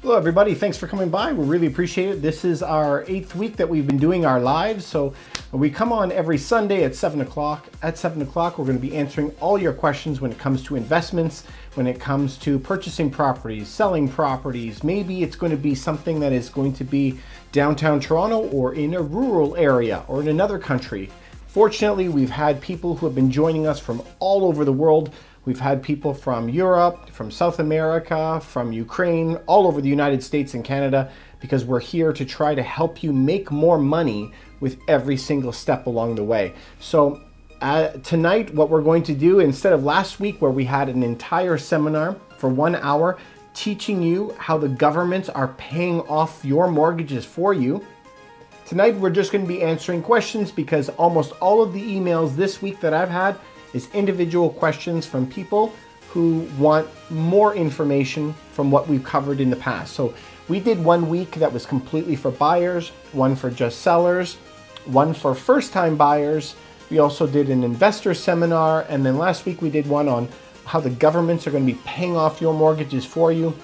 Hello everybody, thanks for coming by. We really appreciate it. This is our 8th week that we've been doing our lives. So we come on every Sunday at 7 o'clock. At 7 o'clock, we're going to be answering all your questions when it comes to investments, when it comes to purchasing properties, selling properties. Maybe it's going to be something that is going to be downtown Toronto or in a rural area or in another country. Fortunately, we've had people who have been joining us from all over the world. We've had people from Europe, from South America, from Ukraine, all over the United States and Canada, because we're here to try to help you make more money with every single step along the way. So tonight, what we're going to do, instead of last week where we had an entire seminar for 1 hour teaching you how the governments are paying off your mortgages for you, tonight we're just going to be answering questions, because almost all of the emails this week that I've had is individual questions from people who want more information from what we've covered in the past. So we did 1 week that was completely for buyers, one for just sellers, one for first-time buyers. We also did an investor seminar, and then last week we did one on how the governments are going to be paying off your mortgages for you.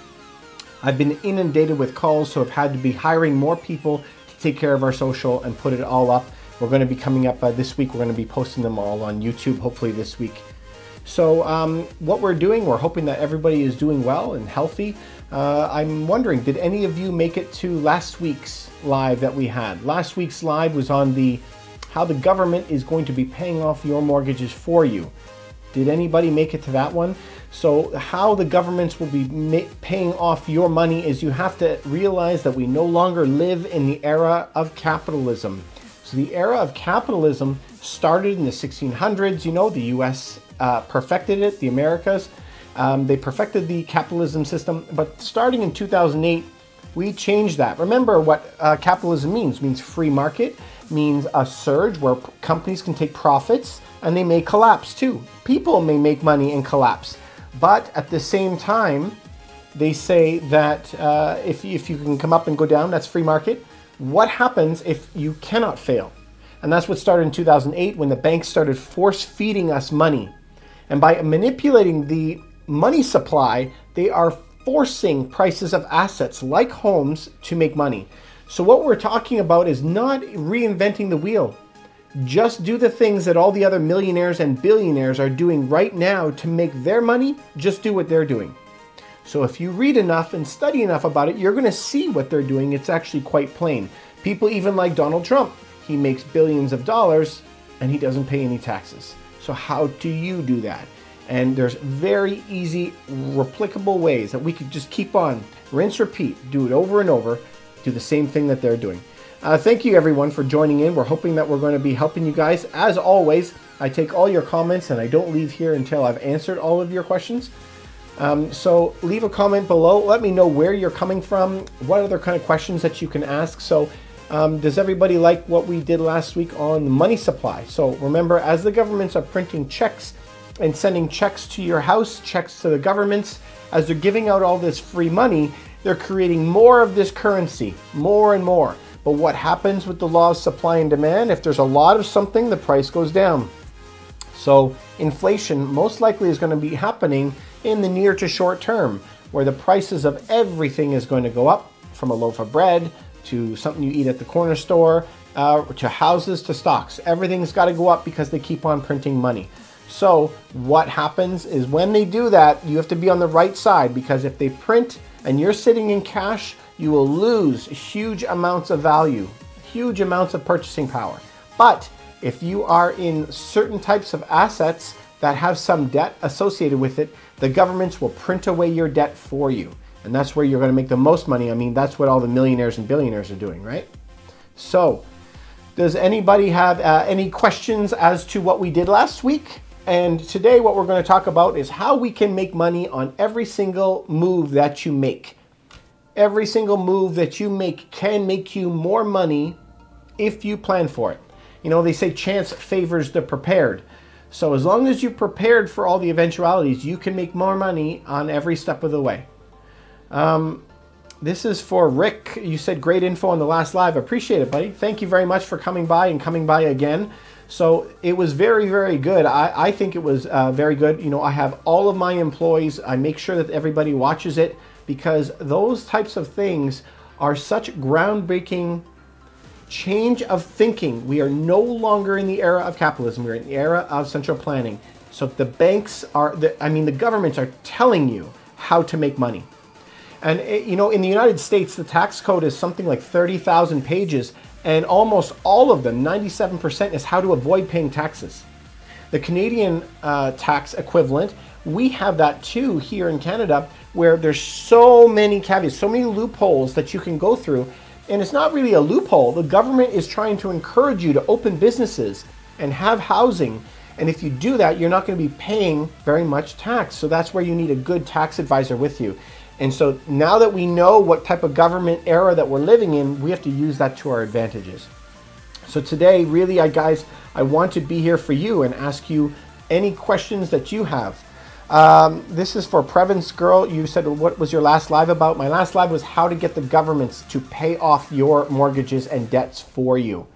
I've been inundated with calls, so I've had to be hiring more people to take care of our social and put it all up. We're going to be coming up this week. We're going to be posting them all on YouTube, hopefully this week. So what we're doing, we're hoping that everybody is doing well and healthy. I'm wondering, did any of you make it to last week's live that we had? Last week's live was on how the government is going to be paying off your mortgages for you. Did anybody make it to that one? So how the governments will be paying off your money is you have to realize that we no longer live in the era of capitalism. So the era of capitalism started in the 1600s. You know, the US perfected it, the Americas. They perfected the capitalism system, but starting in 2008, we changed that. Remember what capitalism means. It means free market, means a surge where companies can take profits and they may collapse too. People may make money and collapse. But at the same time, they say that if you can come up and go down, that's free market. What happens if you cannot fail? And that's what started in 2008 when the banks started force feeding us money. And by manipulating the money supply, they are forcing prices of assets like homes to make money. So what we're talking about is not reinventing the wheel. Just do the things that all the other millionaires and billionaires are doing right now to make their money. Just do what they're doing. So if you read enough and study enough about it, you're going to see what they're doing. It's actually quite plain. People even like Donald Trump. He makes billions of dollars and he doesn't pay any taxes. So how do you do that? And there's very easy, replicable ways that we could just keep on, rinse, repeat, do it over and over, do the same thing that they're doing. Thank you everyone for joining in. We're hoping that we're going to be helping you guys. As always, I take all your comments and I don't leave here until I've answered all of your questions. So leave a comment below. Let me know where you're coming from, what other kind of questions that you can ask. So does everybody like what we did last week on the money supply? So remember, as the governments are printing checks and sending checks to your house, checks to the governments, as they're giving out all this free money, they're creating more of this currency, more and more. But what happens with the law of supply and demand? If there's a lot of something, the price goes down. So inflation most likely is going to be happening in the near to short term, where the prices of everything is going to go up, from a loaf of bread to something you eat at the corner store, to houses to stocks. Everything's got to go up because they keep on printing money. So what happens is when they do that, you have to be on the right side, because if they print and you're sitting in cash, you will lose huge amounts of value, huge amounts of purchasing power. But if you are in certain types of assets that have some debt associated with it, the governments will print away your debt for you. And that's where you're going to make the most money. I mean, that's what all the millionaires and billionaires are doing, right? So does anybody have any questions as to what we did last week? And today what we're going to talk about is how we can make money on every single move that you make. Every single move that you make can make you more money if you plan for it. You know, they say chance favors the prepared. So as long as you're prepared for all the eventualities, you can make more money on every step of the way. This is for Rick. You said great info on the last live. Appreciate it, buddy. Thank you very much for coming by and coming by again. So it was very, very good. I think it was very good. You know, I have all of my employees. I make sure that everybody watches it. because those types of things are such groundbreaking change of thinking. We are no longer in the era of capitalism. We're in the era of central planning. So the banks are, the governments are telling you how to make money. And you know, in the United States, the tax code is something like 30,000 pages, and almost all of them, 97%, is how to avoid paying taxes. The Canadian tax equivalent, we have that too here in Canada, where there's so many caveats, so many loopholes that you can go through. And it's not really a loophole. The government is trying to encourage you to open businesses and have housing. And if you do that, you're not going to be paying very much tax. So that's where you need a good tax advisor with you. And so now that we know what type of government era that we're living in, we have to use that to our advantages. So today, really, guys, I want to be here for you and ask you any questions that you have. This is for Previn's girl. You said, what was your last live about? My last live was how to get the governments to pay off your mortgages and debts for you.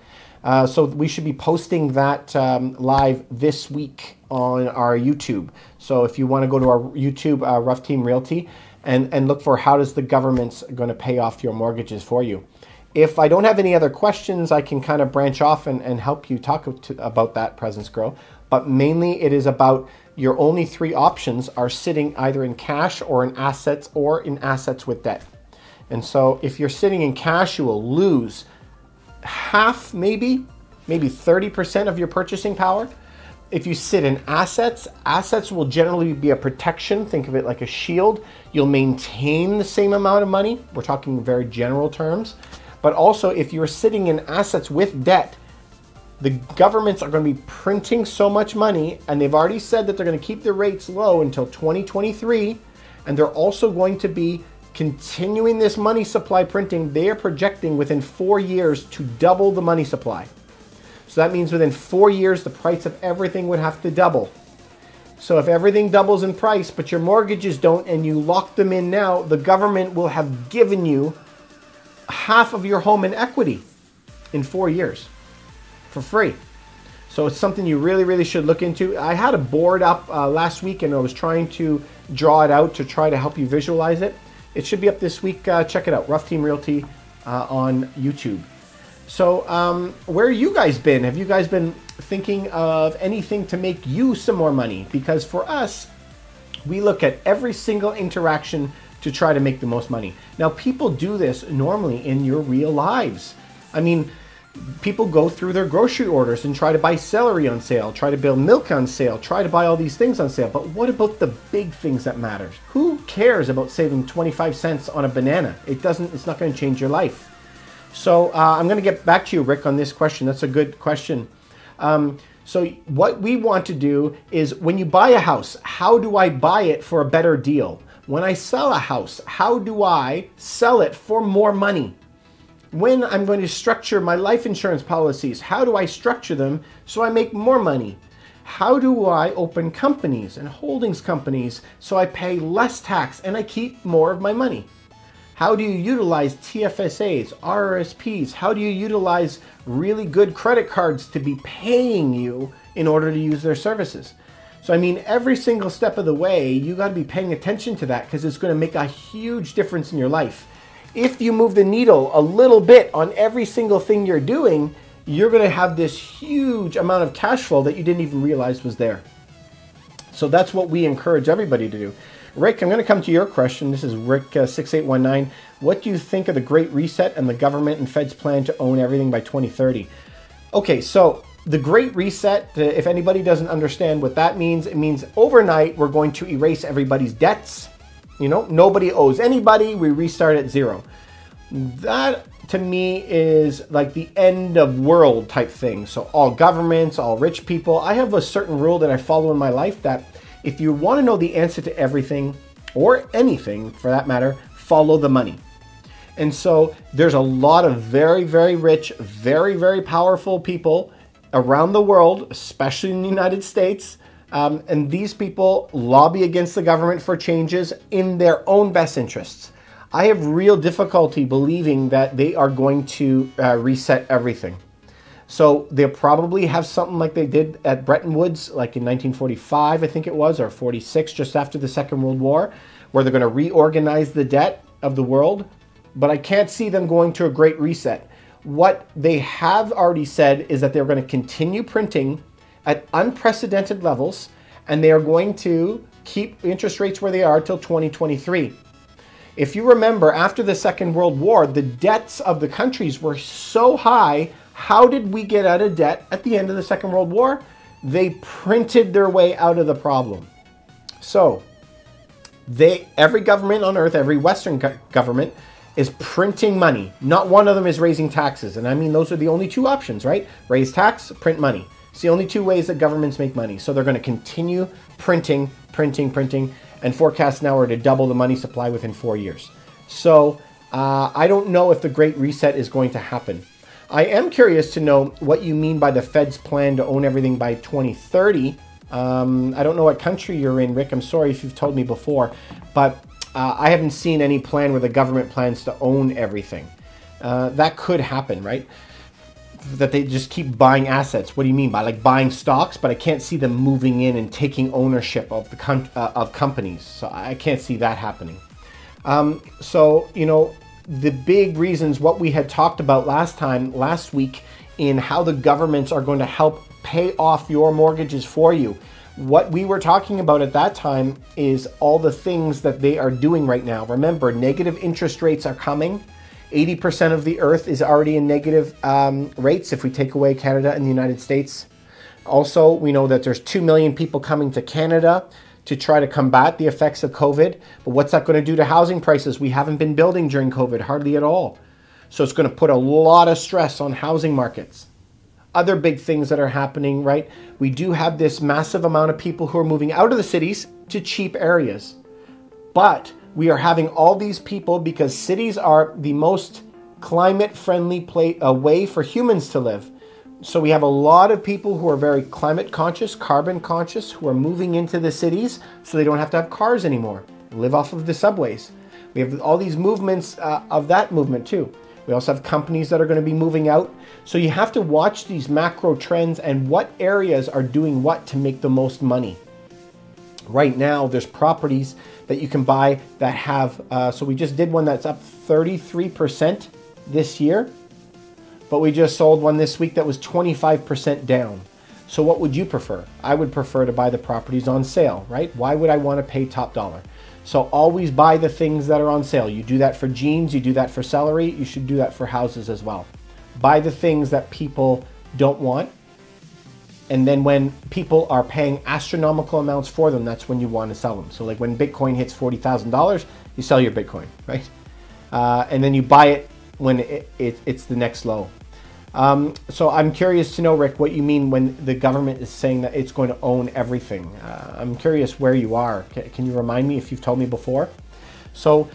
So we should be posting that live this week on our YouTube. So if you want to go to our YouTube, Ruff Team Realty, and look for how does the government's going to pay off your mortgages for you. If I don't have any other questions, I can kind of branch off and help you talk about that, Presence Girl. But mainly it is about your only three options are sitting either in cash or in assets with debt. And so if you're sitting in cash, you will lose half, maybe 30% of your purchasing power. If you sit in assets, assets will generally be a protection. Think of it like a shield. You'll maintain the same amount of money. We're talking very general terms. But also, if you're sitting in assets with debt, the governments are going to be printing so much money, and they've already said that they're going to keep the rates low until 2023, and they're also going to be continuing this money supply printing. They are projecting within 4 years to double the money supply. So that means within 4 years, the price of everything would have to double. So if everything doubles in price, but your mortgages don't, and you lock them in now, the government will have given you half of your home in equity in 4 years for free. So it's something you really, really should look into. I had a board up last week, and I was trying to draw it out to try to help you visualize it. It should be up this week. Check it out, Ruff Team Realty on YouTube. So where have you guys been? Have you guys been thinking of anything to make you some more money? Because for us, we look at every single interaction to try to make the most money. Now, people do this normally in your real lives. I mean, people go through their grocery orders and try to buy celery on sale, try to buy milk on sale, try to buy all these things on sale. But what about the big things that matter? Who cares about saving 25 cents on a banana? It's not going to change your life. So I'm going to get back to you, Rick, on this question. That's a good question. So what we want to do is when you buy a house, how do I buy it for a better deal? When I sell a house, how do I sell it for more money? When I'm going to structure my life insurance policies, how do I structure them so I make more money? How do I open companies and holdings companies so I pay less tax and I keep more of my money? How do you utilize TFSAs, RSSPs? How do you utilize really good credit cards to be paying you in order to use their services? So I mean, every single step of the way, you got to be paying attention to that because it's going to make a huge difference in your life. If you move the needle a little bit on every single thing you're doing, you're going to have this huge amount of cash flow that you didn't even realize was there. So that's what we encourage everybody to do. Rick, I'm going to come to your question. This is Rick6819. What do you think of the Great Reset and the government and Fed's plan to own everything by 2030? Okay, so the Great Reset, if anybody doesn't understand what that means, it means overnight we're going to erase everybody's debts. You know, nobody owes anybody. We restart at zero. That to me is like the end of world type thing. So all governments, all rich people. I have a certain rule that I follow in my life that if you want to know the answer to everything or anything for that matter, follow the money. And so there's a lot of very, very rich, very, very powerful people around the world, especially in the United States. And these people lobby against the government for changes in their own best interests. I have real difficulty believing that they are going to reset everything. So they'll probably have something like they did at Bretton Woods, like in 1945, I think it was, or 46, just after the Second World War, where they're going to reorganize the debt of the world. But I can't see them going to a great reset. What they have already said is that they're going to continue printing at unprecedented levels, and they are going to keep interest rates where they are till 2023. If you remember, after the Second World War, the debts of the countries were so high. How did we get out of debt at the end of the Second World War? They printed their way out of the problem. So every government on earth, every Western government is printing money. Not one of them is raising taxes. And I mean, those are the only two options, right? Raise tax, print money. It's the only two ways that governments make money. So they're going to continue printing, and forecasts now are to double the money supply within 4 years. So I don't know if the Great Reset is going to happen. I am curious to know what you mean by the Fed's plan to own everything by 2030. I don't know what country you're in, Rick. I'm sorry if you've told me before, but I haven't seen any plan where the government plans to own everything. That could happen, right? That they just keep buying assets. What do you mean by like buying stocks? But I can't see them moving in and taking ownership of the of companies. So I can't see that happening. So, you know, the big reasons, what we had talked about last week, in how the governments are going to help pay off your mortgages for you. What we were talking about at that time is all the things that they are doing right now. Remember, negative interest rates are coming. 80% of the earth is already in negative rates if we take away Canada and the United States. Also, we know that there's 2 million people coming to Canada to try to combat the effects of COVID. But what's that going to do to housing prices? We haven't been building during COVID, hardly at all. So it's going to put a lot of stress on housing markets. Other big things that are happening, right? We do have this massive amount of people who are moving out of the cities to cheap areas. But we are having all these people because cities are the most climate-friendly way for humans to live. So we have a lot of people who are very climate conscious, carbon conscious, who are moving into the cities so they don't have to have cars anymore, live off of the subways. We have all these movements of that movement too. We also have companies that are going to be moving out. So you have to watch these macro trends and what areas are doing what to make the most money. Right now, there's properties that you can buy that have, so we just did one that's up 33% this year. But we just sold one this week that was 25% down. So what would you prefer? I would prefer to buy the properties on sale, right? Why would I want to pay top dollar? So always buy the things that are on sale. You do that for jeans, you do that for celery, you should do that for houses as well. Buy the things that people don't want. And then when people are paying astronomical amounts for them, that's when you want to sell them. So like when Bitcoin hits $40,000, you sell your Bitcoin, right? And then you buy it when it's the next low. So I'm curious to know, Rick, what you mean when the government is saying that it's going to own everything. I'm curious where you are. Can you remind me if you've told me before? So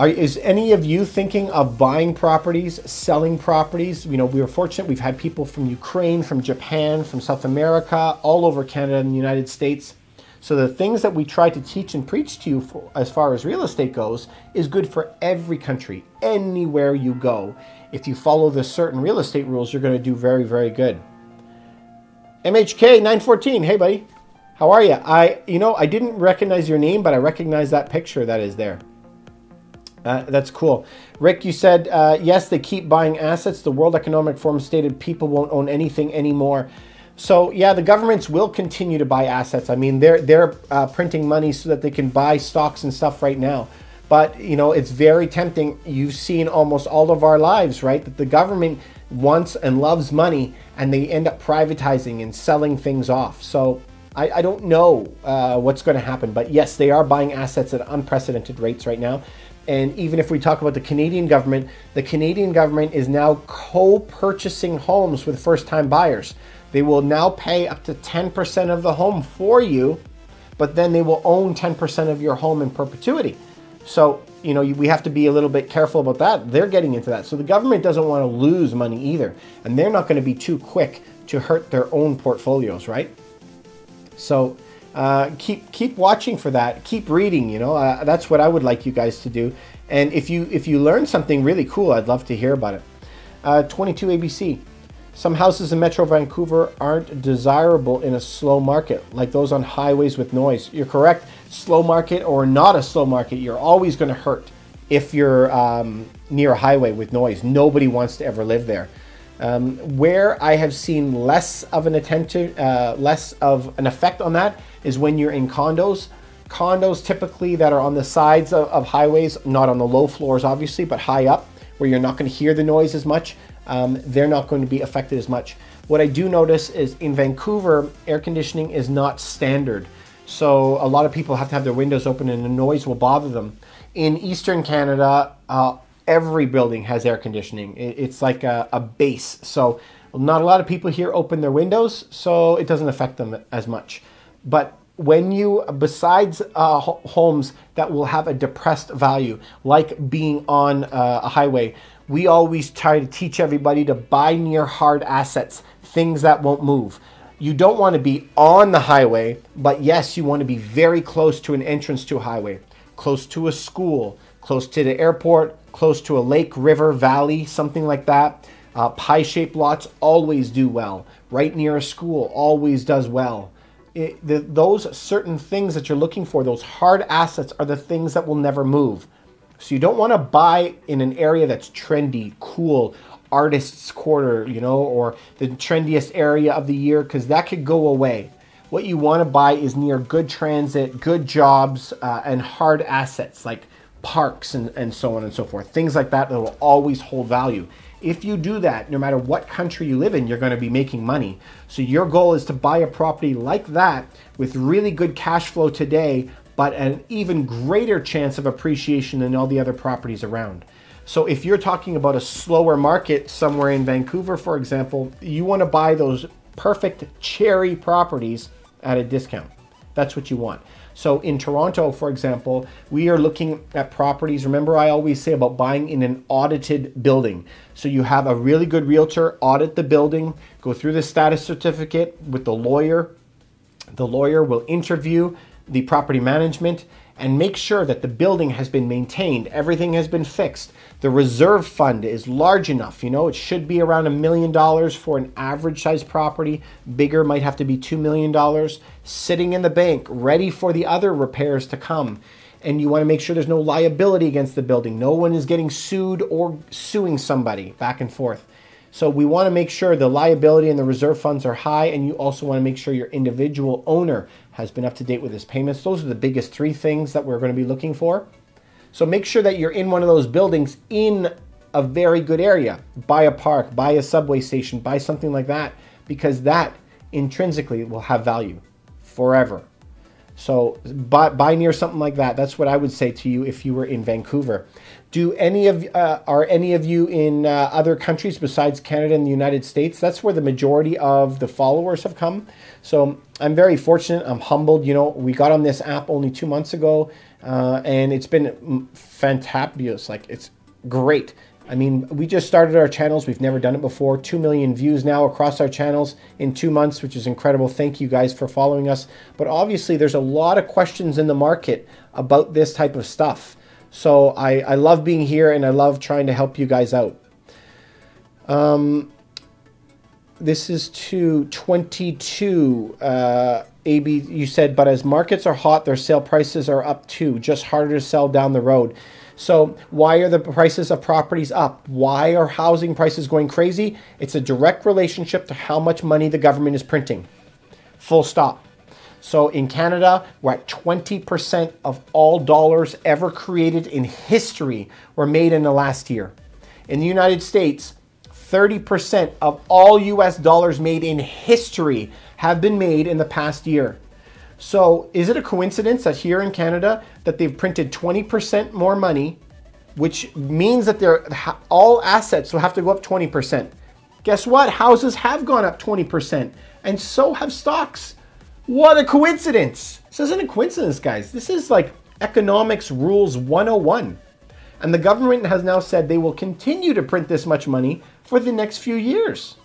is any of you thinking of buying properties, selling properties? You know, we were fortunate. We've had people from Ukraine, from Japan, from South America, all over Canada and the United States. So the things that we try to teach and preach to you as far as real estate goes is good for every country, anywhere you go. If you follow the certain real estate rules, you're going to do very, very good. MHK 914, hey buddy, how are you? I didn't recognize your name, but I recognize that picture that is there. That's cool. Rick, you said, yes, they keep buying assets. The World Economic Forum stated people won't own anything anymore. So yeah, the governments will continue to buy assets. I mean, they're printing money so that they can buy stocks and stuff right now. But, you know, it's very tempting. You've seen almost all of our lives, right? That the government wants and loves money, and they end up privatizing and selling things off. So I don't know what's going to happen. But yes, they are buying assets at unprecedented rates right now. And even if we talk about the Canadian government is now co-purchasing homes with first-time buyers. They will now pay up to 10% of the home for you, but then they will own 10% of your home in perpetuity. So, you know, we have to be a little bit careful about that. They're getting into that. So the government doesn't want to lose money either. And they're not going to be too quick to hurt their own portfolios, right? So keep watching for that. Keep reading, you know. That's what I would like you guys to do. And if you learn something really cool, I'd love to hear about it. 22 ABC. Some houses in Metro Vancouver aren't desirable in a slow market, like those on highways with noise. You're correct. Slow market or not a slow market, you're always going to hurt if you're near a highway with noise. Nobody wants to ever live there. Where I have seen less of an effect on that is when you're in condos. Condos typically that are on the sides of highways, not on the low floors obviously, but high up where you're not going to hear the noise as much, they're not going to be affected as much. What I do notice is in Vancouver, air conditioning is not standard. So a lot of people have to have their windows open and the noise will bother them. In Eastern Canada, every building has air conditioning. It's like a base. So not a lot of people here open their windows, so it doesn't affect them as much. But when you, besides homes that will have a depressed value, like being on a highway, we always try to teach everybody to buy near hard assets, things that won't move. You don't want to be on the highway, but yes, you want to be very close to an entrance to a highway, close to a school, close to the airport, close to a lake, river, valley, something like that. Pie-shaped lots always do well. Right near a school always does well. Those certain things that you're looking for, those hard assets, are the things that will never move. So you don't want to buy in an area that's trendy, cool, artist's quarter, you know, or the trendiest area of the year, because that could go away. What you want to buy is near good transit, good jobs, and hard assets like parks and so on and so forth. Things like that will always hold value. If you do that, no matter what country you live in, you're going to be making money. So your goal is to buy a property like that with really good cash flow today, but an even greater chance of appreciation than all the other properties around. So if you're talking about a slower market somewhere in Vancouver, for example, you want to buy those perfect cherry properties at a discount. That's what you want. So in Toronto, for example, we are looking at properties. Remember, I always say about buying in an audited building. So you have a really good realtor audit the building, go through the status certificate with the lawyer. The lawyer will interview the property management and make sure that the building has been maintained, everything has been fixed. The reserve fund is large enough. You know, it should be around $1 million for an average size property. Bigger might have to be $2 million. Sitting in the bank, ready for the other repairs to come. And you want to make sure there's no liability against the building. No one is getting sued or suing somebody back and forth. So we want to make sure the liability and the reserve funds are high, and you also want to make sure your individual owner has been up to date with his payments. Those are the biggest three things that we're going to be looking for. So make sure that you're in one of those buildings in a very good area. Buy a park, buy a subway station, buy something like that, because that intrinsically will have value forever. So buy near something like that. That's what I would say to you if you were in Vancouver. Are any of you in other countries besides Canada and the United States? That's where the majority of the followers have come. So I'm very fortunate. I'm humbled. You know, we got on this app only 2 months ago, and it's been fantabulous. Like, it's great. I mean, we just started our channels. We've never done it before. 2 million views now across our channels in 2 months, which is incredible. Thank you guys for following us. But obviously, there's a lot of questions in the market about this type of stuff. So I love being here, and I love trying to help you guys out. This is to 22. AB, you said, but as markets are hot, their sale prices are up too. Just harder to sell down the road. So why are the prices of properties up? Why are housing prices going crazy? It's a direct relationship to how much money the government is printing. Full stop. So in Canada, we're at 20% of all dollars ever created in history were made in the last year. In the United States, 30% of all US dollars made in history have been made in the past year. So is it a coincidence that here in Canada that they've printed 20% more money, which means that all assets will have to go up 20%? Guess what? Houses have gone up 20%, and so have stocks. What a coincidence. This isn't a coincidence, guys. This is like economics rules 101. And the government has now said they will continue to print this much money for the next few years.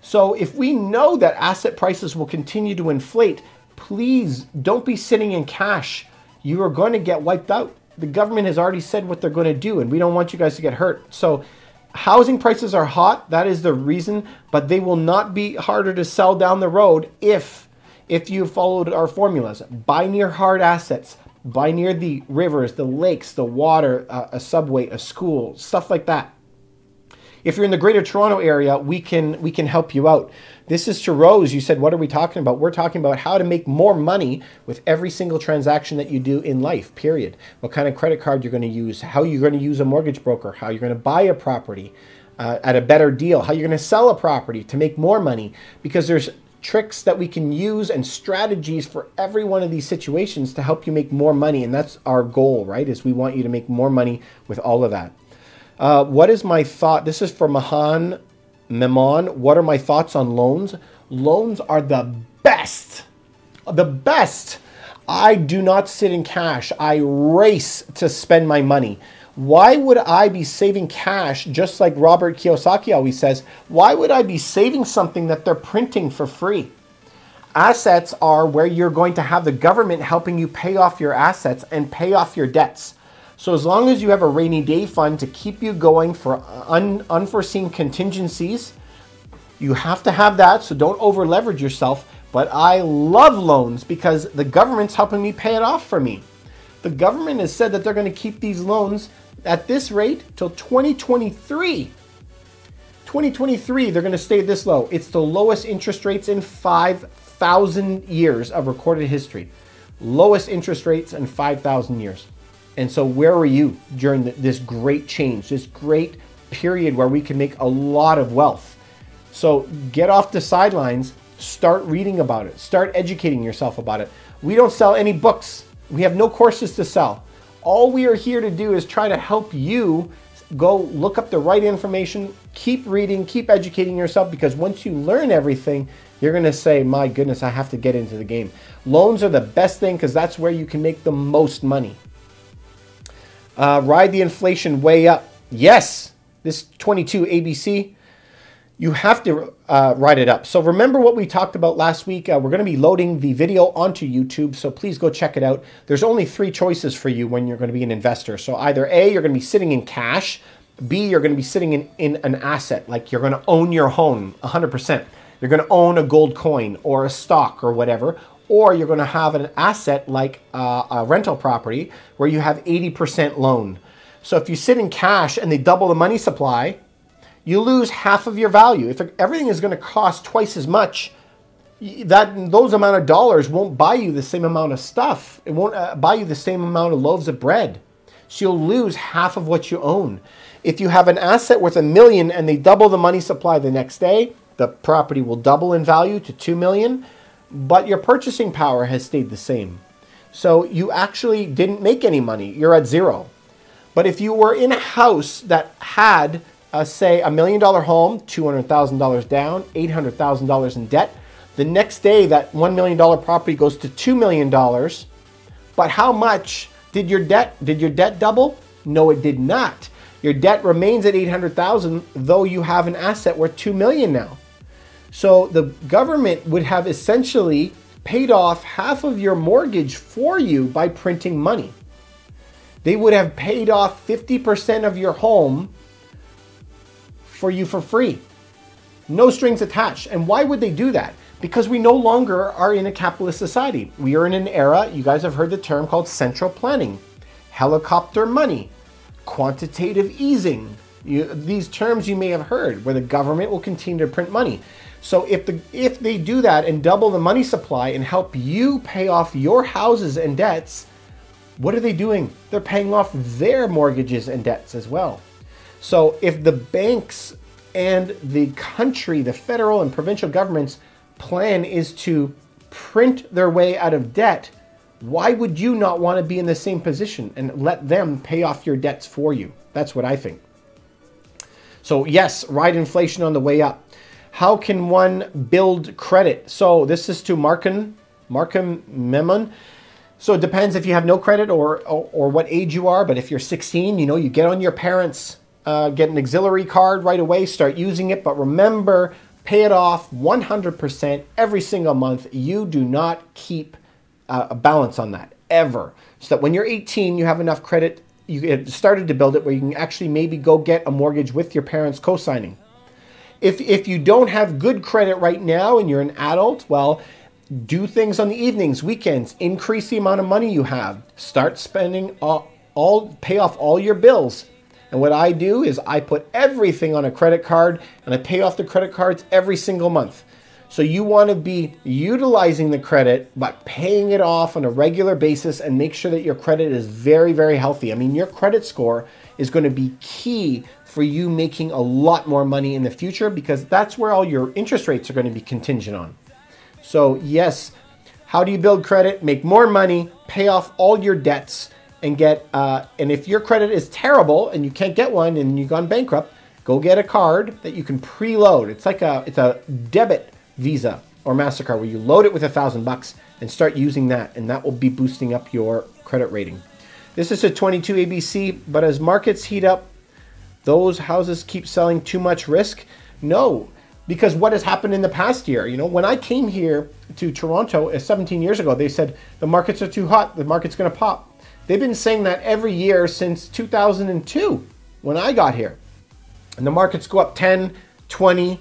So if we know that asset prices will continue to inflate, please don't be sitting in cash. You are going to get wiped out. The government has already said what they're going to do, and we don't want you guys to get hurt. So Housing prices are hot. That is the reason, but they will not be harder to sell down the road if you followed our formulas. Buy near hard assets. Buy near the rivers, the lakes, the water, a subway, a school, stuff like that. If you're in the Greater Toronto area, we can help you out. This is to Rose. You said, what are we talking about? We're talking about how to make more money with every single transaction that you do in life, period. What kind of credit card you're going to use, how you're going to use a mortgage broker, how you're going to buy a property at a better deal, how you're going to sell a property to make more money, because there's tricks that we can use and strategies for every one of these situations to help you make more money. And that's our goal, right? Is we want you to make more money with all of that. What is my thought? This is for Mahan Memon. What are my thoughts on loans? Loans are the best. The best. I do not sit in cash. I race to spend my money. Why would I be saving cash, just like Robert Kiyosaki always says? Why would I be saving something that they're printing for free? Assets are where you're going to have the government helping you pay off your assets and pay off your debts. So as long as you have a rainy day fund to keep you going for unforeseen contingencies, you have to have that, so don't over leverage yourself. But I love loans because the government's helping me pay it off for me. The government has said that they're going to keep these loans at this rate till 2023. 2023, they're going to stay this low. It's the lowest interest rates in 5,000 years of recorded history. Lowest interest rates in 5,000 years. And so where were you during this great change, this great period where we can make a lot of wealth? So get off the sidelines, start reading about it, start educating yourself about it. We don't sell any books. We have no courses to sell. All we are here to do is try to help you go look up the right information, keep reading, keep educating yourself, because once you learn everything, you're going to say, my goodness, I have to get into the game. Loans are the best thing because that's where you can make the most money. Ride the inflation way up. Yes, this 22 ABC, you have to ride it up. So remember what we talked about last week. We're going to be loading the video onto YouTube, so please go check it out. There's only 3 choices for you when you're going to be an investor. So either A, you're going to be sitting in cash. B, you're going to be sitting in an asset, like you're going to own your home 100%. You're going to own a gold coin or a stock or whatever. Or you're going to have an asset like a rental property where you have 80% loan. So if you sit in cash and they double the money supply, you lose half of your value. If everything is going to cost twice as much, those amount of dollars won't buy you the same amount of stuff. It won't buy you the same amount of loaves of bread. So you'll lose half of what you own. If you have an asset worth $1 million and they double the money supply the next day, the property will double in value to $2 million, but your purchasing power has stayed the same. So you actually didn't make any money. You're at zero. But if you were in a house that had say $1 million home, $200,000 down, $800,000 in debt. The next day, that $1 million property goes to $2 million. But how much did your debt double? No, it did not. Your debt remains at $800,000, though you have an asset worth $2 million now. So the government would have essentially paid off half of your mortgage for you by printing money. They would have paid off 50% of your home for you for free. No strings attached. And why would they do that? Because we no longer are in a capitalist society. We are in an era, you guys have heard the term called central planning, helicopter money, quantitative easing. These terms you may have heard, where the government will continue to print money. So if they do that and double the money supply and help you pay off your houses and debts, what are they doing? They're paying off their mortgages and debts as well. So if the banks and the country, the federal and provincial governments' plan is to print their way out of debt, why would you not want to be in the same position and let them pay off your debts for you? That's what I think. So yes, ride inflation on the way up. How can one build credit? So this is to Markham Memon. So it depends if you have no credit or what age you are. But if you're 16, you get on your parents' get an auxiliary card right away, start using it. But remember, pay it off 100% every single month. You do not keep a balance on that ever. So that when you're 18, you have enough credit, you get started to build it where you can actually maybe go get a mortgage with your parents co-signing. If you don't have good credit right now and you're an adult, well, do things on the evenings, weekends, increase the amount of money you have. Start spending pay off all your bills. And what I do is I put everything on a credit card and I pay off the credit cards every single month. So you want to be utilizing the credit, but paying it off on a regular basis and make sure that your credit is very, very healthy. I mean, your credit score is going to be key for you making a lot more money in the future because that's where all your interest rates are going to be contingent on. So yes, how do you build credit? Make more money, pay off all your debts, and get, and if your credit is terrible and you can't get one and you've gone bankrupt, go get a card that you can preload. It's like it's a debit Visa or MasterCard where you load it with $1,000 and start using that, and that will be boosting up your credit rating. This is a 22 ABC, but as markets heat up, those houses keep selling too much risk? No, because what has happened in the past year? You know, when I came here to Toronto 17 years ago, they said the markets are too hot, the market's going to pop. They've been saying that every year since 2002 when I got here. And the markets go up 10, 20,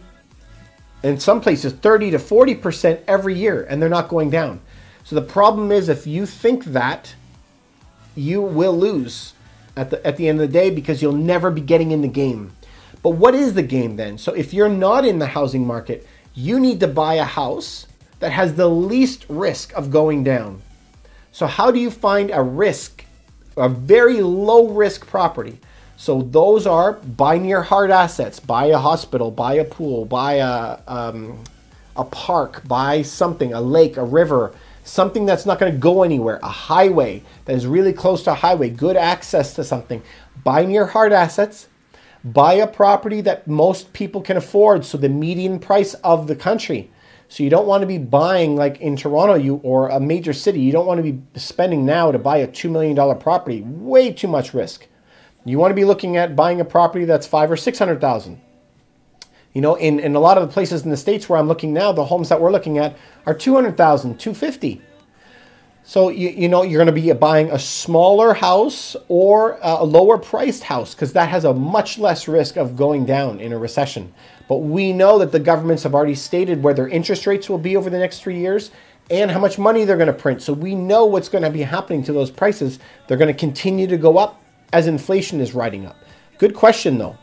in some places 30 to 40% every year, and they're not going down. So the problem is if you think that, you will lose at the end of the day because you'll never be getting in the game. But what is the game then? So if you're not in the housing market, you need to buy a house that has the least risk of going down. So how do you find a very low risk property? So those are buy near hard assets, buy a hospital, buy a pool, buy a park, buy something, a lake, a river, something that's not going to go anywhere, a highway that is really close to a highway, good access to something. Buy near hard assets, buy a property that most people can afford, so the median price of the country. So you don't want to be buying like in Toronto or a major city. You don't want to be spending now to buy a $2 million property. Way too much risk. You want to be looking at buying a property that's $500,000 or $600,000. You know, in a lot of the places in the States where I'm looking now, the homes that we're looking at are $200,000, $250,000. So you know you're going to be buying a smaller house or a lower priced house because that has a much less risk of going down in a recession. But we know that the governments have already stated where their interest rates will be over the next 3 years and how much money they're going to print. So we know what's going to be happening to those prices. They're going to continue to go up as inflation is riding up. Good question though.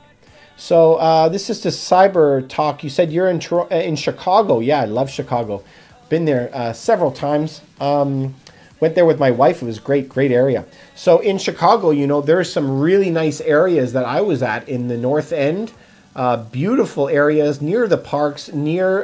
So this is to Cyber Talk. You said you're in Chicago. Yeah, I love Chicago. Been there several times. Went there with my wife. It was great area. So in Chicago, you know, there's some really nice areas that I was at in the North End. Beautiful areas near the parks, near,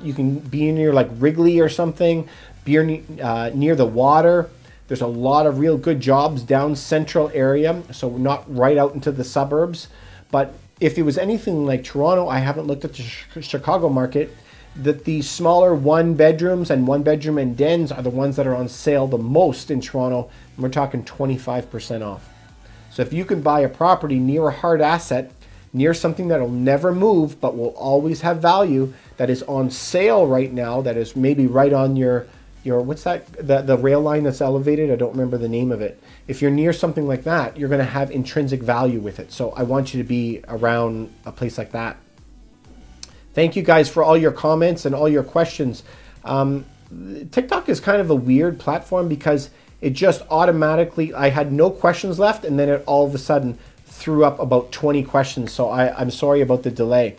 you can be near like Wrigley or something, near the water. There's a lot of real good jobs down central area, so not right out into the suburbs. But if it was anything like Toronto, I haven't looked at the Chicago market, that the smaller one bedrooms and one bedroom and dens are the ones that are on sale the most in Toronto, and we're talking 25% off. So if you can buy a property near a hard asset, near something that'll never move but will always have value, that is on sale right now, that is maybe right on your what's that, the rail line that's elevated, I don't remember the name of it. If you're near something like that, you're going to have intrinsic value with it. So I want you to be around a place like that. Thank you guys for all your comments and all your questions. TikTok is kind of a weird platform because it just automatically, I had no questions left and then it all of a sudden threw up about 20 questions. So I'm sorry about the delay.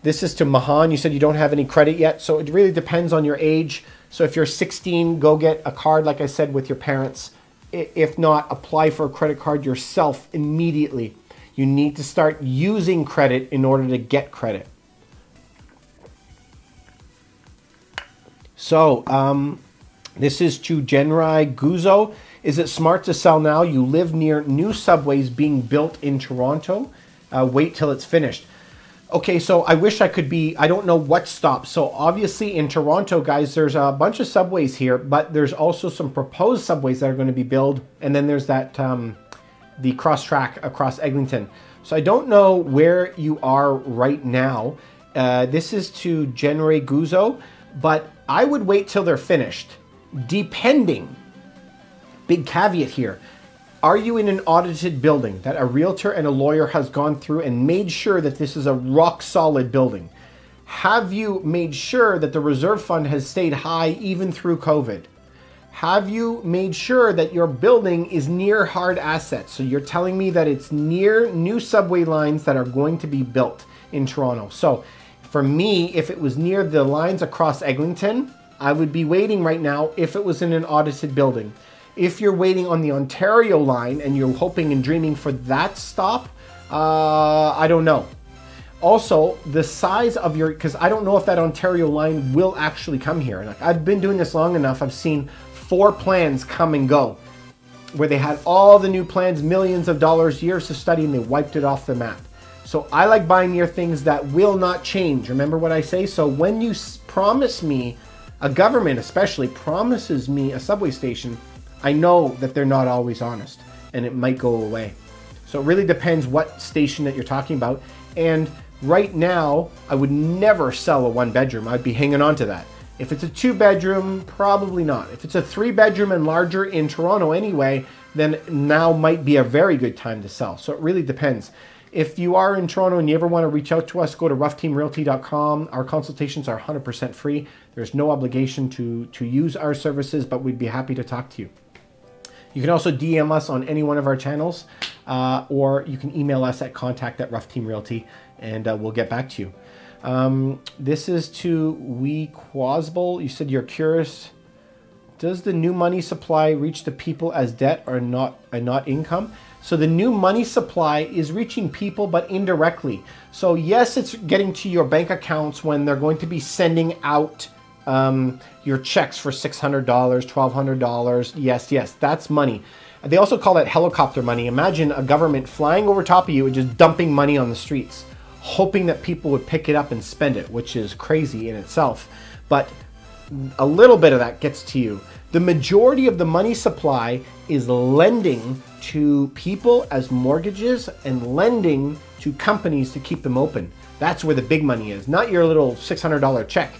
This is to Mahan. You said you don't have any credit yet. So it really depends on your age. So if you're 16, go get a card, like I said, with your parents. If not, apply for a credit card yourself immediately. You need to start using credit in order to get credit. So this is to Genrai Guzo. Is it smart to sell now? You live near new subways being built in Toronto. Wait till it's finished. Okay, so I wish I could be, I don't know what stops. So obviously in Toronto, guys, there's a bunch of subways here, but there's also some proposed subways that are going to be built. And then there's that, the cross track across Eglinton. So I don't know where you are right now. This is to Genrai Guzo, but I would wait till they're finished, depending, big caveat here, Are you in an audited building that a realtor and a lawyer has gone through and made sure that this is a rock solid building? Have you made sure that the reserve fund has stayed high even through COVID? Have you made sure that your building is near hard assets? So you're telling me that it's near new subway lines that are going to be built in Toronto. So for me, if it was near the lines across Eglinton, I would be waiting right now if it was in an audited building. If you're waiting on the Ontario line and you're hoping and dreaming for that stop, I don't know. Also, the size of your, because I don't know if that Ontario line will actually come here. Like, I've been doing this long enough, I've seen 4 plans come and go, where they had all the new plans, millions of dollars, years of study, and they wiped it off the map. So I like buying near things that will not change. Remember what I say? So when you promise me, a government especially promises me a subway station, I know that they're not always honest and it might go away. So it really depends what station that you're talking about. And right now, I would never sell a 1-bedroom. I'd be hanging on to that. If it's a 2-bedroom, probably not. If it's a 3-bedroom and larger in Toronto anyway, then now might be a very good time to sell. So it really depends. If you are in Toronto and you ever want to reach out to us, go to ruffteamrealty.com. Our consultations are 100% free. There's no obligation to use our services, but we'd be happy to talk to you. You can also DM us on any one of our channels, or you can email us at contact@ruffteamrealty, and we'll get back to you. This is to Wee Quasbel. You said you're curious. Does the new money supply reach the people as debt or not income? So the new money supply is reaching people, but indirectly. So yes, it's getting to your bank accounts when they're going to be sending out your checks for $600, $1,200. Yes, that's money. They also call that helicopter money. Imagine a government flying over top of you and just dumping money on the streets, hoping that people would pick it up and spend it, which is crazy in itself. But a little bit of that gets to you. The majority of the money supply is lending to people as mortgages and lending to companies to keep them open. That's where the big money is, not your little $600 check.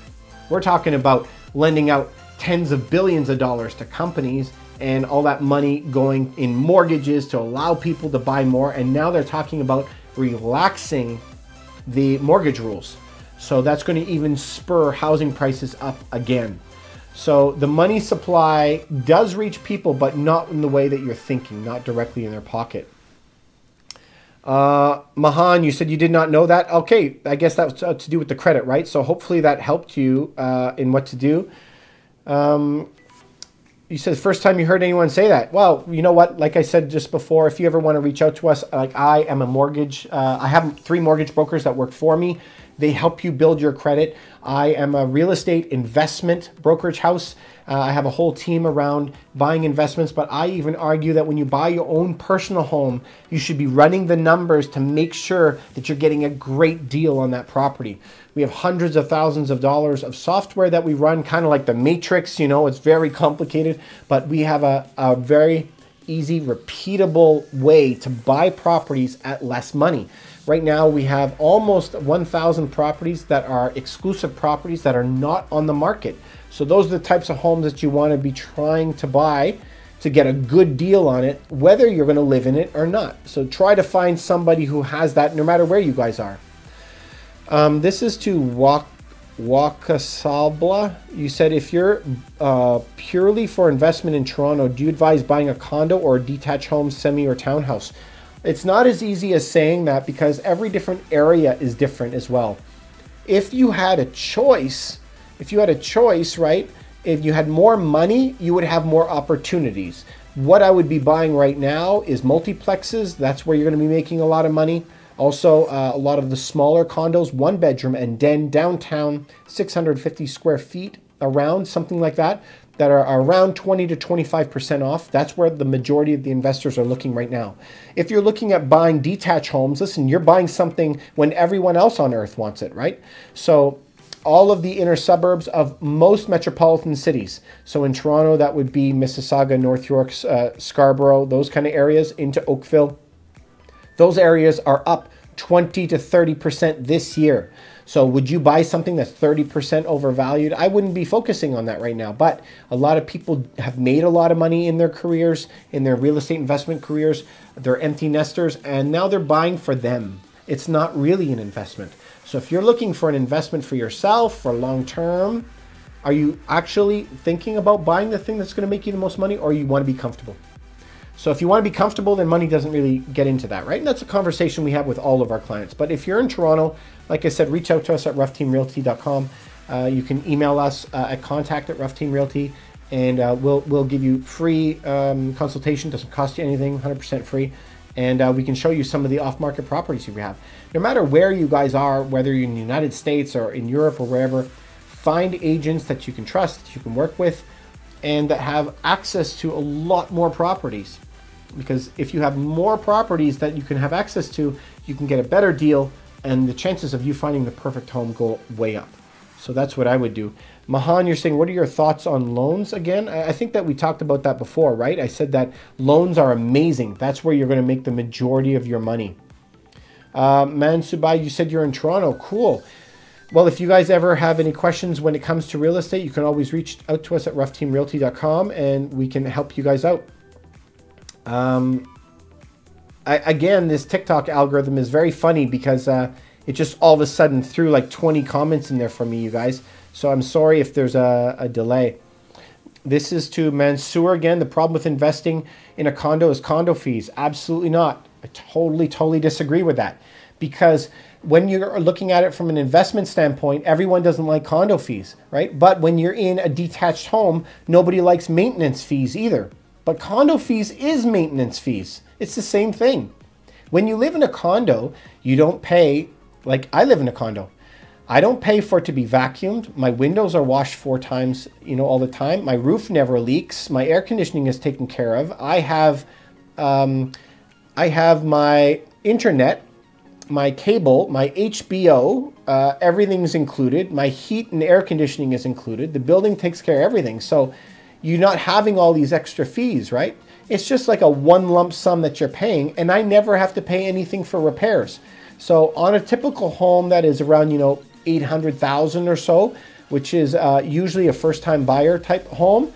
We're talking about lending out tens of billions of dollars to companies and all that money going in mortgages to allow people to buy more. And now they're talking about relaxing the mortgage rules. So that's going to even spur housing prices up again. So the money supply does reach people, but not in the way that you're thinking, not directly in their pocket. Mahan, you said you did not know that. Okay, I guess that was to do with the credit, right? So hopefully that helped you in what to do. You said the first time you heard anyone say that. Well, you know what? Like I said just before, if you ever want to reach out to us, like I am a mortgage, I have 3 mortgage brokers that work for me. They help you build your credit. I am a real estate investment brokerage house. I have a whole team around buying investments, but I even argue that when you buy your own personal home, you should be running the numbers to make sure that you're getting a great deal on that property. We have hundreds of thousands of dollars of software that we run, kind of like the Matrix, you know, it's very complicated, but we have a very easy, repeatable way to buy properties at less money. Right now, we have almost 1,000 properties that are exclusive properties that are not on the market. So those are the types of homes that you want to be trying to buy to get a good deal on it, whether you're going to live in it or not. So try to find somebody who has that no matter where you guys are. This is to Wakasabla. You said if you're purely for investment in Toronto, do you advise buying a condo or a detached home, semi or townhouse? It's not as easy as saying that because every different area is different as well. If you had a choice, right? If you had more money, you would have more opportunities. What I would be buying right now is multiplexes. That's where you're going to be making a lot of money. Also, a lot of the smaller condos, 1-bedroom and den downtown, 650 square feet around, something like that, that are around 20 to 25% off. That's where the majority of the investors are looking right now. If you're looking at buying detached homes, listen, you're buying something when everyone else on earth wants it, right? So all of the inner suburbs of most metropolitan cities. So in Toronto, that would be Mississauga, North York, Scarborough, those kind of areas into Oakville. Those areas are up 20 to 30% this year. So would you buy something that's 30% overvalued? I wouldn't be focusing on that right now, but a lot of people have made a lot of money in their careers, in their real estate investment careers. They're empty nesters, and now they're buying for them. It's not really an investment. So if you're looking for an investment for yourself for long term, are you actually thinking about buying the thing that's going to make you the most money, or you want to be comfortable? So if you want to be comfortable, then money doesn't really get into that, right? And that's a conversation we have with all of our clients. But if you're in Toronto, like I said, reach out to us at ruffteamrealty.com. You can email us at contact@ruffteamrealty, and we'll give you free consultation. Doesn't cost you anything, 100% free. And we can show you some of the off-market properties you have. No matter where you guys are, whether you're in the United States or in Europe or wherever, find agents that you can trust, that you can work with, and that have access to a lot more properties. Because if you have more properties that you can have access to, you can get a better deal, and the chances of you finding the perfect home go way up. So that's what I would do. Mahan, you're saying, what are your thoughts on loans again? I think that we talked about that before, right? I said that loans are amazing. That's where you're going to make the majority of your money. Mansubai, you said you're in Toronto. Cool. Well, if you guys ever have any questions when it comes to real estate, you can always reach out to us at ruffteamrealty.com, and we can help you guys out. Again, this TikTok algorithm is very funny because it just all of a sudden threw like 20 comments in there for me, you guys. So I'm sorry if there's a delay. This is to Mansoor again. The problem with investing in a condo is condo fees. Absolutely not. I totally disagree with that. Because when you're looking at it from an investment standpoint, everyone doesn't like condo fees, right? But when you're in a detached home, nobody likes maintenance fees either. But condo fees is maintenance fees. It's the same thing. When you live in a condo, you don't pay, like I live in a condo. I don't pay for it to be vacuumed. My windows are washed 4 times, all the time. My roof never leaks. My air conditioning is taken care of. I have my internet, my cable, my HBO, everything's included. My heat and air conditioning is included. The building takes care of everything. So you're not having all these extra fees, right? It's just like a one lump sum that you're paying, and I never have to pay anything for repairs. So on a typical home that is around, $800,000 or so, which is usually a first-time buyer type home,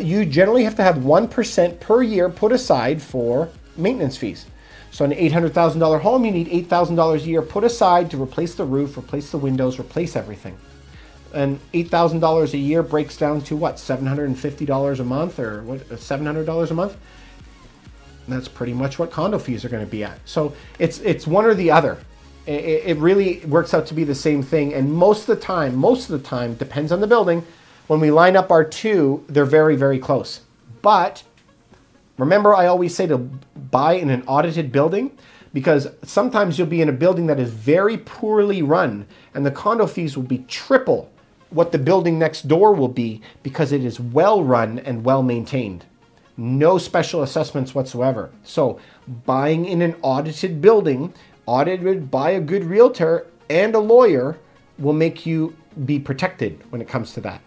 you generally have to have 1% per year put aside for maintenance fees. So an $800,000 home, you need $8,000 a year put aside to replace the roof, replace the windows, replace everything. And $8,000 a year breaks down to what, $750 a month, or what, $700 a month? And that's pretty much what condo fees are going to be at. So it's one or the other. It really works out to be the same thing. And most of the time, depends on the building, when we line up our two, they're very, very close. But remember, I always say to buy in an audited building, because sometimes you'll be in a building that is very poorly run, and the condo fees will be triple what the building next door will be, because it is well run and well maintained. No special assessments whatsoever. So buying in an audited building, audited by a good realtor and a lawyer, will make you be protected when it comes to that.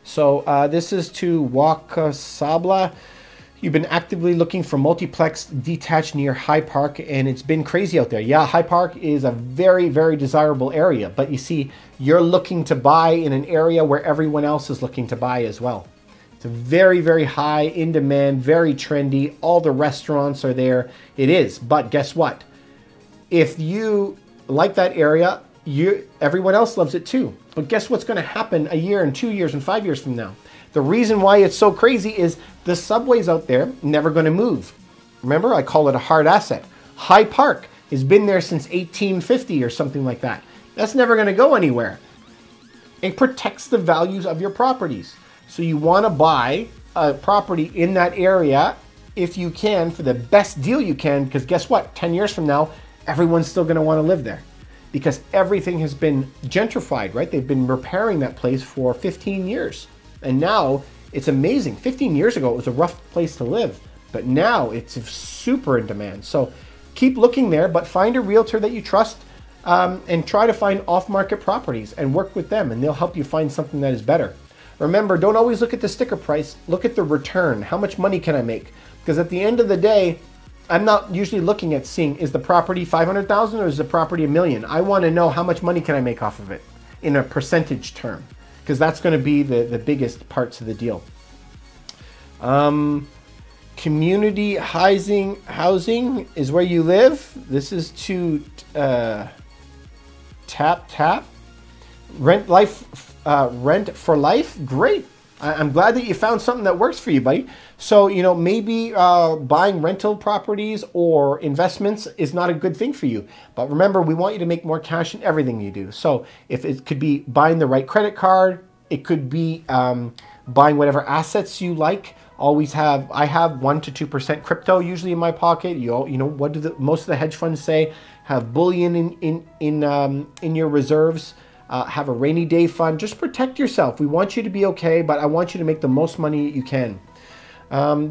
So this is to Wakasabla. You've been actively looking for multiplex detached near High Park, and it's been crazy out there. Yeah, High Park is a very, very desirable area, but you see, you're looking to buy in an area where everyone else is looking to buy as well. It's a very, very high in demand, very trendy. All the restaurants are there. It is, but guess what? If you like that area, everyone else loves it too. But guess what's going to happen a year and 2 years and 5 years from now? The reason why it's so crazy is the subways out there never going to move. Remember, I call it a hard asset. High Park has been there since 1850 or something like that. That's never going to go anywhere. It protects the values of your properties. So you want to buy a property in that area if you can for the best deal you can, because guess what? 10 years from now, everyone's still going to want to live there because everything has been gentrified, right? They've been repairing that place for 15 years. And now it's amazing. 15 years ago, it was a rough place to live, but now it's super in demand. So keep looking there, but find a realtor that you trust and try to find off-market properties and work with them, and they'll help you find something that is better. Remember, don't always look at the sticker price. Look at the return. How much money can I make? Because at the end of the day, I'm not usually looking at seeing, is the property 500,000 or is the property $1 million? I want to know how much money can I make off of it in a percentage term, because that's going to be the biggest parts of the deal. Community housing is where you live. This is to tap. Rent for life. Great. I'm glad that you found something that works for you, buddy. So, you know, maybe buying rental properties or investments is not a good thing for you. But remember, we want you to make more cash in everything you do. So if it could be buying the right credit card, it could be buying whatever assets you like. I have 1 to 2% crypto usually in my pocket. You know, what do most of the hedge funds say? Have bullion in your reserves. Have a rainy day fund. Just protect yourself. We want you to be okay, but I want you to make the most money you can.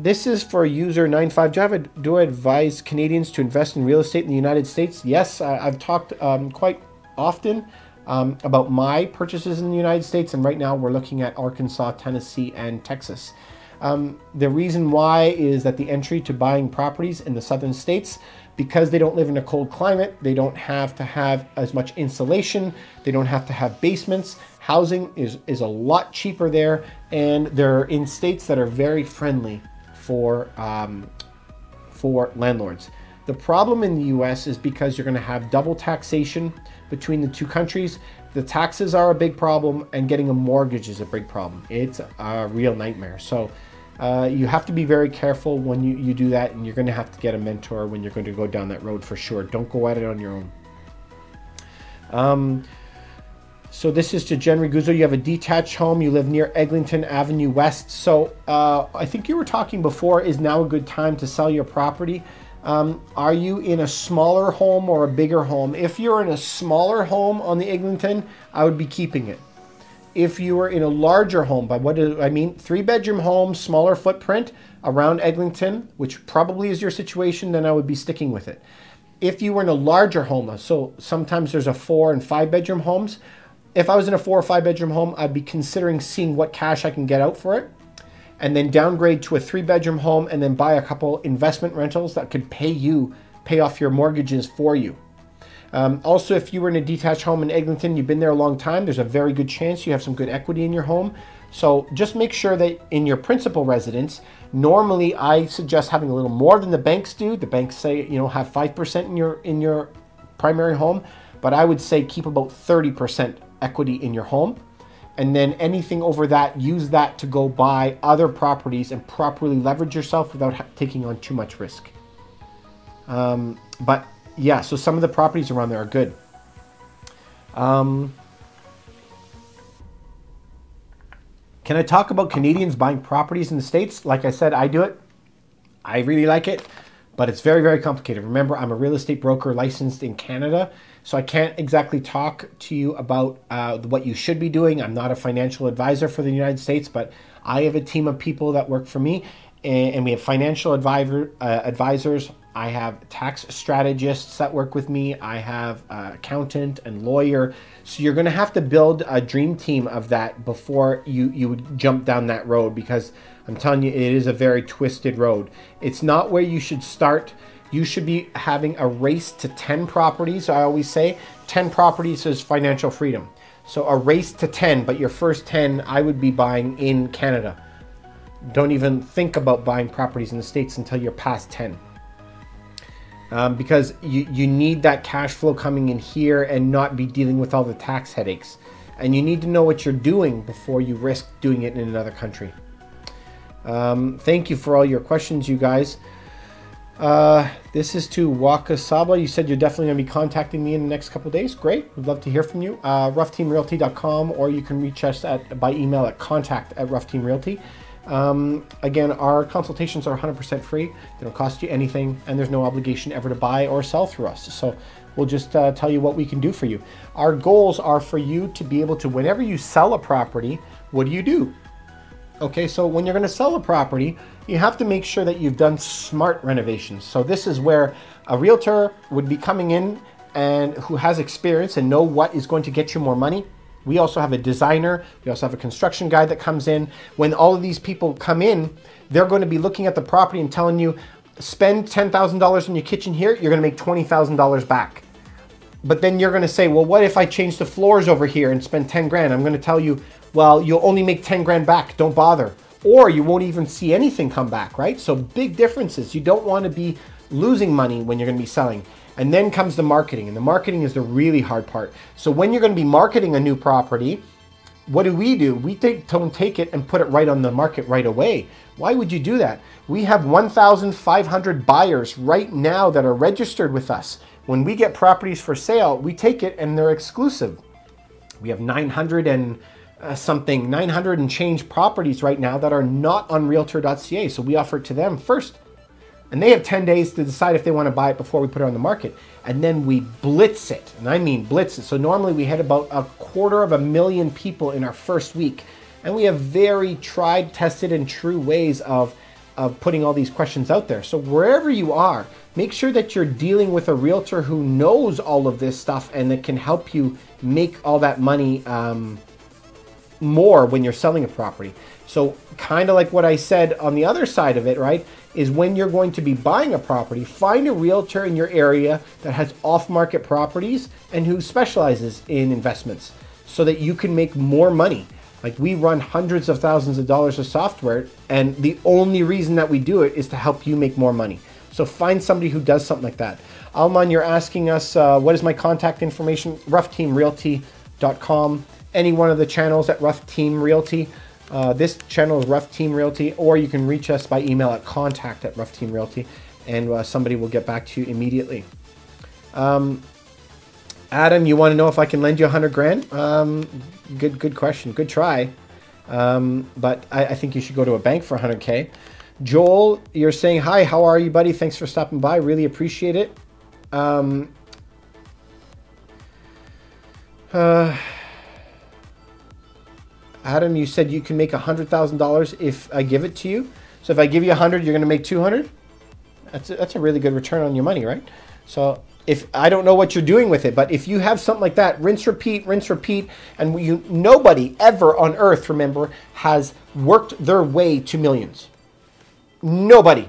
This is for user 95. Do I advise Canadians to invest in real estate in the United States? Yes, I've talked quite often about my purchases in the United States, and right now we're looking at Arkansas, Tennessee, and Texas. The reason why is that the entry to buying properties in the southern states, because they don't live in a cold climate, they don't have to have as much insulation, they don't have to have basements. Housing is a lot cheaper there, and they're in states that are very friendly for landlords. The problem in the US is because you're going to have double taxation between the two countries. The taxes are a big problem, and getting a mortgage is a big problem. It's a real nightmare. So you have to be very careful when you do that, and you're going to have to get a mentor when you're going to go down that road for sure. Don't go at it on your own. So this is to Jen Raguzzo. You have a detached home. You live near Eglinton Avenue West. So I think you were talking before, is now a good time to sell your property? Are you in a smaller home or a bigger home? If you're in a smaller home on the Eglinton, I would be keeping it. If you were in a larger home, by what do I mean? 3-bedroom home, smaller footprint around Eglinton, which probably is your situation, then I would be sticking with it. If you were in a larger home, so sometimes there's a 4 and 5-bedroom homes. If I was in a 4 or 5-bedroom home, I'd be considering seeing what cash I can get out for it, and then downgrade to a 3-bedroom home, and then buy a couple investment rentals that could pay off your mortgages for you. Also, if you were in a detached home in Eglinton, you've been there a long time, there's a very good chance you have some good equity in your home. So just make sure that in your principal residence, normally I suggest having a little more than the banks do. The banks say, you know, have 5% in your primary home, but I would say keep about 30% equity in your home. And then anything over that, use that to go buy other properties and properly leverage yourself without taking on too much risk. But yeah, so some of the properties around there are good. Can I talk about Canadians buying properties in the States? Like I said, I do it. I really like it, but it's very, very complicated. Remember, I'm a real estate broker licensed in Canada, so I can't exactly talk to you about what you should be doing. I'm not a financial advisor for the United States, but I have a team of people that work for me, and we have financial advisors. I have tax strategists that work with me. I have an accountant and lawyer. So you're going to have to build a dream team of that before you would jump down that road, because I'm telling you, it is a very twisted road. It's not where you should start. You should be having a race to 10 properties. I always say 10 properties is financial freedom. So a race to 10, but your first 10 I would be buying in Canada. Don't even think about buying properties in the States until you're past 10. Because you need that cash flow coming in here and not be dealing with all the tax headaches. And you need to know what you're doing before you risk doing it in another country. Thank you for all your questions, you guys. This is to Wakasaba. You said you're definitely going to be contacting me in the next couple of days. Great. We'd love to hear from you. RuffTeamRealty.com, or you can reach us by email at contact@RuffTeamRealty. Again, our consultations are 100% free. They don't cost you anything, and there's no obligation ever to buy or sell through us. So we'll just tell you what we can do for you. Our goals are for you to be able to, whenever you sell a property, what do? Okay, so when you're going to sell a property, you have to make sure that you've done smart renovations. So this is where a realtor would be coming in and who has experience and know what is going to get you more money. We also have a designer. We also have a construction guy that comes in. When all of these people come in, they're going to be looking at the property and telling you, spend $10,000 in your kitchen here, you're gonna make $20,000 back. But then you're gonna say, well, what if I change the floors over here and spend 10 grand? I'm gonna tell you, well, you'll only make 10 grand back, don't bother. Or you won't even see anything come back, right? So big differences. You don't wanna be losing money when you're gonna be selling. And then comes the marketing, and the marketing is the really hard part. So when you're gonna be marketing a new property, what do? We don't take it and put it right on the market right away. Why would you do that? We have 1,500 buyers right now that are registered with us. When we get properties for sale, we take it and they're exclusive. We have 900 and change properties right now that are not on realtor.ca. So we offer it to them first. And they have 10 days to decide if they want to buy it before we put it on the market. And then we blitz it. And I mean blitz it. So normally we had about 250,000 people in our first week. And we have very tried, tested, and true ways of putting all these questions out there. So wherever you are, make sure that you're dealing with a realtor who knows all of this stuff and that can help you make all that money more when you're selling a property. So kind of like what I said on the other side of it, right, is when you're going to be buying a property, find a realtor in your area that has off-market properties and who specializes in investments so that you can make more money. Like, we run hundreds of thousands of dollars of software, and the only reason that we do it is to help you make more money. So find somebody who does something like that. Alman, you're asking us, what is my contact information? ruffteamrealty.com. Any one of the channels at Ruff Team Realty. This channel is Ruff Team Realty, or you can reach us by email at contact@Ruff Team Realty, and somebody will get back to you immediately. Adam, you want to know if I can lend you 100 grand? Good question. Good try. But I think you should go to a bank for 100K. Joel, you're saying, hi, how are you, buddy? Thanks for stopping by. Really appreciate it. Adam, you said you can make $100,000 if I give it to you. So if I give you 100, you're going to make 200. That's a really good return on your money, right? So if I don't know what you're doing with it, but if you have something like that, rinse, repeat, and nobody ever on earth, remember, has worked their way to millions. Nobody.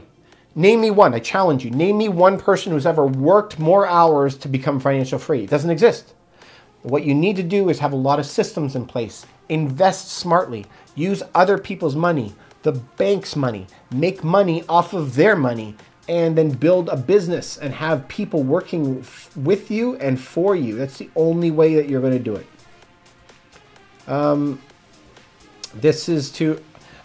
Name me one. I challenge you. Name me one person who's ever worked more hours to become financial free. It doesn't exist. What you need to do is have a lot of systems in place. Invest smartly. Use other people's money, the bank's money. Make money off of their money, and then build a business and have people working with you and for you. That's the only way that you're going to do it.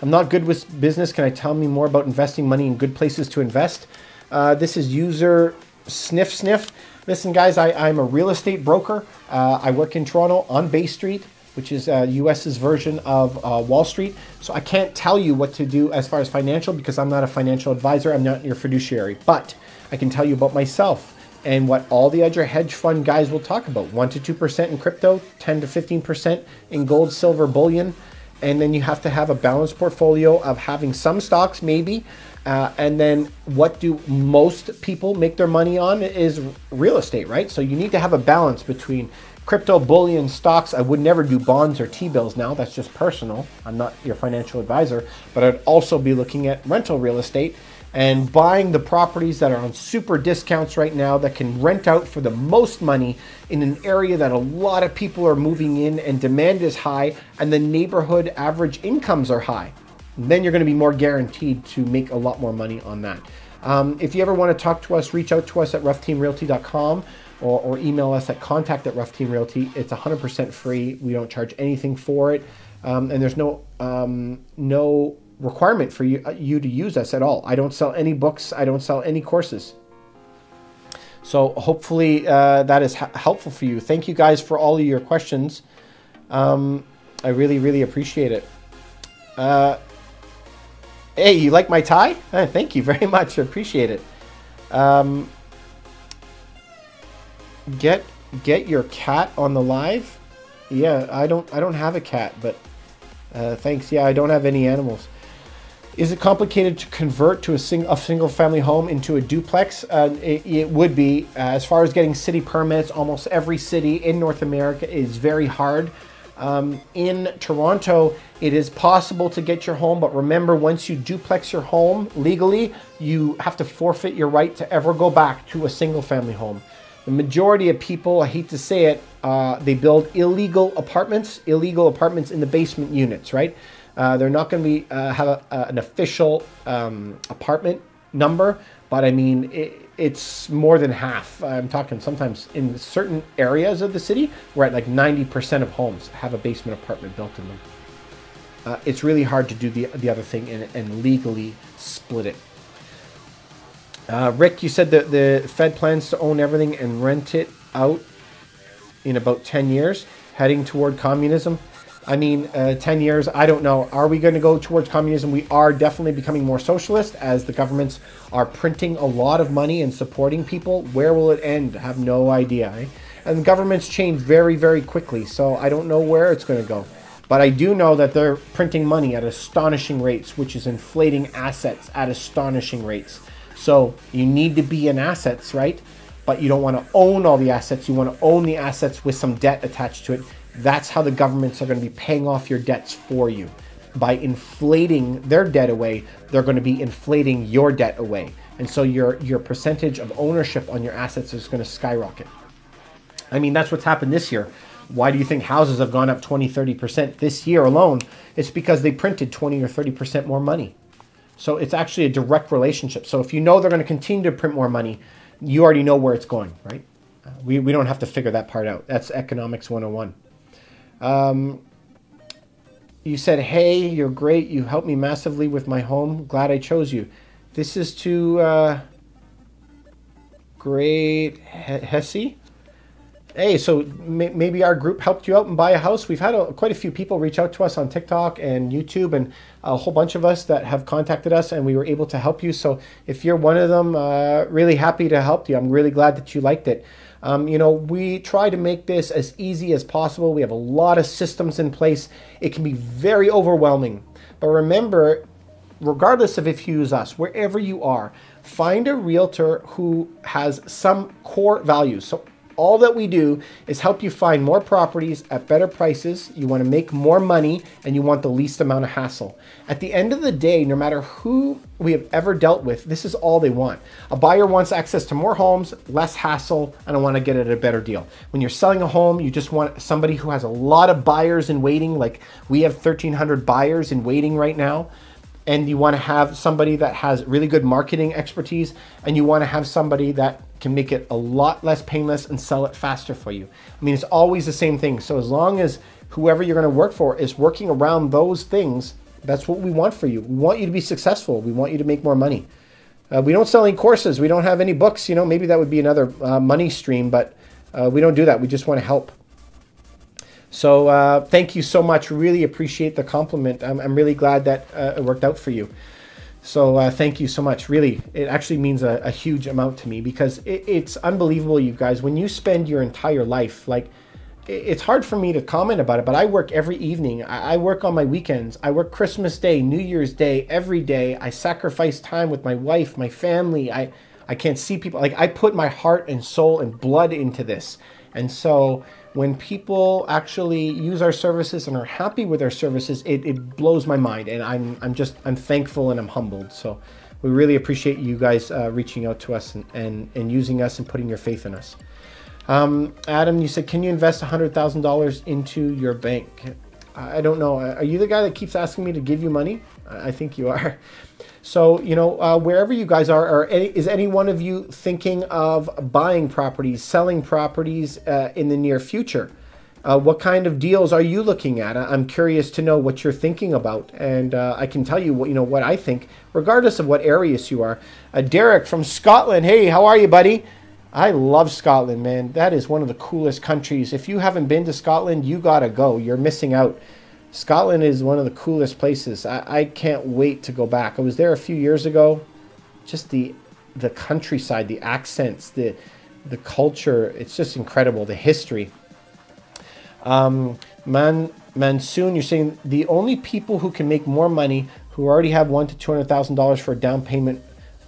I'm not good with business. Can I tell me more about investing money in good places to invest? This is user sniff. Listen, guys, I'm a real estate broker. I work in Toronto on Bay Street, which is US's version of Wall Street. So I can't tell you what to do as far as financial, because I'm not a financial advisor. I'm not your fiduciary. But I can tell you about myself and what all the other hedge fund guys will talk about. 1 to 2% in crypto, 10 to 15% in gold, silver, bullion. And then you have to have a balanced portfolio of having some stocks, maybe. And then what do most people make their money on is real estate, right? So you need to have a balance between crypto, bullion, stocks. I would never do bonds or T-bills now. That's just personal. I'm not your financial advisor. But I'd also be looking at rental real estate and buying the properties that are on super discounts right now that can rent out for the most money in an area that a lot of people are moving in and demand is high and the neighborhood average incomes are high. And then you're going to be more guaranteed to make a lot more money on that. If you ever want to talk to us, reach out to us at ruffteamrealty.com or email us at contact@ruffteamrealty. It's 100% free. We don't charge anything for it. And there's no requirement for you to use us at all. I don't sell any books. I don't sell any courses. So hopefully that is helpful for you. Thank you guys for all of your questions. I really, really appreciate it. Hey, you like my tie? Thank you very much. I appreciate it. Get your cat on the live. Yeah, I don't have a cat, but thanks. Yeah, I don't have any animals. Is it complicated to convert to a single family home into a duplex? It would be. As far as getting city permits, almost every city in North America is very hard. In Toronto, it is possible to get your home, but remember, once you duplex your home legally, you have to forfeit your right to ever go back to a single family home. The majority of people, I hate to say it, they build illegal apartments in the basement units, right? They're not going to be have an official apartment number, but I mean, it's more than half. I'm talking sometimes in certain areas of the city, we're at like 90% of homes have a basement apartment built in them. It's really hard to do the other thing and legally split it. Rick, you said that the Fed plans to own everything and rent it out in about 10 years, heading toward communism. I mean, 10 years, I don't know. Are we going to go towards communism? We are definitely becoming more socialist as the governments are printing a lot of money and supporting people. Where will it end? I have no idea. Eh? And governments change very, very quickly, so I don't know where it's going to go. But I do know that they're printing money at astonishing rates, which is inflating assets at astonishing rates. So you need to be in assets, right? But you don't want to own all the assets. You want to own the assets with some debt attached to it. That's how the governments are going to be paying off your debts for you. By inflating their debt away, they're going to be inflating your debt away. And so your percentage of ownership on your assets is going to skyrocket. I mean, that's what's happened this year. Why do you think houses have gone up 20, 30% this year alone? It's because they printed 20 or 30% more money. So it's actually a direct relationship. So if you know they're going to continue to print more money, you already know where it's going, right? We don't have to figure that part out. That's economics 101. You said, hey, you're great. You helped me massively with my home. Glad I chose you. This is to Great Hesse. Hey, so maybe our group helped you out and buy a house. We've had quite a few people reach out to us on TikTok and YouTube, and a whole bunch of us that have contacted us, and we were able to help you. So if you're one of them, really happy to help you. I'm really glad that you liked it. You know, we try to make this as easy as possible. We have a lot of systems in place. It can be very overwhelming. But remember, regardless of if you use us, wherever you are, find a realtor who has some core values. So all that we do is help you find more properties at better prices. You want to make more money, and you want the least amount of hassle. At the end of the day, no matter who we have ever dealt with, this is all they want. A buyer wants access to more homes, less hassle, and I want to get it at a better deal. When you're selling a home, you just want somebody who has a lot of buyers in waiting. Like we have 1,300 buyers in waiting right now. And you want to have somebody that has really good marketing expertise, and you want to have somebody that can make it a lot less painless and sell it faster for you. I mean, it's always the same thing. So as long as whoever you're going to work for is working around those things, that's what we want for you. We want you to be successful. We want you to make more money. We don't sell any courses. We don't have any books. You know, maybe that would be another money stream, but we don't do that. We just want to help. So thank you so much. Really appreciate the compliment. I'm really glad that it worked out for you. So thank you so much. Really, it actually means a huge amount to me, because it's unbelievable, you guys. When you spend your entire life, like, it's hard for me to comment about it, but I work every evening. I work on my weekends. I work Christmas Day, New Year's Day, every day. I sacrifice time with my wife, my family. I can't see people. Like, I put my heart and soul and blood into this. And so when people actually use our services and are happy with our services, it blows my mind, and I'm thankful and I'm humbled. So we really appreciate you guys reaching out to us and using us and putting your faith in us. Adam, you said, can you invest $100,000 into your bank? I don't know. Are you the guy that keeps asking me to give you money? I think you are. So, you know, wherever you guys are, is any one of you thinking of buying properties, selling properties in the near future? What kind of deals are you looking at? I'm curious to know what you're thinking about, and I can tell you what I think, regardless of what areas you are. Derek from Scotland. Hey, how are you, buddy? I love Scotland, man. That is one of the coolest countries. If you haven't been to Scotland, you gotta go. You're missing out. Scotland is one of the coolest places. I can't wait to go back. I was there a few years ago. Just the countryside, the accents, the culture, it's just incredible. The history. Mansoon, you're saying the only people who can make more money who already have $100,000 to $200,000 for a down payment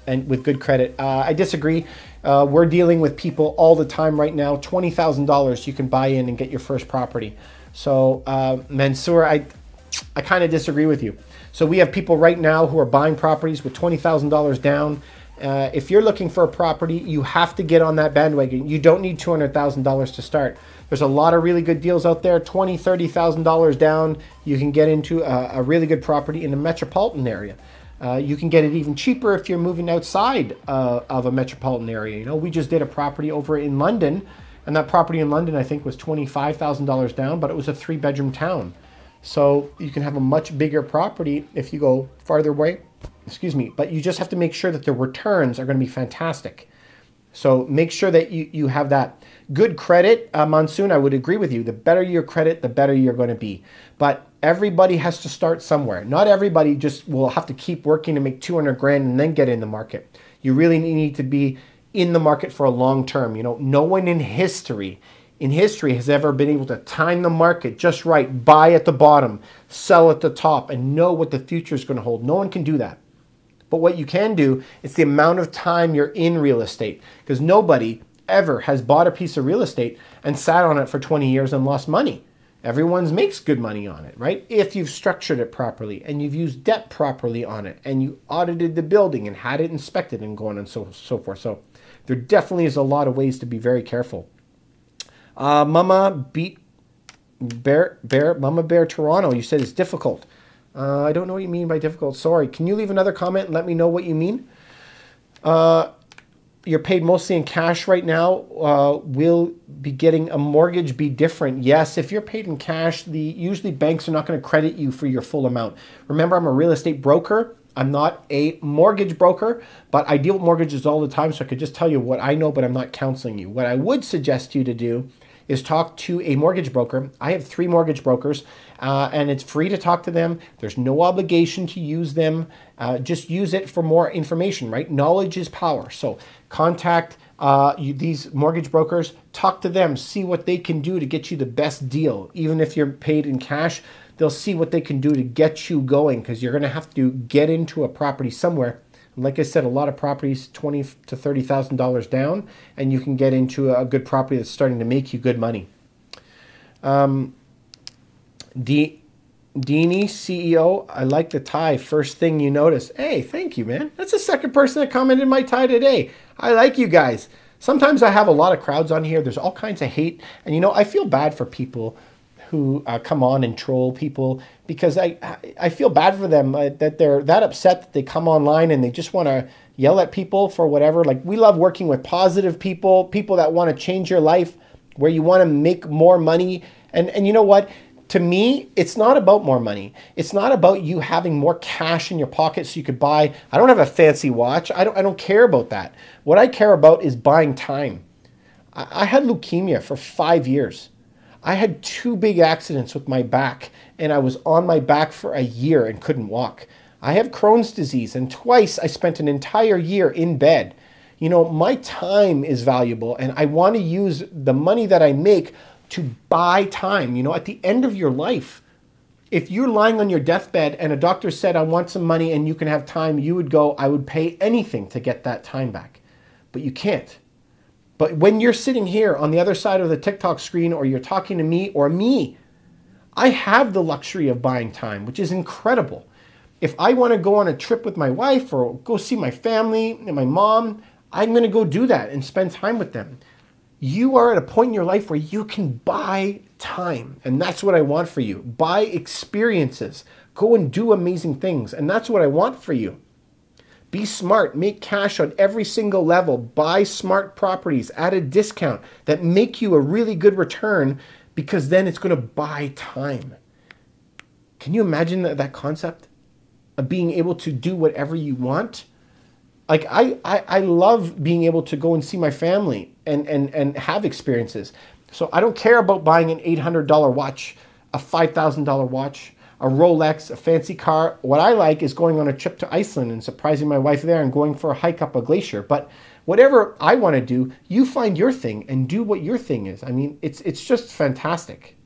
and with good credit. I disagree. We're dealing with people all the time right now. $20,000 you can buy in and get your first property. So Mansoor, I kind of disagree with you. So we have people right now who are buying properties with $20,000 down. If you're looking for a property, you have to get on that bandwagon. You don't need $200,000 to start. There's a lot of really good deals out there, $20,000, $30,000 down. You can get into a really good property in a metropolitan area. You can get it even cheaper if you're moving outside of a metropolitan area. You know, we just did a property over in London, and that property in London, I think, was $25,000 down, but it was a 3-bedroom town. So you can have a much bigger property if you go farther away, but you just have to make sure that the returns are going to be fantastic. So make sure that you have that good credit. Monsoon, I would agree with you. The better your credit, the better you're going to be. But everybody has to start somewhere. Not everybody just will have to keep working to make 200 grand and then get in the market. You really need to be in the market for a long term. You know, no one in history has ever been able to time the market just right, buy at the bottom, sell at the top, and know what the future is going to hold. No one can do that. But what you can do is the amount of time you're in real estate, because nobody ever has bought a piece of real estate and sat on it for 20 years and lost money. Everyone makes good money on it, right? If you've structured it properly and you've used debt properly on it and you audited the building and had it inspected and going on and so forth. So there definitely is a lot of ways to be very careful. Mama Bear Toronto, you said it's difficult. I don't know what you mean by difficult. Sorry. Can you leave another comment and let me know what you mean? You're paid mostly in cash right now. Will be getting a mortgage be different? Yes, if you're paid in cash, usually banks are not going to credit you for your full amount. Remember, I'm a real estate broker. I'm not a mortgage broker, but I deal with mortgages all the time, so I could just tell you what I know, but I'm not counseling you. What I would suggest you to do is talk to a mortgage broker. I have 3 mortgage brokers, and it's free to talk to them. There's no obligation to use them. Just use it for more information, right? Knowledge is power. So contact these mortgage brokers, talk to them, see what they can do to get you the best deal. Even if you're paid in cash, they'll see what they can do to get you going, because you're going to have to get into a property somewhere. Like I said, a lot of properties, $20,000 to $30,000 down, and you can get into a good property that's starting to make you good money. Deanie, CEO, I like the tie. First thing you notice. Hey, thank you, man. That's the second person that commented my tie today. I like you guys. Sometimes I have a lot of crowds on here. There's all kinds of hate. And, you know, I feel bad for people who come on and troll people, because I feel bad for them that they're that upset that they come online and they just want to yell at people for whatever. Like, we love working with positive people, people that want to change your life, where you want to make more money. And you know what? To me, it's not about more money. It's not about you having more cash in your pocket so you could buy. I don't have a fancy watch. I don't care about that. What I care about is buying time. I had leukemia for 5 years. I had 2 big accidents with my back, and I was on my back for a year and couldn't walk. I have Crohn's disease, and twice I spent an entire year in bed. You know, my time is valuable, and I want to use the money that I make to buy time. You know, at the end of your life, if you're lying on your deathbed and a doctor said, I want some money and you can have time, you would go, I would pay anything to get that time back. But you can't. But when you're sitting here on the other side of the TikTok screen, or you're talking to me or me, I have the luxury of buying time, which is incredible. If I want to go on a trip with my wife or go see my family and my mom, I'm going to go do that and spend time with them. You are at a point in your life where you can buy time. And that's what I want for you. Buy experiences. Go and do amazing things. And that's what I want for you. Be smart. Make cash on every single level. Buy smart properties at a discount that make you a really good return, because then it's going to buy time. Can you imagine that concept of being able to do whatever you want? Like, I love being able to go and see my family and have experiences. So I don't care about buying an $800 watch, a $5,000 watch, a Rolex, a fancy car. What I like is going on a trip to Iceland and surprising my wife there and going for a hike up a glacier. But whatever I want to do, you find your thing and do what your thing is. I mean, it's just fantastic.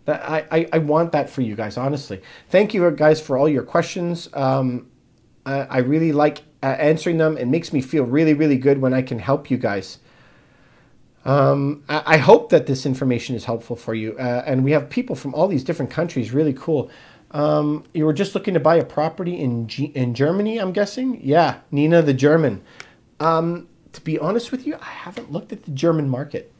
I want that for you guys, honestly. Thank you guys for all your questions. I really like answering them. It makes me feel really, really good when I can help you guys. I hope that this information is helpful for you. And we have people from all these different countries. Really cool. You were just looking to buy a property in Germany, I'm guessing? Yeah, Nina the German. To be honest with you, I haven't looked at the German market.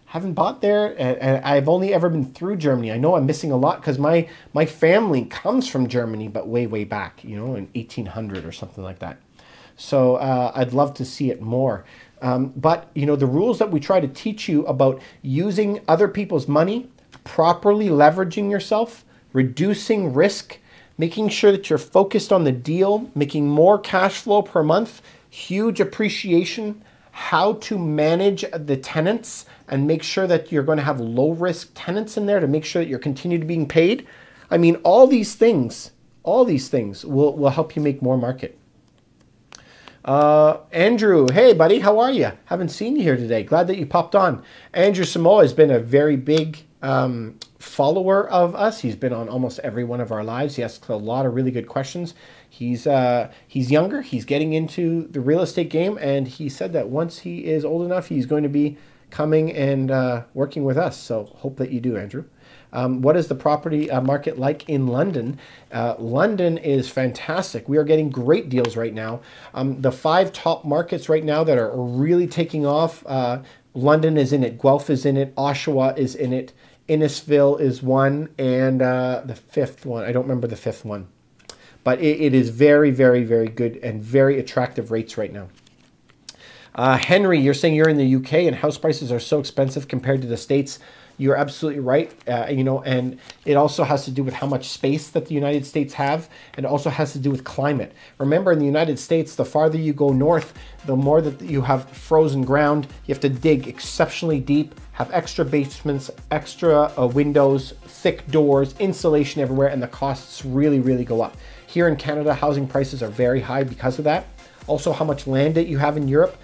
Haven't bought there, and I've only ever been through Germany. I know I'm missing a lot because my family comes from Germany, but way back, in 1800 or something like that. So I'd love to see it more. But the rules that we try to teach you about using other people's money, properly leveraging yourself, reducing risk, making sure that you're focused on the deal, making more cash flow per month, huge appreciation, how to manage the tenants and make sure that you're going to have low risk tenants in there to make sure that you're continuing being paid. I mean, all these things will help you make more market. Andrew, hey buddy, how are you? Haven't seen you here today. Glad that you popped on. Andrew Samoa has been a very big follower of us. He's been on almost every one of our lives. He asks a lot of really good questions. He's younger. He's getting into the real estate game, and he said that once he is old enough, he's going to be coming and working with us. So hope that you do, Andrew. What is the property market like in London? London is fantastic. We are getting great deals right now. The 5 top markets right now that are really taking off, London is in it, Guelph is in it, Oshawa is in it, Innisfil is one, and the 5th one, I don't remember the 5th one. But it is very good and very attractive rates right now. Henry, you're saying you're in the UK and house prices are so expensive compared to the States. You're absolutely right, and it also has to do with how much space that the United States have, and it also has to do with climate. Remember, in the United States, the farther you go north, the more that you have frozen ground. You have to dig exceptionally deep, have extra basements, extra windows, thick doors, insulation everywhere, and the costs really go up. Here in Canada, housing prices are very high because of that. Also, how much land that you have in Europe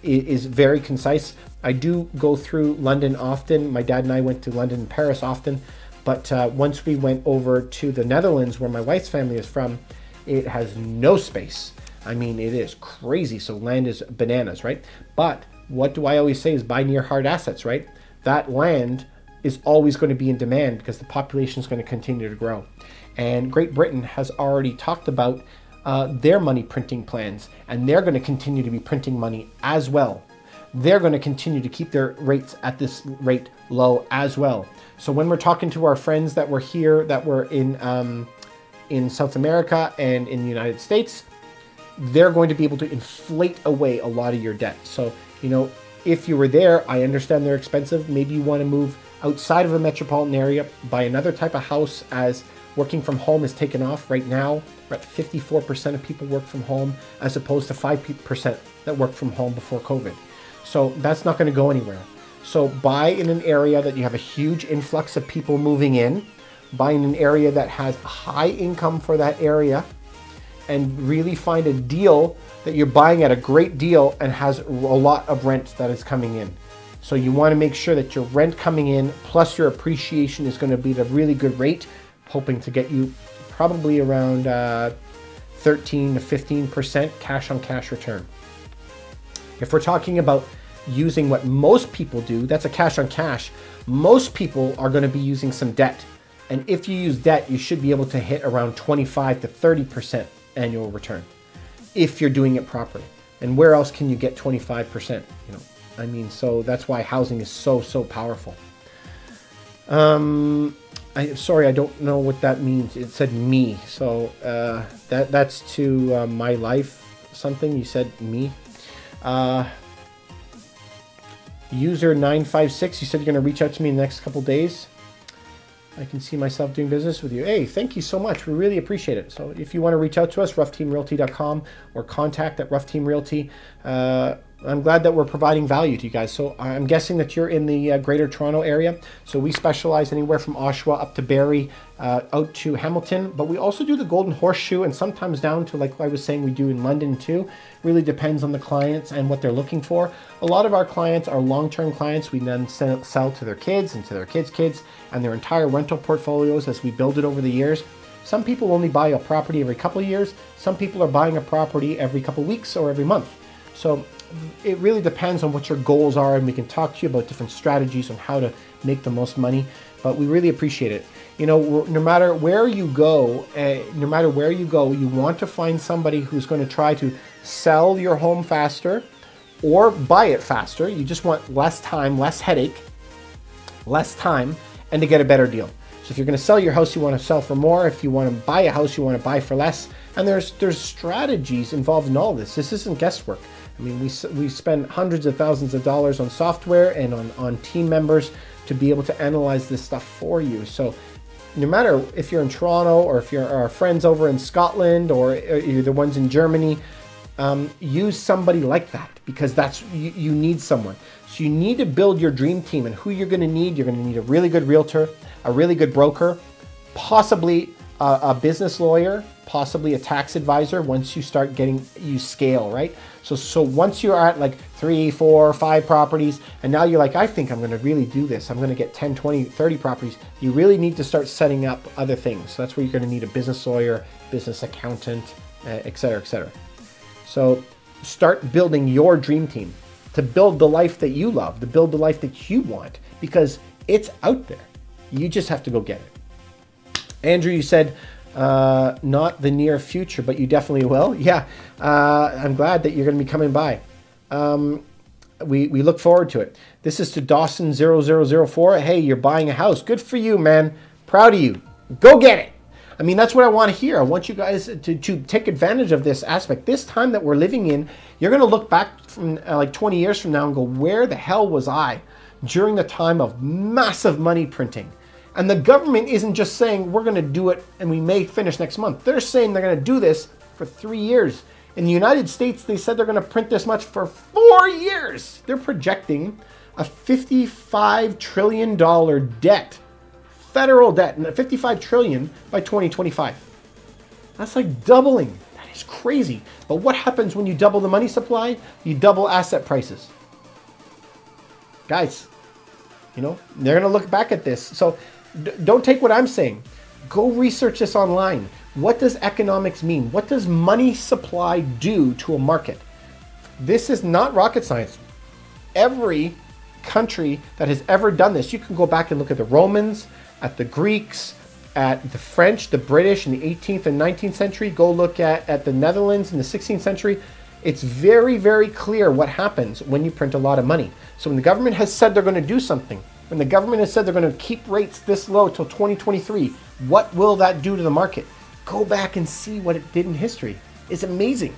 is very concise. I do go through London often. My dad and I went to London and Paris often. But once we went over to the Netherlands, where my wife's family is from, it has no space. I mean, it is crazy. So land is bananas, right? But what do I always say is buy near hard assets, right? That land is always going to be in demand because the population is going to continue to grow. And Great Britain has already talked about their money printing plans, and they're going to continue to be printing money as well. They're going to continue to keep their rates at this rate low as well. So when we're talking to our friends that were here, that were in South America and in the United States, they're going to be able to inflate away a lot of your debt. So, if you were there, I understand they're expensive. Maybe you want to move outside of a metropolitan area, buy another type of house, as working from home is taken off right now. We're at 54% of people work from home, as opposed to 5% that worked from home before COVID. So that's not going to go anywhere. So buy in an area that you have a huge influx of people moving in, buy in an area that has high income for that area, and really find a deal that you're buying at a great deal and has a lot of rent that is coming in. So you want to make sure that your rent coming in plus your appreciation is going to be at a really good rate, hoping to get you probably around 13 to 15% cash on cash return. If we're talking about using what most people do, that's a cash on cash. Most people are going to be using some debt. And if you use debt, you should be able to hit around 25 to 30% annual return if you're doing it properly. And where else can you get 25%? So that's why housing is so powerful. Sorry, I don't know what that means. It said me. So that's to my life something. You said me. User 956, you said you're going to reach out to me in the next couple days. I can see myself doing business with you. Hey, thank you so much. We really appreciate it. So if you want to reach out to us, ruffteamrealty.com or contact at Ruff Team Realty. I'm glad that we're providing value to you guys. So I'm guessing that you're in the Greater Toronto area. So we specialize anywhere from Oshawa up to Barrie, out to Hamilton. But we also do the Golden Horseshoe, and sometimes down to, like I was saying, we do in London too. Really depends on the clients and what they're looking for. A lot of our clients are long-term clients. We then sell to their kids and to their kids' kids and their entire rental portfolios as we build it over the years. Some people only buy a property every couple of years. Some people are buying a property every couple of weeks or every month. So it really depends on what your goals are, and we can talk to you about different strategies on how to make the most money, but we really appreciate it. You know, no matter where you go, you want to find somebody who's going to try to sell your home faster or buy it faster. You just want less time, less headache, less time, and to get a better deal. So if you're going to sell your house, you want to sell for more. If you want to buy a house, you want to buy for less. And there's strategies involved in all this. This isn't guesswork. I mean, we spend hundreds of thousands of dollars on software and on team members to be able to analyze this stuff for you. So no matter if you're in Toronto or if you're our friends over in Scotland or you're the ones in Germany, use somebody like that, because that's you need someone. So you need to build your dream team, and who you're going to need. You're going to need a really good realtor, a really good broker, possibly a business lawyer, possibly a tax advisor once you start you scale, right? So once you're at like 3, 4, 5 properties, and now you're like, I think I'm going to really do this. I'm going to get 10, 20, 30 properties. You really need to start setting up other things. So that's where you're going to need a business lawyer, business accountant, et cetera, et cetera. So start building your dream team to build the life that you love, to build the life that you want, because it's out there. You just have to go get it. Andrew, you said, not the near future, but you definitely will. Yeah, I'm glad that you're going to be coming by. We look forward to it. This is to Dawson0004. Hey, you're buying a house. Good for you, man. Proud of you. Go get it. I mean, that's what I want to hear. I want you guys to take advantage of this aspect. This time that we're living in, you're going to look back from like 20 years from now and go, where the hell was I during the time of massive money printing? And the government isn't just saying, we're going to do it and we may finish next month. They're saying they're going to do this for 3 years. In the United States, they said they're going to print this much for 4 years. They're projecting a $55 trillion debt, federal debt, and $55 trillion by 2025. That's like doubling. That is crazy. But what happens when you double the money supply? You double asset prices. Guys, you know, they're going to look back at this. So don't take what I'm saying. Go research this online. What does economics mean? What does money supply do to a market? This is not rocket science. Every country that has ever done this, you can go back and look at the Romans, at the Greeks, at the French, the British in the 18th and 19th century. Go look at the Netherlands in the 16th century. It's very, very clear what happens when you print a lot of money. So when the government has said they're going to do something, when the government has said they're going to keep rates this low till 2023, what will that do to the market? Go back and see what it did in history. It's amazing.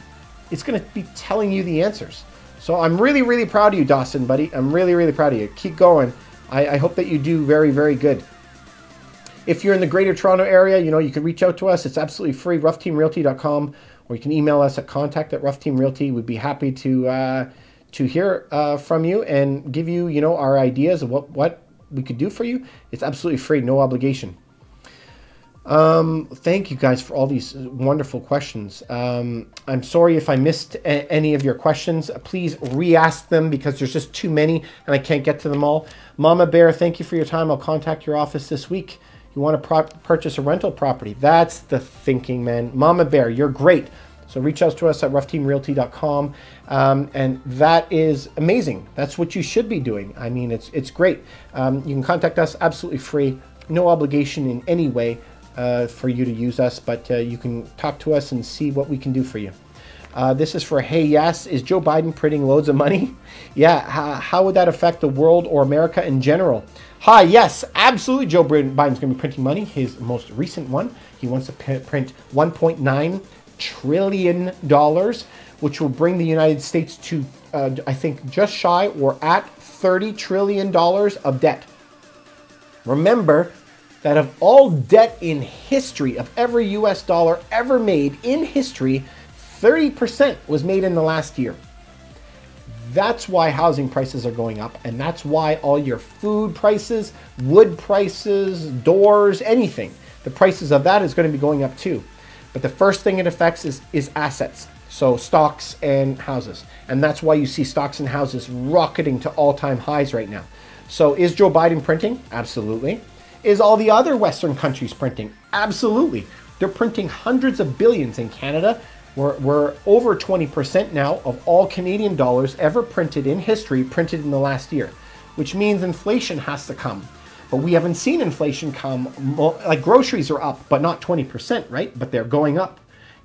It's going to be telling you the answers. So I'm really, really proud of you, Dawson, buddy. I'm really, really proud of you. Keep going. I hope that you do very, very good. If you're in the Greater Toronto area, you know, you can reach out to us. It's absolutely free, ruffteamrealty.com, or you can email us at contact@ruffteamrealty. We'd be happy to hear from you and give you, you know, our ideas of what we could do for you. It's absolutely free, no obligation. Thank you guys for all these wonderful questions. I'm sorry if I missed any of your questions. Please re-ask them because there's just too many and I can't get to them all. Mama Bear, thank you for your time. I'll contact your office this week. You want to purchase a rental property. That's the thinking, man. Mama Bear, you're great. So reach out to us at ruffteamrealty.com. And that is amazing. That's what you should be doing. I mean, it's great. You can contact us absolutely free. No obligation in any way for you to use us, but you can talk to us and see what we can do for you. This is for, hey, yes, is Joe Biden printing loads of money? Yeah, how would that affect the world or America in general? Hi, yes, absolutely Joe Biden's going to be printing money. His most recent one, he wants to print $1.9 trillion, which will bring the United States to, I think, just shy or at $30 trillion of debt. Remember that of all debt in history, of every US dollar ever made in history, 30% was made in the last year. That's why housing prices are going up, and that's why all your food prices, wood prices, doors, anything, the prices of that is going to be going up too. But the first thing it affects is assets, so stocks and houses. And that's why you see stocks and houses rocketing to all-time highs right now. So is Joe Biden printing? Absolutely. Is all the other Western countries printing? Absolutely. They're printing hundreds of billions in Canada. We're over 20% now of all Canadian dollars ever printed in history, printed in the last year, which means inflation has to come. But we haven't seen inflation come. Like groceries are up, but not 20%, right? But they're going up.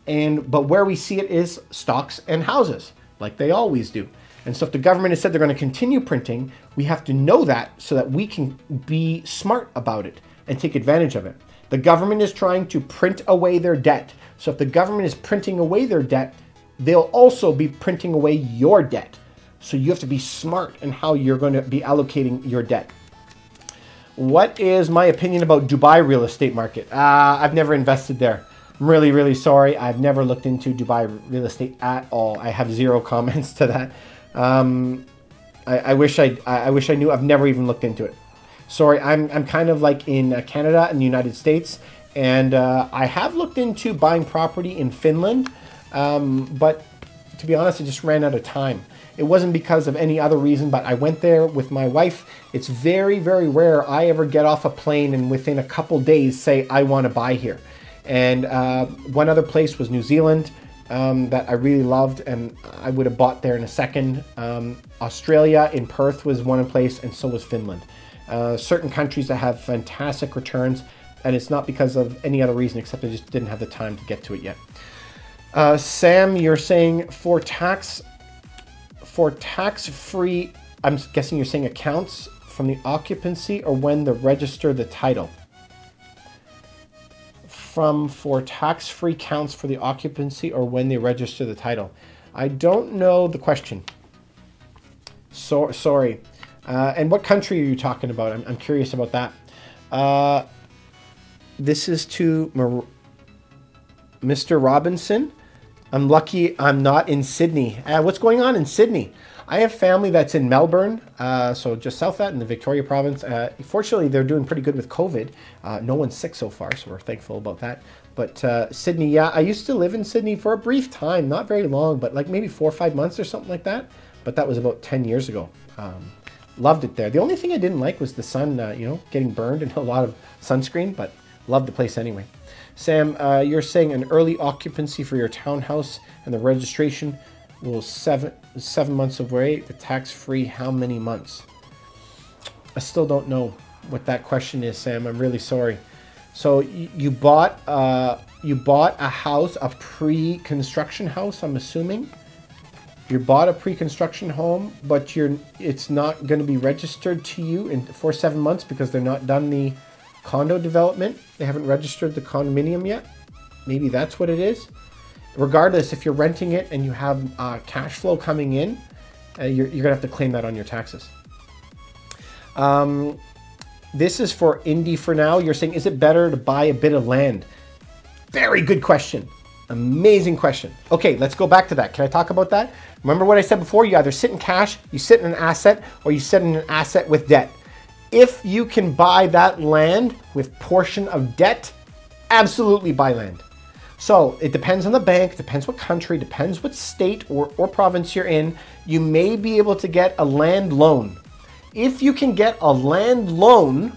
But where we see it is stocks and houses, like they always do. And so if the government has said they're going to continue printing, we have to know that so that we can be smart about it and take advantage of it. The government is trying to print away their debt. So if the government is printing away their debt, they'll also be printing away your debt. So you have to be smart in how you're going to be allocating your debt. What is my opinion about Dubai real estate market? I've never invested there. I'm really, really sorry. I've never looked into Dubai real estate at all. I have zero comments to that. I wish I knew. I've never even looked into it. Sorry, I'm kind of like in Canada and the United States, and I have looked into buying property in Finland, but to be honest, I just ran out of time. It wasn't because of any other reason, but I went there with my wife. It's very, very rare I ever get off a plane and within a couple days say, I want to buy here. And one other place was New Zealand that I really loved, and I would have bought there in a second. Australia in Perth was one place, and so was Finland. Certain countries that have fantastic returns, and it's not because of any other reason except I just didn't have the time to get to it yet. Sam, you're saying for tax-free, I'm guessing you're saying accounts from the occupancy or when they register the title? For tax-free counts for the occupancy or when they register the title? I don't know the question. So sorry. And what country are you talking about? I'm curious about that. This is to Mr. Robinson. I'm lucky I'm not in Sydney. What's going on in Sydney? I have family that's in Melbourne, so just south of that in the Victoria province. Fortunately, they're doing pretty good with COVID. No one's sick so far, so we're thankful about that. But Sydney, yeah, I used to live in Sydney for a brief time, not very long, but like maybe 4 or 5 months or something like that. But that was about 10 years ago. Loved it there. The only thing I didn't like was the sun, getting burned and a lot of sunscreen, but loved the place anyway. Sam, you're saying an early occupancy for your townhouse and the registration will 7 months away. The tax-free, how many months? I still don't know what that question is, Sam. I'm really sorry. So you bought a house, a pre-construction house, I'm assuming. You bought a pre-construction home, but it's not going to be registered to you for 7 months because they're not done the condo development. They haven't registered the condominium yet. Maybe that's what it is. Regardless, if you're renting it and you have cash flow coming in, you're going to have to claim that on your taxes. This is for Indy for now. You're saying, is it better to buy a bit of land? Very good question. Amazing question. Okay, let's go back to that. Can I talk about that? Remember what I said before? You either sit in cash, you sit in an asset, or you sit in an asset with debt. If you can buy that land with portion of debt, absolutely buy land. So it depends on the bank, depends what country, depends what state or province you're in. You may be able to get a land loan. If you can get a land loan,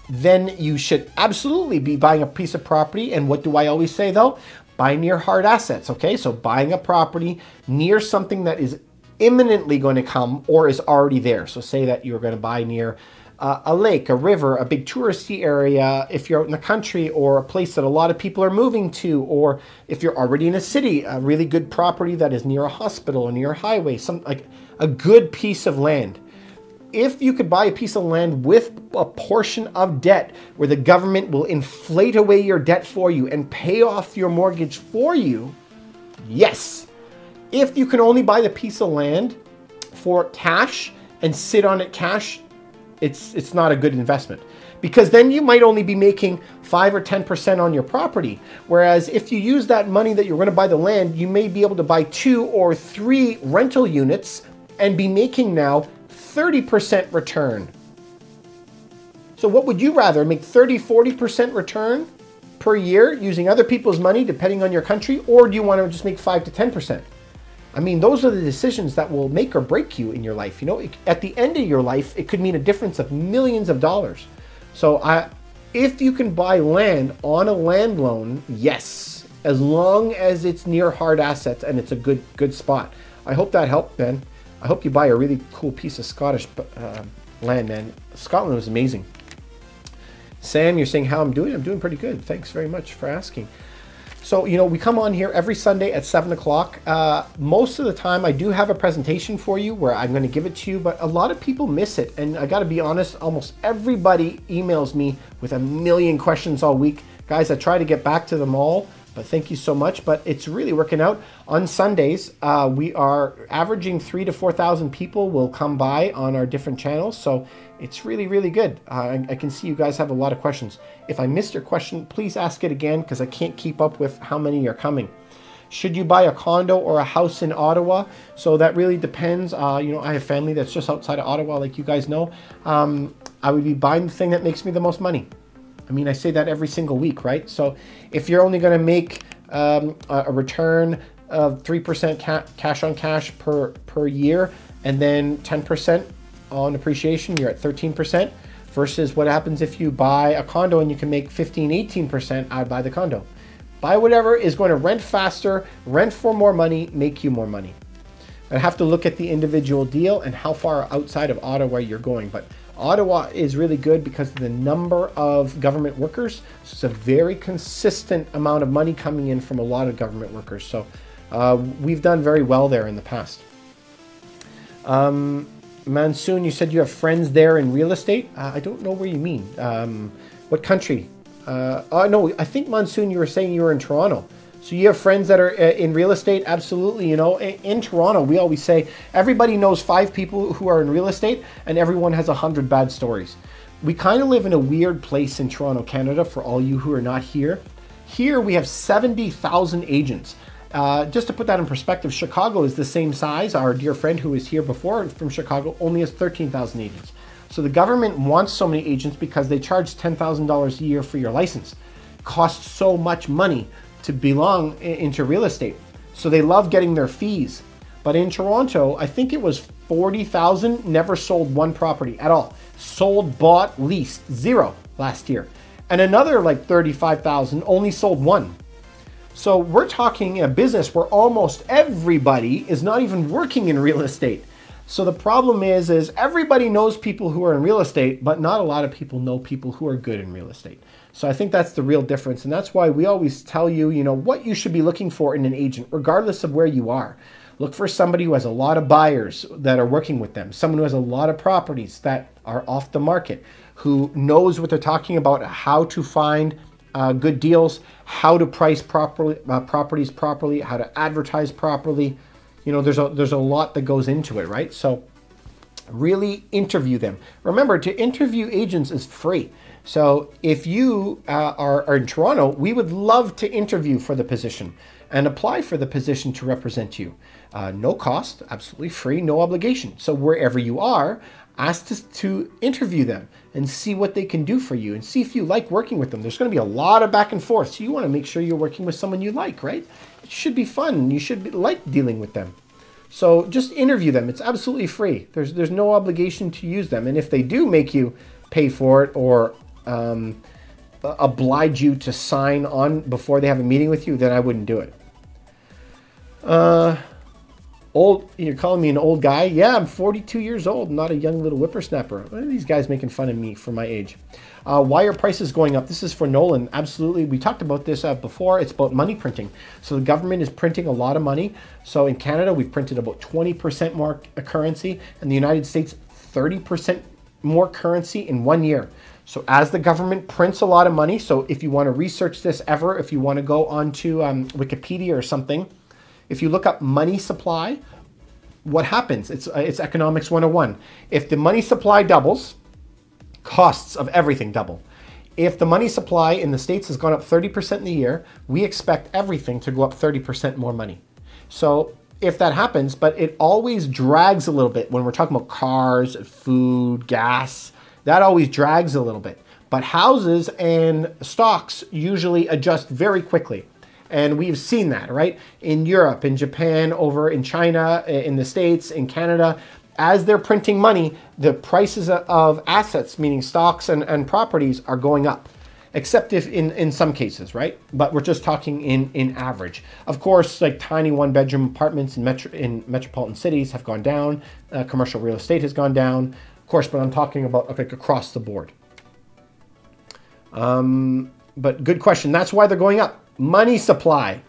then you should absolutely be buying a piece of property. And what do I always say though? Buy near hard assets, okay? So buying a property near something that is imminently going to come or is already there. So say that you're going to buy near a lake, a river, a big touristy area, if you're out in the country, or a place that a lot of people are moving to, or if you're already in a city, a really good property that is near a hospital or near a highway, like a good piece of land. If you could buy a piece of land with a portion of debt where the government will inflate away your debt for you and pay off your mortgage for you, yes. If you can only buy the piece of land for cash and sit on it cash, it's not a good investment, because then you might only be making 5 or 10% on your property. Whereas if you use that money that you're going to buy the land, you may be able to buy 2 or 3 rental units and be making now 30% return. So what would you rather, make 30, 40% return per year using other people's money depending on your country, or do you want to just make 5 to 10%? I mean, those are the decisions that will make or break you in your life. You know, at the end of your life, it could mean a difference of millions of dollars. So if you can buy land on a land loan, yes, as long as it's near hard assets and it's a good spot. I hope that helped, Ben. I hope you buy a really cool piece of Scottish land, man. Scotland was amazing. Sam, you're saying how I'm doing? I'm doing pretty good. Thanks very much for asking. So, you know, we come on here every Sunday at 7 o'clock. Most of the time I do have a presentation for you where I'm going to give it to you, but a lot of people miss it. And I got to be honest, almost everybody emails me with a million questions all week. Guys, I try to get back to them all, but thank you so much. But it's really working out. On Sundays, we are averaging 3,000 to 4,000 people will come by on our different channels. So it's really, really good. I can see you guys have a lot of questions. If I missed your question, please ask it again because I can't keep up with how many are coming. Should you buy a condo or a house in Ottawa? So that really depends. You know, I have family that's just outside of Ottawa, like you guys know. I would be buying the thing that makes me the most money. I mean, I say that every single week, right? So if you're only going to make a return of 3% cash on cash per year and then 10% on appreciation, you're at 13%, versus what happens if you buy a condo and you can make 15, 18%, I'd buy the condo. Buy whatever is going to rent faster, rent for more money, make you more money. I have to look at the individual deal and how far outside of Ottawa you're going. But Ottawa is really good because of the number of government workers. So it's a very consistent amount of money coming in from a lot of government workers. So we've done very well there in the past. Monsoon, you said you have friends there in real estate. I don't know where you mean. What country? No, I think Monsoon, you were saying you were in Toronto. So you have friends that are in real estate? Absolutely. You know, in Toronto, we always say everybody knows 5 people who are in real estate and everyone has 100 bad stories. We kind of live in a weird place in Toronto, Canada, for all you who are not here. Here we have 70,000 agents. Just to put that in perspective, Chicago is the same size. Our dear friend who was here before from Chicago only has 13,000 agents. So the government wants so many agents because they charge $10,000 a year for your license. It costs so much money to belong into real estate. So they love getting their fees. But in Toronto, I think it was 40,000, never sold one property at all. Sold, bought, leased, 0 last year. And another like 35,000 only sold 1. So we're talking a business where almost everybody is not even working in real estate. So the problem is everybody knows people who are in real estate, but not a lot of people know people who are good in real estate. So I think that's the real difference. And that's why we always tell you, you know, what you should be looking for in an agent, regardless of where you are. Look for somebody who has a lot of buyers that are working with them, someone who has a lot of properties that are off the market, who knows what they're talking about, how to find good deals, how to price properly, properties properly, how to advertise properly. You know, there's a lot that goes into it, right? So really interview them. Remember, to interview agents is free. So if you are in Toronto, we would love to interview for the position and apply for the position to represent you. No cost, absolutely free, no obligation. So wherever you are, ask us to interview them and see what they can do for you and see if you like working with them. There's going to be a lot of back and forth. So you want to make sure you're working with someone you like, right? It should be fun. You should like dealing with them. So just interview them. It's absolutely free. There's no obligation to use them. And if they do make you pay for it or oblige you to sign on before they have a meeting with you, then I wouldn't do it. You're calling me an old guy? Yeah, I'm 42 years old, not a young little whippersnapper. What are these guys making fun of me for my age? Why are prices going up? This is for Nolan. Absolutely. We talked about this before. It's about money printing. So the government is printing a lot of money. So in Canada, we've printed about 20% more currency. In the United States, 30% more currency in 1 year. So as the government prints a lot of money, so if you want to research this ever, if you want to go onto Wikipedia or something, if you look up money supply, what happens? It's economics 101. If the money supply doubles, costs of everything double. If the money supply in the States has gone up 30% in the year, we expect everything to go up 30% more money. So if that happens, but it always drags a little bit when we're talking about cars, food, gas, that always drags a little bit. But houses and stocks usually adjust very quickly. And we've seen that, right? In Europe, in Japan, over in China, in the States, in Canada, as they're printing money, the prices of assets, meaning stocks and properties, are going up. except if in some cases, right? But we're just talking in average. Of course, like tiny one-bedroom apartments in metropolitan cities have gone down. Commercial real estate has gone down, of course, but I'm talking about like across the board. But good question. That's why they're going up. Money supply.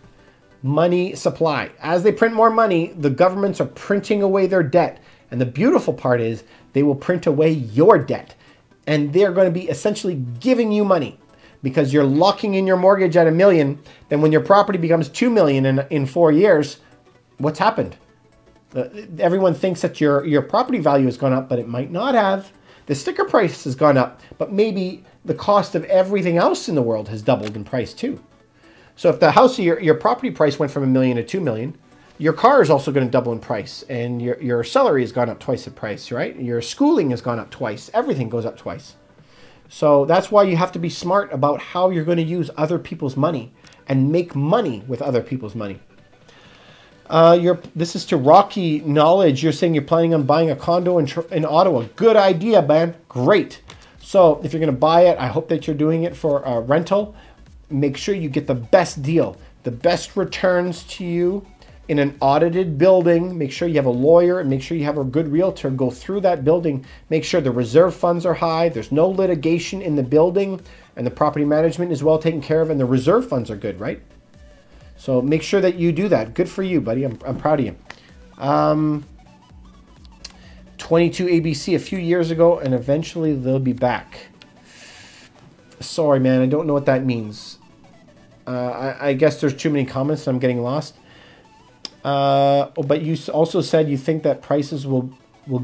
Money supply. As they print more money, the governments are printing away their debt. And the beautiful part is they will print away your debt. And they're going to be essentially giving you money because you're locking in your mortgage at $1 million. Then when your property becomes $2 million in 4 years, what's happened? Everyone thinks that your property value has gone up, but it might not have. The sticker price has gone up, but maybe the cost of everything else in the world has doubled in price too. So if the house, your property price went from $1 million to $2 million, your car is also going to double in price, and your salary has gone up twice the price, right? Your schooling has gone up twice. Everything goes up twice. So that's why you have to be smart about how you're going to use other people's money and make money with other people's money. This is to Rocky Knowledge. You're saying you're planning on buying a condo in Ottawa. Good idea, man. Great. So if you're going to buy it, I hope that you're doing it for a rental. Make sure you get the best deal, the best returns to you in an audited building. Make sure you have a lawyer and make sure you have a good realtor go through that building. Make sure the reserve funds are high. There's no litigation in the building and the property management is well taken care of and the reserve funds are good, right? So make sure that you do that. Good for you, buddy. I'm proud of you. 22 ABC a few years ago and eventually they'll be back. Sorry, man. I don't know what that means. I guess there's too many comments and I'm getting lost. But you also said you think that prices will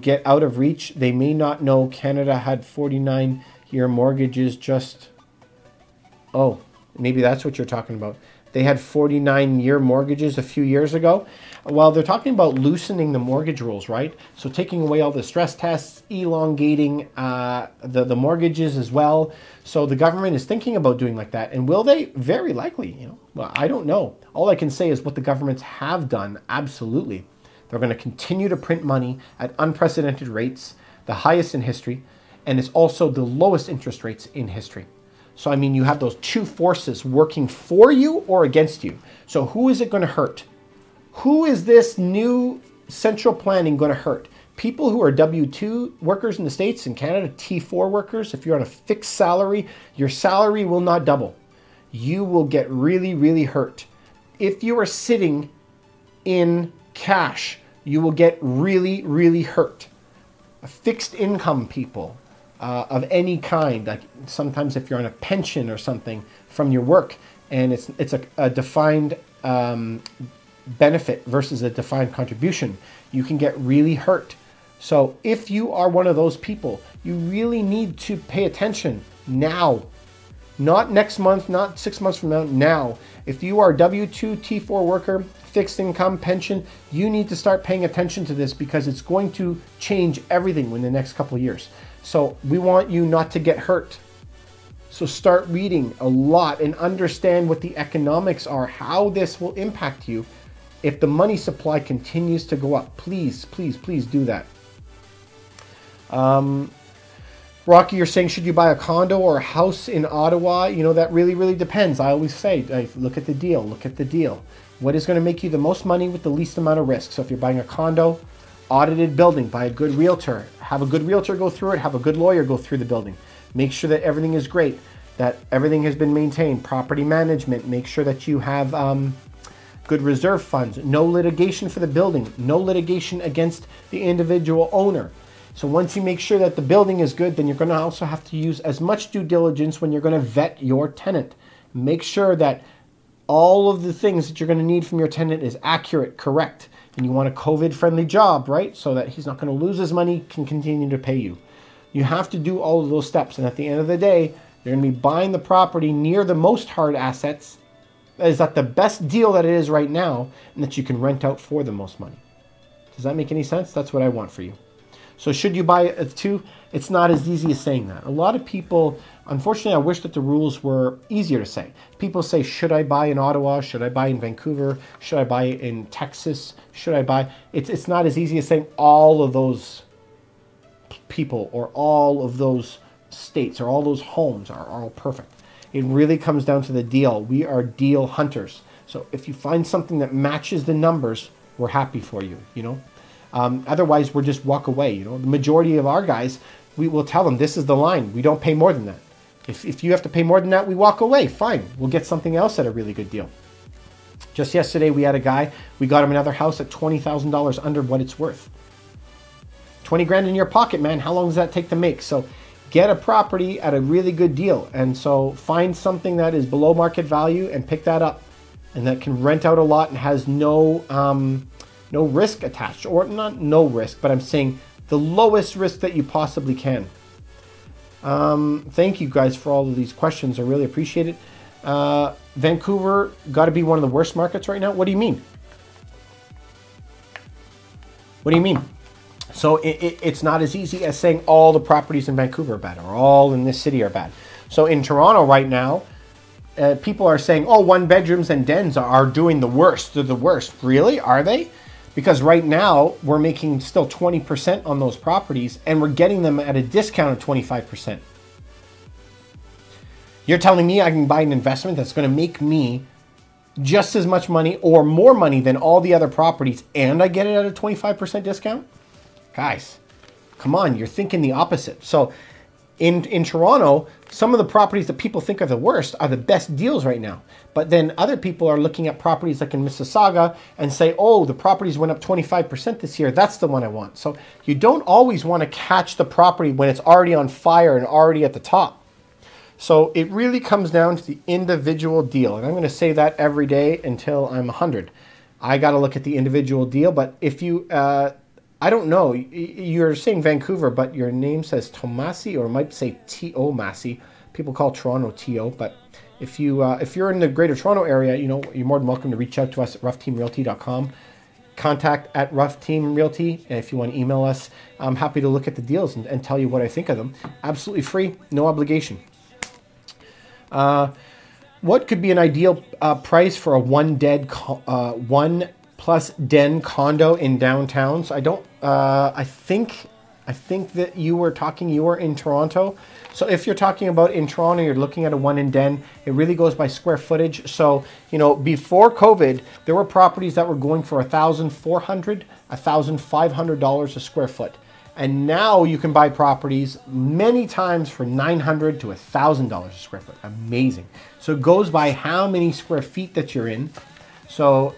get out of reach. They may not know Canada had 49-year mortgages just... Oh, maybe that's what you're talking about. They had 49-year mortgages a few years ago. Well, they're talking about loosening the mortgage rules, right? So taking away all the stress tests, elongating the mortgages as well. So the government is thinking about doing like that. And will they? Very likely. Well, I don't know. All I can say is what the governments have done. Absolutely. They're going to continue to print money at unprecedented rates, the highest in history. And it's also the lowest interest rates in history. So, I mean, you have those two forces working for you or against you. So who is it going to hurt? Who is this new central planning going to hurt? People who are W-2 workers in the States and Canada, T4 workers. If you're on a fixed salary, your salary will not double. You will get really, really hurt. If you are sitting in cash, you will get really, really hurt. Fixed income people. Of any kind, like sometimes if you're on a pension or something from your work and it's a defined benefit versus a defined contribution, you can get really hurt. So if you are one of those people, you really need to pay attention now, not next month, not 6 months from now. If you are a W-2 T4 worker, fixed income pension, you need to start paying attention to this because it's going to change everything in the next couple of years. So we want you not to get hurt. So start reading a lot and understand what the economics are, how this will impact you if the money supply continues to go up. Please, please, please do that. Rocky, you're saying, should you buy a condo or a house in Ottawa? That really, really depends. I always say, look at the deal, look at the deal. What is going to make you the most money with the least amount of risk? So if you're buying a condo, audited building, buy a good realtor, have a good realtor go through it, have a good lawyer go through the building. Make sure that everything is great, that everything has been maintained, property management, make sure that you have good reserve funds, no litigation for the building, no litigation against the individual owner. So once you make sure that the building is good, then you're going to also have to use as much due diligence when you're going to vet your tenant. Make sure that all of the things that you're going to need from your tenant is accurate, correct. And you want a COVID-friendly job, right? So that he's not going to lose his money, can continue to pay you. You have to do all of those steps. And at the end of the day, you're going to be buying the property near the most hard assets. Is that the best deal that it is right now and that you can rent out for the most money? Does that make any sense? That's what I want for you. So should you buy it too? It's not as easy as saying that. A lot of people, unfortunately, I wish that the rules were easier to say. People say, should I buy in Ottawa? Should I buy in Vancouver? Should I buy in Texas? Should I buy? It's not as easy as saying all of those people or all of those states or all those homes are all perfect. It really comes down to the deal. We are deal hunters. So if you find something that matches the numbers, we're happy for you, you know. Otherwise, we'll just walk away, you know. The majority of our guys, we will tell them this is the line. We don't pay more than that. If you have to pay more than that, we walk away. Fine. We'll get something else at a really good deal. Just yesterday, we had a guy, we got him another house at $20,000 under what it's worth. 20 grand in your pocket, man. How long does that take to make? So get a property at a really good deal. And so find something that is below market value and pick that up. And that can rent out a lot and has no risk attached. Or not no risk, but I'm saying the lowest risk that you possibly can. Thank you guys for all of these questions. I really appreciate it. Vancouver got to be one of the worst markets right now. What do you mean? What do you mean? So it's not as easy as saying all the properties in Vancouver are bad or all in this city are bad. So in Toronto right now, people are saying, oh, 1 bedrooms and dens are doing the worst. They're the worst. Really? Are they? Because right now we're making still 20% on those properties and we're getting them at a discount of 25%. You're telling me I can buy an investment that's going to make me just as much money or more money than all the other properties and I get it at a 25% discount? Guys, come on, you're thinking the opposite. So in Toronto, some of the properties that people think are the worst are the best deals right now. But then other people are looking at properties like in Mississauga and say, oh, the properties went up 25% this year. That's the one I want. So you don't always want to catch the property when it's already on fire and already at the top. So it really comes down to the individual deal. And I'm going to say that every day until I'm 100. I got to look at the individual deal. But if you, I don't know, you're saying Vancouver, but your name says Tomasi, or it might say T.O. Massey. People call Toronto T.O. But if you're in the Greater Toronto area, you know, you're more than welcome to reach out to us at ruffteamrealty.com. Contact at Ruff Team Realty. And if you want to email us, I'm happy to look at the deals and tell you what I think of them. Absolutely free, no obligation. What could be an ideal price for a one plus den condo in downtown? So I don't. I think that you were in Toronto. So if you're talking about in Toronto, you're looking at a one in den. It really goes by square footage. So you know, before COVID, there were properties that were going for $1,400, $1,500 a square foot. And now you can buy properties many times for $900 to $1,000 a square foot. Amazing. So it goes by how many square feet that you're in. So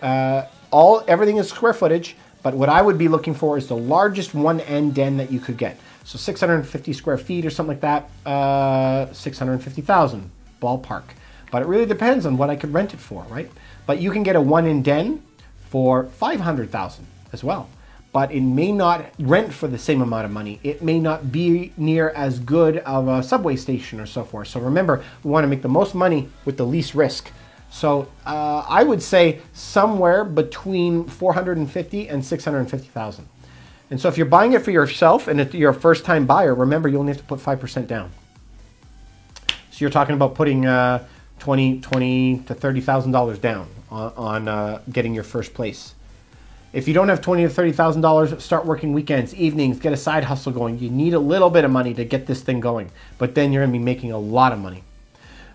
everything is square footage, but what I would be looking for is the largest one end den that you could get. So 650 square feet or something like that, 650,000 ballpark. But it really depends on what I could rent it for, right? But you can get a one in den for 500,000 as well. But it may not rent for the same amount of money. It may not be near as good of a subway station or so forth. So remember, we want to make the most money with the least risk. So I would say somewhere between 450 and 650,000. And so if you're buying it for yourself and if you're a first-time buyer, remember you only have to put 5% down. So you're talking about putting $20,000 to $30,000 down on getting your first place. If you don't have $20,000 to $30,000, start working weekends, evenings, get a side hustle going. You need a little bit of money to get this thing going, but then you're going to be making a lot of money.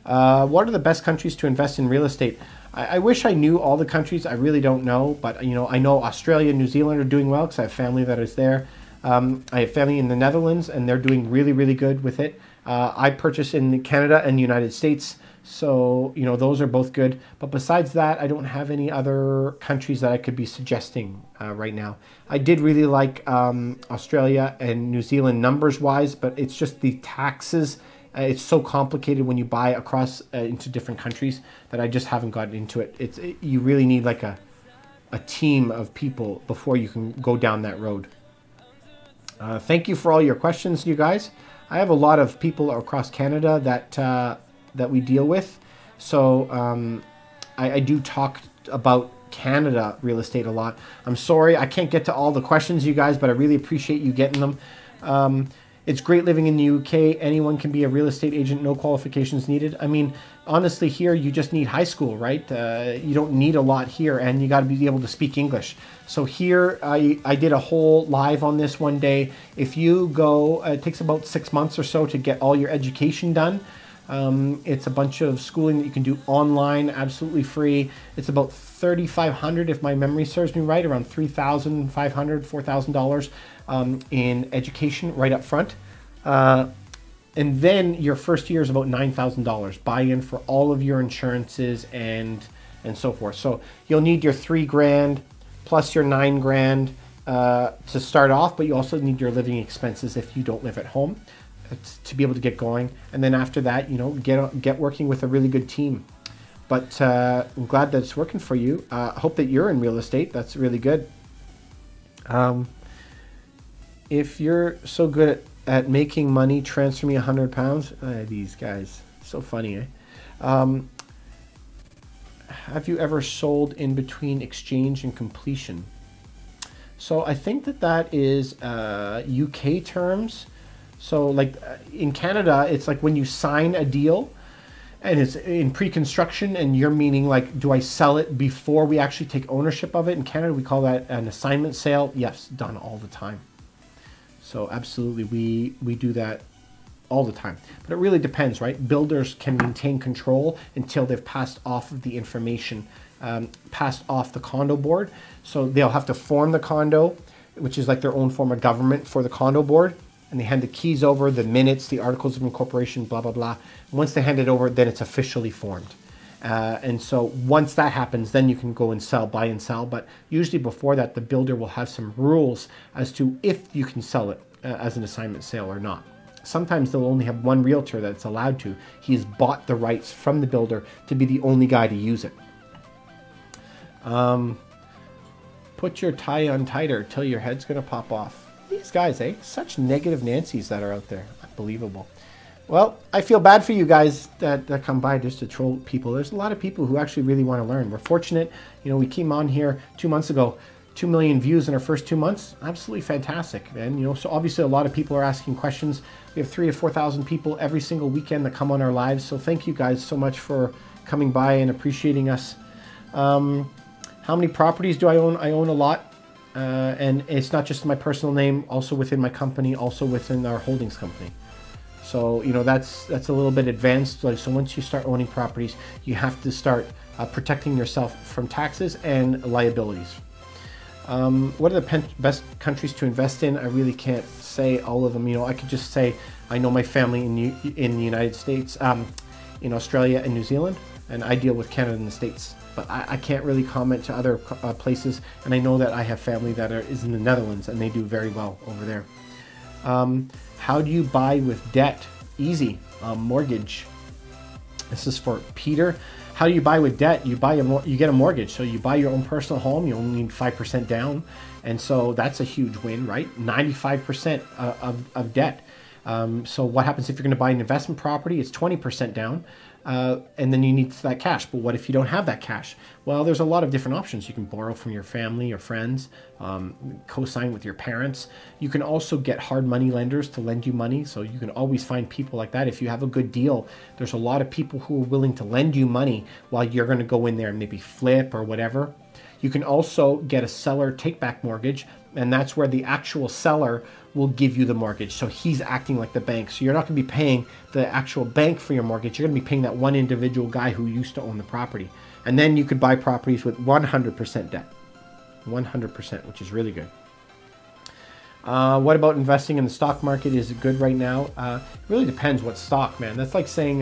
What are the best countries to invest in real estate? I wish I knew all the countries. I really don't know, but you know, I know Australia and New Zealand are doing well because I have family that is there. I have family in the Netherlands, and they're doing really, really good with it. I purchase in Canada and the United States. So, you know, those are both good. But besides that, I don't have any other countries that I could be suggesting right now. I did really like Australia and New Zealand numbers-wise, but it's just the taxes. It's so complicated when you buy across into different countries that I just haven't gotten into it. You really need like a team of people before you can go down that road. Thank you for all your questions, you guys. I have a lot of people across Canada that we deal with. So I do talk about Canada real estate a lot. I'm sorry I can't get to all the questions, you guys, but I really appreciate you getting them. It's great living in the UK. Anyone can be a real estate agent, no qualifications needed. I mean, honestly, here you just need high school, right? You don't need a lot here, and you got to be able to speak English. So here, I did a whole live on this one day. If you go, it takes about 6 months or so to get all your education done. It's a bunch of schooling that you can do online, absolutely free. It's about $3,500, if my memory serves me right, around $3,500, $4,000 in education right up front. And then your first year is about $9,000 buy-in for all of your insurances and so forth. So you'll need your $3,000 plus your $9,000 to start off, but you also need your living expenses if you don't live at home to be able to get going. And then after that, you know, get working with a really good team. But I'm glad that it's working for you. Hope that you're in real estate. That's really good. If you're so good at making money, transfer me 100 pounds. These guys, so funny, eh? Have you ever sold in between exchange and completion? So I think that is UK terms. So like in Canada, it's like when you sign a deal and it's in pre-construction and you're meaning like, do I sell it before we actually take ownership of it? In Canada, we call that an assignment sale. Yes, done all the time. So absolutely, we do that all the time. But it really depends, right? Builders can maintain control until they've passed off of the information, passed off the condo board. So they'll have to form the condo, which is like their own form of government for the condo board. And they hand the keys over, the minutes, the articles of incorporation, blah, blah, blah. Once they hand it over, then it's officially formed. And so once that happens, then you can go and sell, buy and sell. But usually before that, the builder will have some rules as to if you can sell it as an assignment sale or not. Sometimes they'll only have one realtor that's allowed to. He's bought the rights from the builder to be the only guy to use it. Put your tie on tighter till your head's gonna pop off. These guys, eh? Such negative Nancys that are out there. Unbelievable. Well, I feel bad for you guys that come by just to troll people. There's a lot of people who actually really want to learn. We're fortunate. You know, we came on here 2 months ago, 2 million views in our first 2 months. Absolutely fantastic, man. You know, so obviously a lot of people are asking questions. We have 3,000 to 4,000 people every single weekend that come on our lives. So thank you guys so much for coming by and appreciating us. How many properties do I own? I own a lot. And it's not just my personal name, also within my company, also within our holdings company. So, you know, that's a little bit advanced. Like, so once you start owning properties, you have to start protecting yourself from taxes and liabilities. What are the best countries to invest in? I really can't say all of them. You know, I could just say I know my family in the United States, in Australia and New Zealand, and I deal with Canada and the States. But I can't really comment to other places, and I know that I have family that is in the Netherlands, and they do very well over there. How do you buy with debt? Easy, mortgage. This is for Peter. How do you buy with debt? You get a mortgage, so you buy your own personal home. You only need 5% down, and so that's a huge win, right? 95% of debt. So what happens if you're going to buy an investment property? It's 20% down. And then you need that cash. But what if you don't have that cash? Well, there's a lot of different options. You can borrow from your family or friends, co-sign with your parents. You can also get hard money lenders to lend you money. So you can always find people like that. If you have a good deal, there's a lot of people who are willing to lend you money while you're going to go in there and maybe flip or whatever. You can also get a seller take-back mortgage, and that's where the actual seller will give you the mortgage. So he's acting like the bank. So you're not going to be paying the actual bank for your mortgage. You're going to be paying that one individual guy who used to own the property. And then you could buy properties with 100% debt. 100%, which is really good. What about investing in the stock market? Is it good right now? It really depends what stock, man. That's like saying,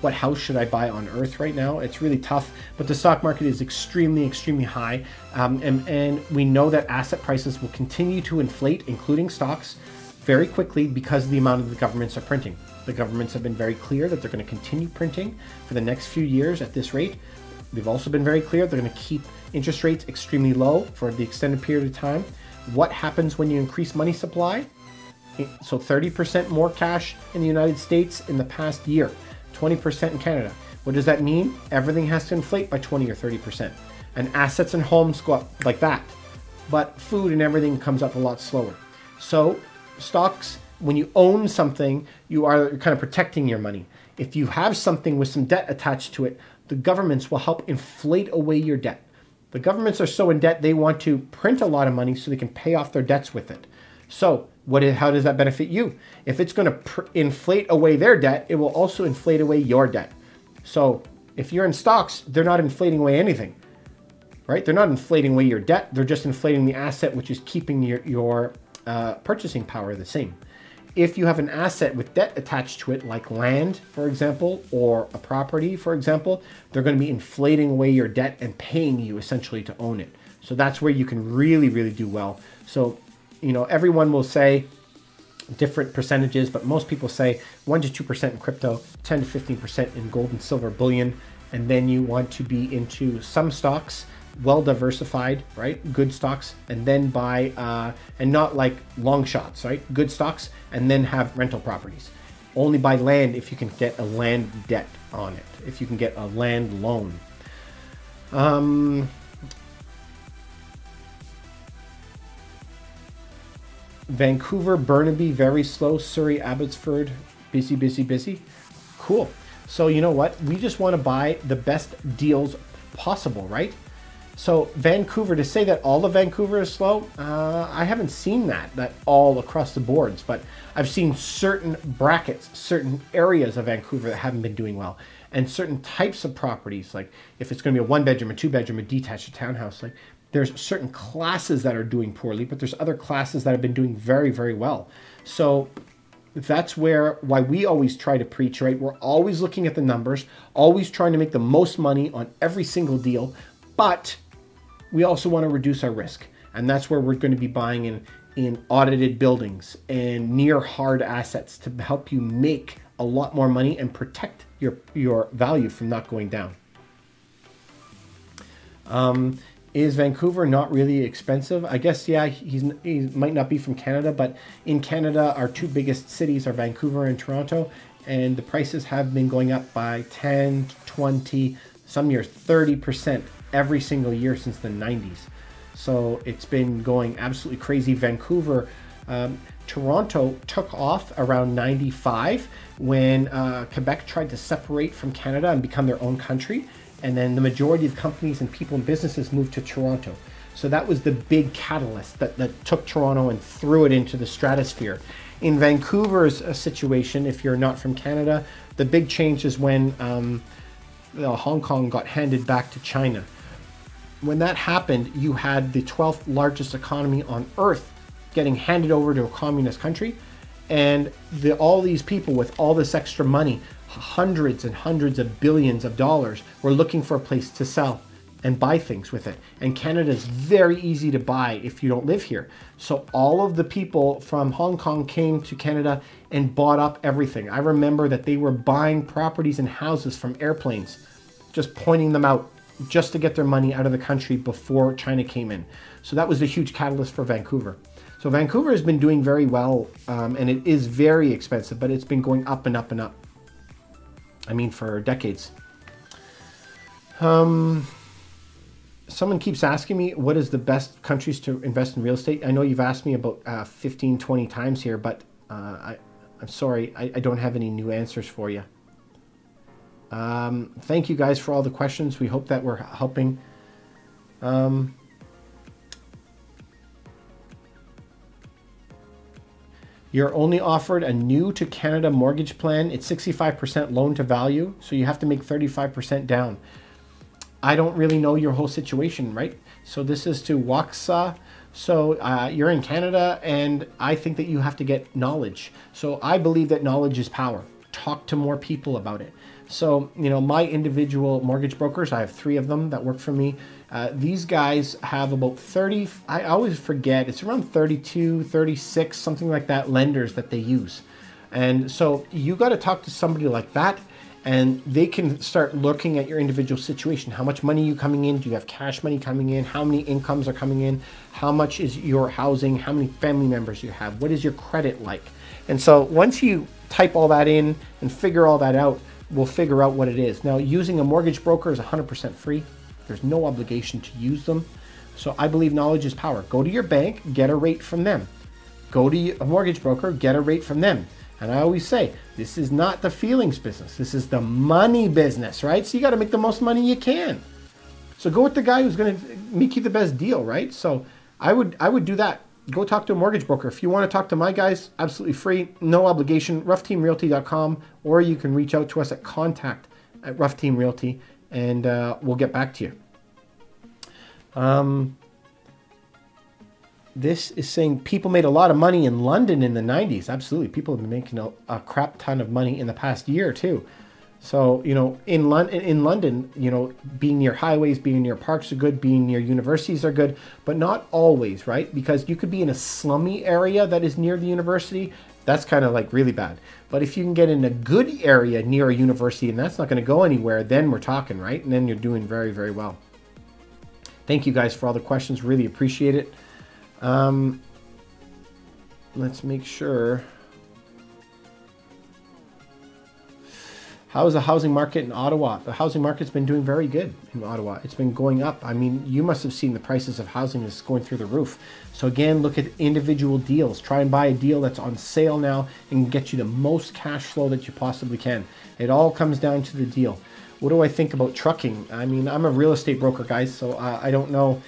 what house should I buy on earth right now? It's really tough, but the stock market is extremely, extremely high. And we know that asset prices will continue to inflate, including stocks, very quickly because of the amount of the governments are printing. The governments have been very clear that they're going to continue printing for the next few years at this rate. They've also been very clear they're going to keep interest rates extremely low for the extended period of time. What happens when you increase money supply? So 30% more cash in the United States in the past year, 20% in Canada. What does that mean? Everything has to inflate by 20 or 30%. And assets and homes go up like that. But food and everything comes up a lot slower. So stocks, when you own something, you are kind of protecting your money. If you have something with some debt attached to it, the governments will help inflate away your debt. The governments are so in debt, they want to print a lot of money so they can pay off their debts with it. So How does that benefit you? If it's going to inflate away their debt, it will also inflate away your debt. So if you're in stocks, they're not inflating away anything, right? They're not inflating away your debt. They're just inflating the asset, which is keeping your purchasing power the same. If you have an asset with debt attached to it, like land, for example, or a property, for example, they're going to be inflating away your debt and paying you essentially to own it. So that's where you can really, really do well. So, you know, everyone will say different percentages, but most people say 1 to 2% in crypto, 10 to 15% in gold and silver bullion. And then you want to be into some stocks, well diversified, right? Good stocks, and then buy, and not like long shots, right? Good stocks, and then have rental properties. Only buy land if you can get a land debt on it, if you can get a land loan. Vancouver, Burnaby, very slow. Surrey, Abbotsford, busy, busy, busy. Cool. So you know what? We just want to buy the best deals possible, right? So Vancouver, to say that all of Vancouver is slow, I haven't seen that all across the boards, but I've seen certain brackets, certain areas of Vancouver that haven't been doing well, and certain types of properties, like if it's going to be a 1-bedroom, a 2-bedroom, a detached, a townhouse, like there's certain classes that are doing poorly, but there's other classes that have been doing very, very well. So that's why we always try to preach, right? We're always looking at the numbers, always trying to make the most money on every single deal, but we also want to reduce our risk. And that's where we're going to be buying in audited buildings and near hard assets to help you make a lot more money and protect your value from not going down. Is Vancouver not really expensive? I guess, yeah, he might not be from Canada, but in Canada, our two biggest cities are Vancouver and Toronto, and the prices have been going up by 10, 20, some years 30% every single year since the 90s. So it's been going absolutely crazy. Vancouver, Toronto took off around 95 when Quebec tried to separate from Canada and become their own country. And then the majority of companies and people and businesses moved to Toronto. So that was the big catalyst that took Toronto and threw it into the stratosphere. In Vancouver's situation, if you're not from Canada, the big change is when Hong Kong got handed back to China. When that happened, you had the 12th largest economy on earth getting handed over to a communist country. And all these people with all this extra money, hundreds and hundreds of billions of dollars, were looking for a place to sell and buy things with it. And Canada is very easy to buy if you don't live here. So all of the people from Hong Kong came to Canada and bought up everything. I remember that they were buying properties and houses from airplanes, just pointing them out just to get their money out of the country before China came in. So that was a huge catalyst for Vancouver. So Vancouver has been doing very well, and it is very expensive, but it's been going up and up and up. I mean, for decades. Someone keeps asking me, what is the best countries to invest in real estate? I know you've asked me about 15, 20 times here, but I'm sorry, I don't have any new answers for you. Thank you guys for all the questions. We hope that we're helping. You're only offered a new to Canada mortgage plan. It's 65% loan to value, so you have to make 35% down. I don't really know your whole situation, right? So this is to Waxa. So you're in Canada, and I think that you have to get knowledge. So I believe that knowledge is power. Talk to more people about it. So, you know, my individual mortgage brokers, I have 3 of them that work for me. These guys have about 30, I always forget, it's around 32, 36, something like that, lenders that they use. And so you got to talk to somebody like that, and they can start looking at your individual situation. How much money are you coming in? Do you have cash money coming in? How many incomes are coming in? How much is your housing? How many family members you have? What is your credit like? And so once you type all that in and figure all that out, we'll figure out what it is. Now, using a mortgage broker is 100% free. There's no obligation to use them. So I believe knowledge is power. Go to your bank, get a rate from them. Go to a mortgage broker, get a rate from them. And I always say, this is not the feelings business. This is the money business, right? So you got to make the most money you can. So go with the guy who's going to make you the best deal, right? So I would do that. go talk to a mortgage broker. If you want to talk to my guys, absolutely free, no obligation, ruffteamrealty.com, or you can reach out to us at contact@Ruff Team Realty, and we'll get back to you. This is saying people made a lot of money in London in the 90s. Absolutely. People have been making a crap ton of money in the past year too. So, you know, in London, you know, being near highways, being near parks are good, being near universities are good, but not always, right? Because you could be in a slummy area that is near the university. That's kind of like really bad. But if you can get in a good area near a university and that's not going to go anywhere, then we're talking, right? And then you're doing very, very well. Thank you guys for all the questions. Really appreciate it. Let's make sure. How's the housing market in Ottawa? The housing market's been doing very good in Ottawa. It's been going up. I mean, you must have seen the prices of housing is going through the roof. So again, look at individual deals. Try and buy a deal that's on sale now and get you the most cash flow that you possibly can. It all comes down to the deal. What do I think about trucking? I mean, I'm a real estate broker, guys, so I don't know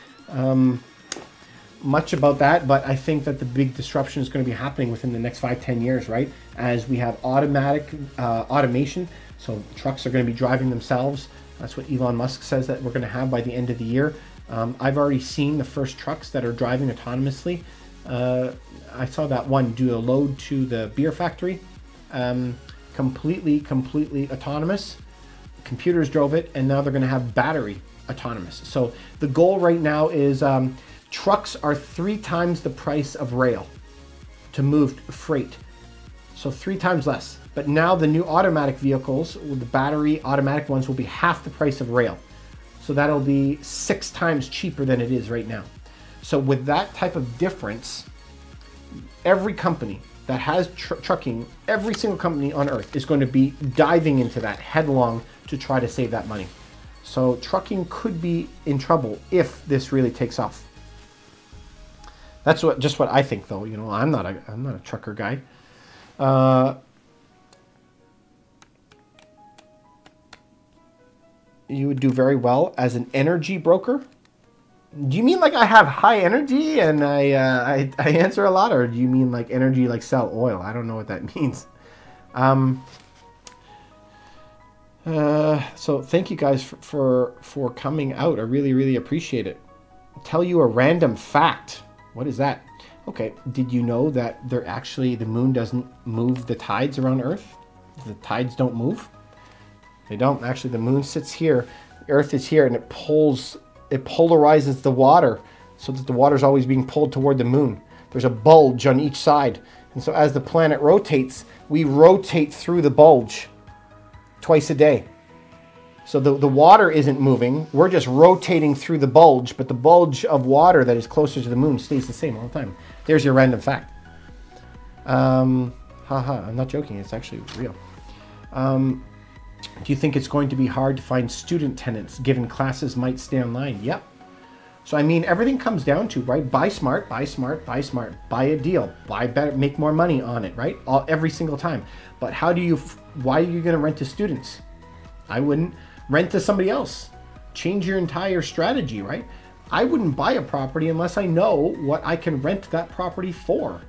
much about that, but I think that the big disruption is going to be happening within the next 5-10 years, right? As we have automation, so trucks are going to be driving themselves. That's what Elon Musk says that we're going to have by the end of the year. I've already seen the first trucks that are driving autonomously. I saw that one do a load to the beer factory, completely autonomous. Computers drove it, and now they're going to have battery autonomous. So the goal right now is trucks are 3 times the price of rail to move freight. So 3 times less. But now the new automatic vehicles, the battery automatic ones, will be half the price of rail. So that'll be 6 times cheaper than it is right now. So with that type of difference, every company that has trucking, every single company on earth is going to be diving into that headlong to try to save that money. So trucking could be in trouble if this really takes off. That's just what I think, though. You know, I'm not a trucker guy. You would do very well as an energy broker. Do you mean like I have high energy and I answer a lot, or do you mean like energy like sell oil? I don't know what that means. So thank you guys for coming out. I really appreciate it. I'll tell you a random fact. What is that? Okay, did you know that the moon doesn't move the tides around Earth? The tides don't move. They don't. Actually, the moon sits here, the Earth is here, and it polarizes the water so that the water is always being pulled toward the moon. There's a bulge on each side. And so as the planet rotates, we rotate through the bulge twice a day. So the water isn't moving. We're just rotating through the bulge, but the bulge of water that is closer to the moon stays the same all the time. There's your random fact. I'm not joking. It's actually real. Do you think it's going to be hard to find student tenants given classes might stay online? Yep. So I mean, everything comes down to, right? Buy smart, buy smart, buy smart, buy a deal, buy better, make more money on it, right? Every single time. But why are you going to rent to students? I wouldn't. Rent to somebody else. Change your entire strategy, right? I wouldn't buy a property unless I know what I can rent that property for.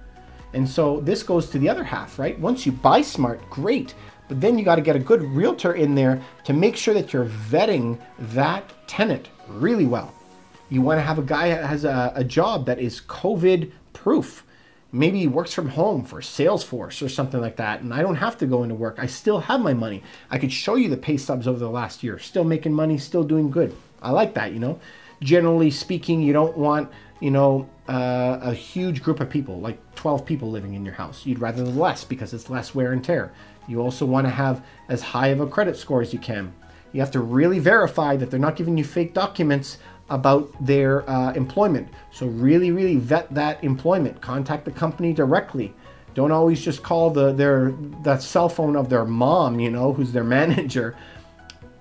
And so this goes to the other half, right? Once you buy smart, great. But then you got to get a good realtor in there to make sure that you're vetting that tenant really well. You want to have a guy that has a job that is COVID proof. Maybe he works from home for Salesforce or something like that, and I don't have to go into work. I still have my money. I could show you the pay stubs over the last year. Still making money, still doing good. I like that, you know. Generally speaking, you don't want, you know, a huge group of people, like 12 people living in your house. You'd rather less because it's less wear and tear. You also want to have as high of a credit score as you can. You have to really verify that they're not giving you fake documents about their employment. So really vet that employment. Contact the company directly. Don't always just call that cell phone of their mom, you know, who's their manager.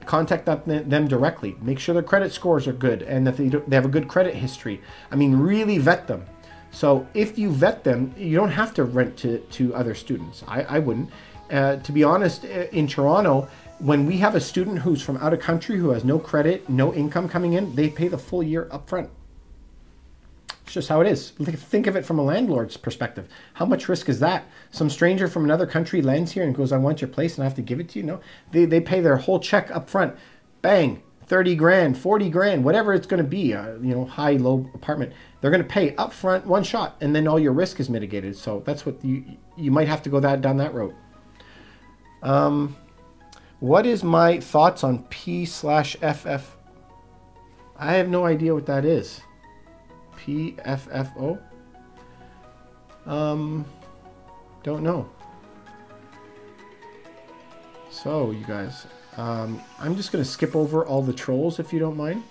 Contact them directly. Make sure their credit scores are good and that they have a good credit history. I mean, really vet them. So if you vet them, you don't have to rent to other students. I wouldn't. To be honest, in Toronto, when we have a student who's from out of country who has no credit, no income coming in, they pay the full year up front. It's just how it is. Think of it from a landlord's perspective. How much risk is that? Some stranger from another country lands here and goes, I want your place and I have to give it to you? No, they pay their whole check up front. Bang, 30 grand, 40 grand, whatever it's going to be, high, low apartment. They're going to pay up front, one shot, and then all your risk is mitigated. So that's what you might have to go down that road. What is my thoughts on P/FF? I have no idea what that is. PFFO? Don't know. So, you guys, I'm just going to skip over all the trolls if you don't mind.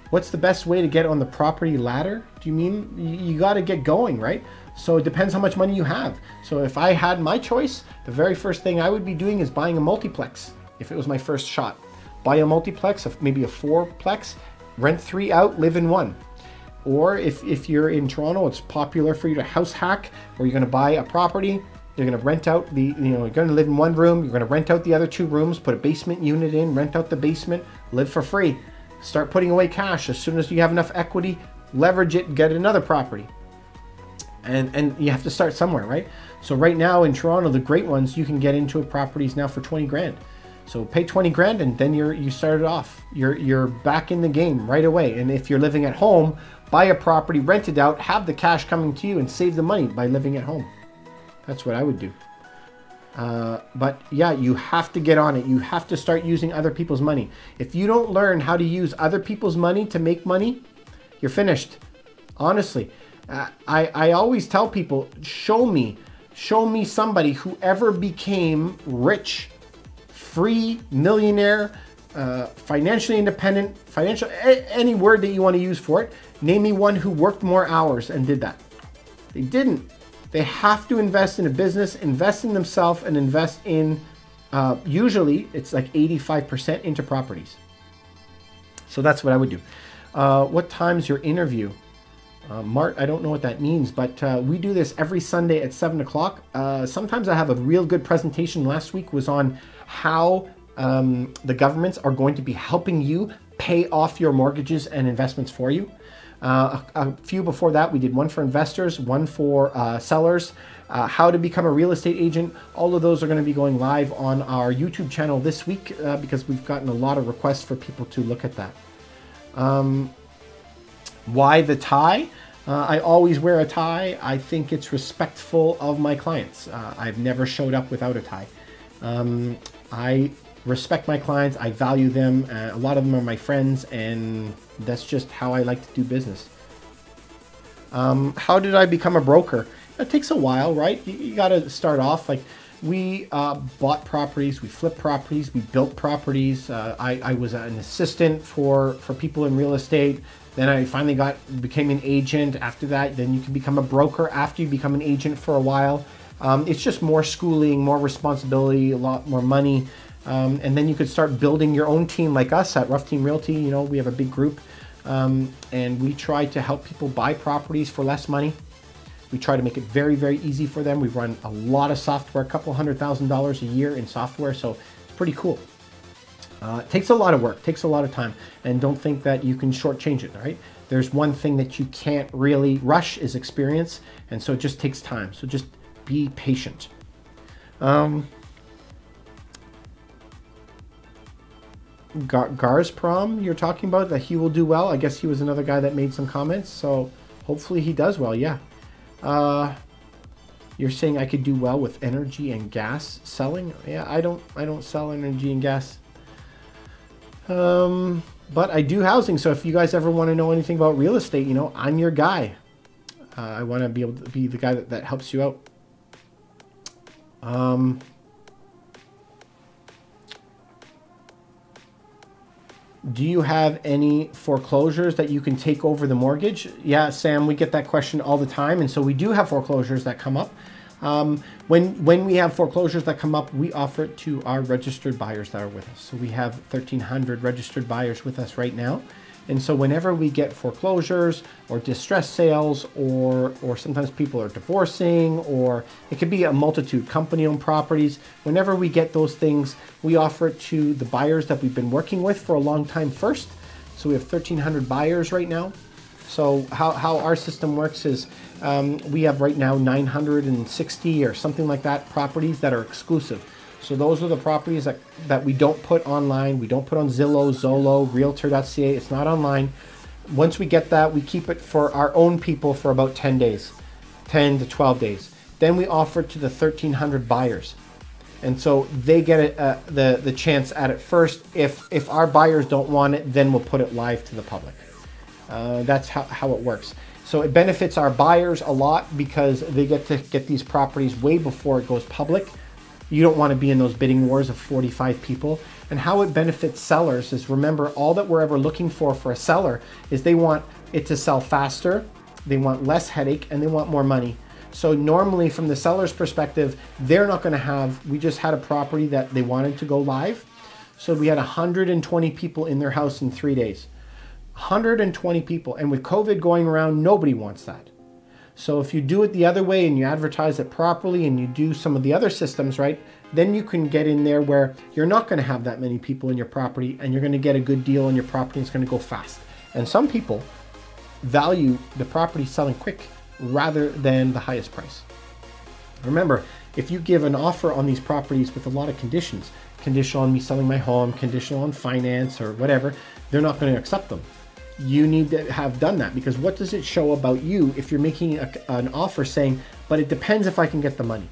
What's the best way to get on the property ladder? Do you mean you got to get going, right? So it depends how much money you have. So if I had my choice, the very first thing I would be doing is buying a multiplex. If it was my first shot, buy a multiplex, maybe a 4-plex, rent 3 out, live in 1. Or if you're in Toronto, it's popular for you to house hack, where you're going to buy a property, you're going to rent out you're going to live in 1 room, you're going to rent out the other 2 rooms, put a basement unit in, rent out the basement, live for free. Start putting away cash. As soon as you have enough equity, leverage it, get another property. And you have to start somewhere, right? So right now in Toronto, the great ones, you can get into properties now for 20 grand. So pay 20 grand and then you started off. You're back in the game right away. And if you're living at home, buy a property, rent it out, have the cash coming to you and save the money by living at home. That's what I would do. But yeah, you have to get on it. You have to start using other people's money. If you don't learn how to use other people's money to make money, you're finished. Honestly, I always tell people, show me somebody who ever became rich, free, millionaire, financially independent, any word that you want to use for it. Name me one who worked more hours and did that. They didn't. They have to invest in a business, invest in themselves, and invest in, usually it's like 85% into properties. So that's what I would do. What time's your interview? Mart, I don't know what that means, but we do this every Sunday at 7 o'clock. Sometimes I have a real good presentation. Last week was on how the governments are going to be helping you pay off your mortgages and investments for you. A few before that, we did one for investors, one for sellers, how to become a real estate agent. All of those are going to be going live on our YouTube channel this week because we've gotten a lot of requests for people to look at that. Why the tie? I always wear a tie. I think it's respectful of my clients. I've never showed up without a tie. I respect my clients. I value them. A lot of them are my friends, and that's just how I like to do business. How did I become a broker? It takes a while, right? You got to start off. Like we bought properties, we flipped properties, we built properties. I was an assistant for people in real estate. Then I finally became an agent. After that, then you can become a broker after you become an agent for a while. It's just more schooling, more responsibility, a lot more money. And then you could start building your own team like us at Ruff Team Realty. You know, we have a big group and we try to help people buy properties for less money. We try to make it very, very easy for them. We run a lot of software, a couple $100,000 a year in software. So it's pretty cool. It takes a lot of work, takes a lot of time, and don't think that you can shortchange it, right? There's one thing that you can't really rush is experience, and so it just takes time. So just be patient. Gazprom, you're talking about that he will do well. I guess he was another guy that made some comments, so hopefully he does well. Yeah. You're saying I could do well with energy and gas selling? Yeah, I don't sell energy and gas. But I do housing, so if you guys ever want to know anything about real estate, you know, I'm your guy. I want to be able to be the guy that helps you out. Do you have any foreclosures that you can take over the mortgage? Yeah, Sam, we get that question all the time, and so we do have foreclosures that come up. When we have foreclosures that come up, we offer it to our registered buyers that are with us. So we have 1,300 registered buyers with us right now. And so whenever we get foreclosures or distress sales, or sometimes people are divorcing, or it could be a multitude, company-owned properties, whenever we get those things, we offer it to the buyers that we've been working with for a long time first. So we have 1,300 buyers right now. So how our system works is we have right now 960 or something like that properties that are exclusive. So those are the properties that we don't put online. We don't put on Zillow, Zolo, Realtor.ca. It's not online. Once we get that, we keep it for our own people for about 10 days, 10 to 12 days. Then we offer it to the 1,300 buyers. And so they get the chance at it first. If our buyers don't want it, then we'll put it live to the public. That's how it works. So it benefits our buyers a lot because they get to get these properties way before it goes public. You don't want to be in those bidding wars of 45 people. And how it benefits sellers is, remember, all that we're ever looking for a seller is they want it to sell faster, they want less headache, and they want more money. So normally from the seller's perspective, they're not going to have, we just had a property that they wanted to go live. So we had 120 people in their house in 3 days. 120 people. And with COVID going around, nobody wants that. So if you do it the other way and you advertise it properly and you do some of the other systems right, then you can get in there where you're not going to have that many people in your property and you're going to get a good deal on your property and it's going to go fast. And some people value the property selling quick rather than the highest price. Remember, if you give an offer on these properties with a lot of conditions, conditional on me selling my home, conditional on finance or whatever, they're not going to accept them. You need to have done that, because what does it show about you if you're making an offer saying, but it depends if I can get the money?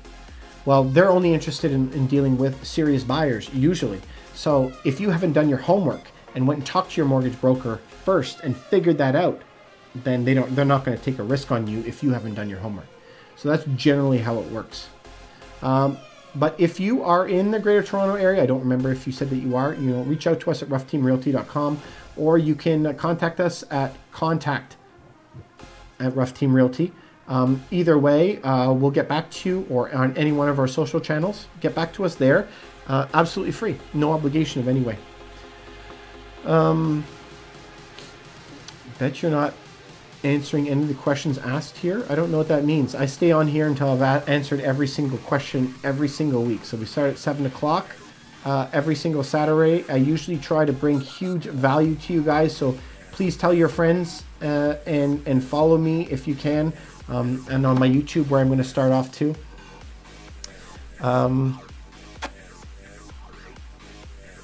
Well, they're only interested in dealing with serious buyers usually. So if you haven't done your homework and went and talked to your mortgage broker first and figured that out, then they're not going to take a risk on you if you haven't done your homework. So that's generally how it works. But if you are in the Greater Toronto area, I don't remember if you said that you are, reach out to us at ruffteamrealty.com, or you can contact us at contact@Ruff Team Realty. Either way, we'll get back to you, or on any one of our social channels. Get back to us there. Absolutely free. No obligation of any way. Bet you're not answering any of the questions asked here. I don't know what that means. I stay on here until I've answered every single question every single week. So we start at 7 o'clock every single Saturday. I usually try to bring huge value to you guys. So please tell your friends and follow me if you can. And on my YouTube, where I'm going to start off too.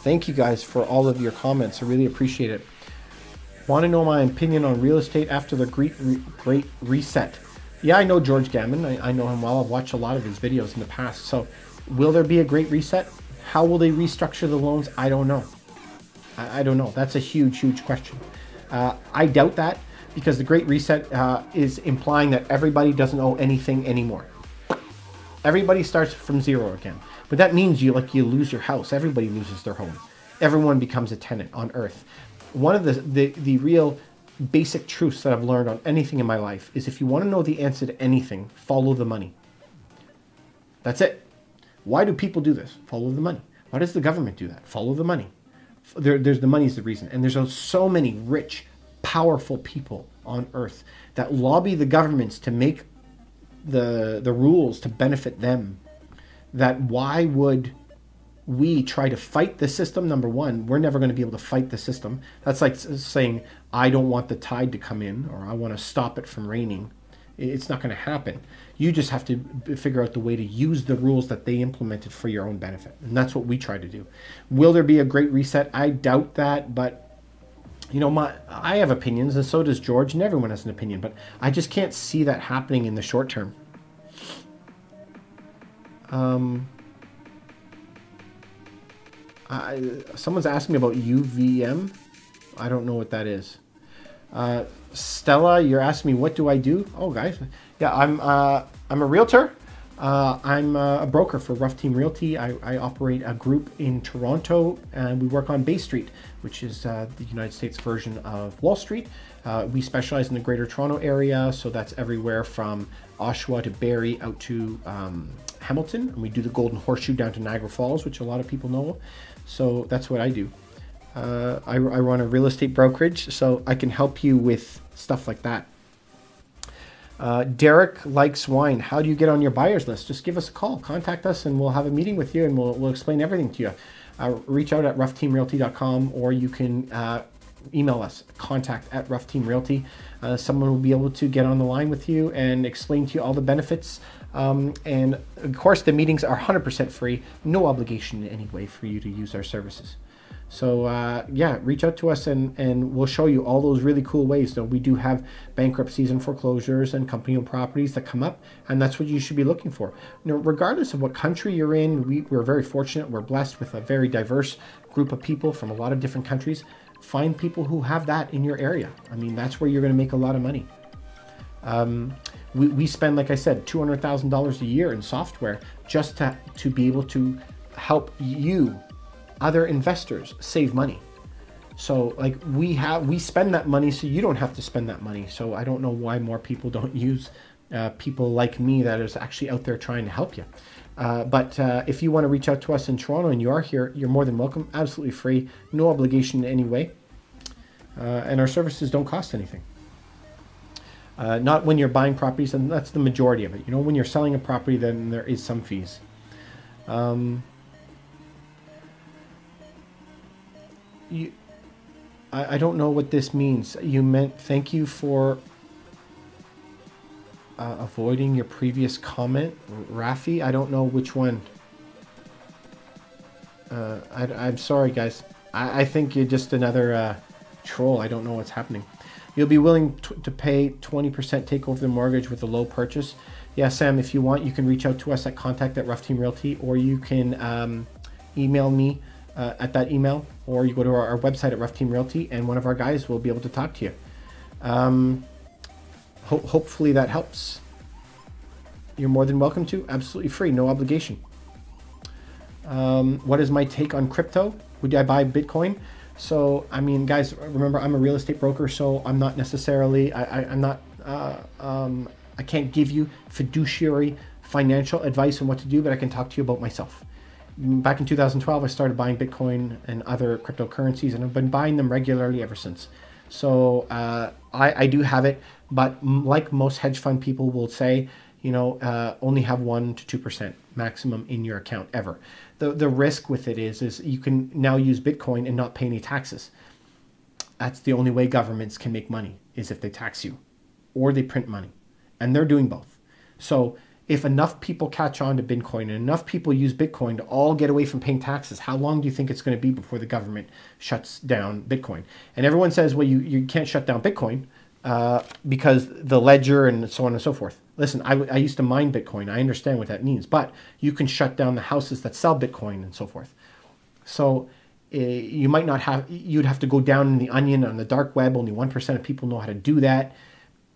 Thank you guys for all of your comments. I really appreciate it. Want to know my opinion on real estate after the great reset? Yeah, I know George Gammon. I know him well. I've watched a lot of his videos in the past. So will there be a great reset? How will they restructure the loans? I don't know. I don't know. That's a huge, huge question. I doubt that, because the great reset is implying that everybody doesn't owe anything anymore. Everybody starts from zero again. But that means you lose your house. Everybody loses their home. Everyone becomes a tenant on earth. One of the real basic truths that I've learned on anything in my life is, if you want to know the answer to anything, follow the money. That's it. Why do people do this? Follow the money. Why does the government do that? Follow the money. There's the money is the reason. And there's so many rich, powerful people on earth that lobby the governments to make the rules to benefit them. That why would we try to fight the system? Number one, we're never going to be able to fight the system. That's like saying, I don't want the tide to come in, or I want to stop it from raining. It's not going to happen. You just have to figure out the way to use the rules that they implemented for your own benefit. And that's what we try to do. Will there be a great reset? I doubt that, but I have opinions, and so does George, and everyone has an opinion, but I just can't see that happening in the short term. Someone's asking me about UVM. I don't know what that is. Stella, you're asking me, what do I do? Oh, guys. Yeah, I'm a realtor. I'm a broker for Ruff Team Realty. I operate a group in Toronto, and we work on Bay Street, which is the United States version of Wall Street. We specialize in the Greater Toronto area, so that's everywhere from Oshawa to Barrie out to Hamilton. And we do the Golden Horseshoe down to Niagara Falls, which a lot of people know. So that's what I do. I run a real estate brokerage, so I can help you with stuff like that. Derek likes wine. How do you get on your buyers list? Just give us a call. Contact us, and we'll have a meeting with you, and we'll explain everything to you. Reach out at ruffteamrealty.com, or you can email us, contact@Ruff Team Realty. Someone will be able to get on the line with you and explain to you all the benefits. And of course, the meetings are 100% free, no obligation in any way for you to use our services. So yeah, reach out to us and we'll show you all those really cool ways. So we do have bankruptcies and foreclosures and company-owned properties that come up, and that's what you should be looking for. You know, regardless of what country you're in, we're very fortunate. We're blessed with a very diverse group of people from a lot of different countries. Find people who have that in your area. I mean, that's where you're going to make a lot of money. We spend, like I said, $200,000 a year in software just to be able to help you, other investors, save money. So like we spend that money so you don't have to spend that money. So I don't know why more people don't use people like me that is actually out there trying to help you. But if you want to reach out to us in Toronto and you are here, you're more than welcome. Absolutely free, no obligation in any way. And our services don't cost anything. Not when you're buying properties, and that's the majority of it. You know, when you're selling a property, then there is some fees. I don't know what this means. You meant thank you for avoiding your previous comment, Rafi. I don't know which one. I'm sorry, guys. I think you're just another troll. I don't know what's happening. You'll be willing to pay 20% take over the mortgage with a low purchase. Yeah, Sam, if you want, you can reach out to us at contact@Ruff Team Realty, or you can email me at that email, or you go to our website at Ruff Team Realty, and one of our guys will be able to talk to you. Hopefully that helps. You're more than welcome to. Absolutely free, no obligation. What is my take on crypto? Would I buy Bitcoin? So, I mean, guys, remember, I'm a real estate broker, so I'm not necessarily, I'm not, I can't give you fiduciary financial advice on what to do, but I can talk to you about myself. Back in 2012, I started buying Bitcoin and other cryptocurrencies, and I've been buying them regularly ever since. So I do have it, but like most hedge fund people will say, you know, only have 1 to 2% maximum in your account ever. The risk with it is you can now use Bitcoin and not pay any taxes. That's the only way governments can make money, is if they tax you or they print money, and they're doing both. So if enough people catch on to Bitcoin and enough people use Bitcoin to all get away from paying taxes, how long do you think it's going to be before the government shuts down Bitcoin? And everyone says, well, you can't shut down Bitcoin because the ledger and so on and so forth. Listen, I used to mine Bitcoin. I understand what that means, but you can shut down the houses that sell Bitcoin and so forth. So you might not have, you'd have to go down in the onion on the dark web. Only 1% of people know how to do that.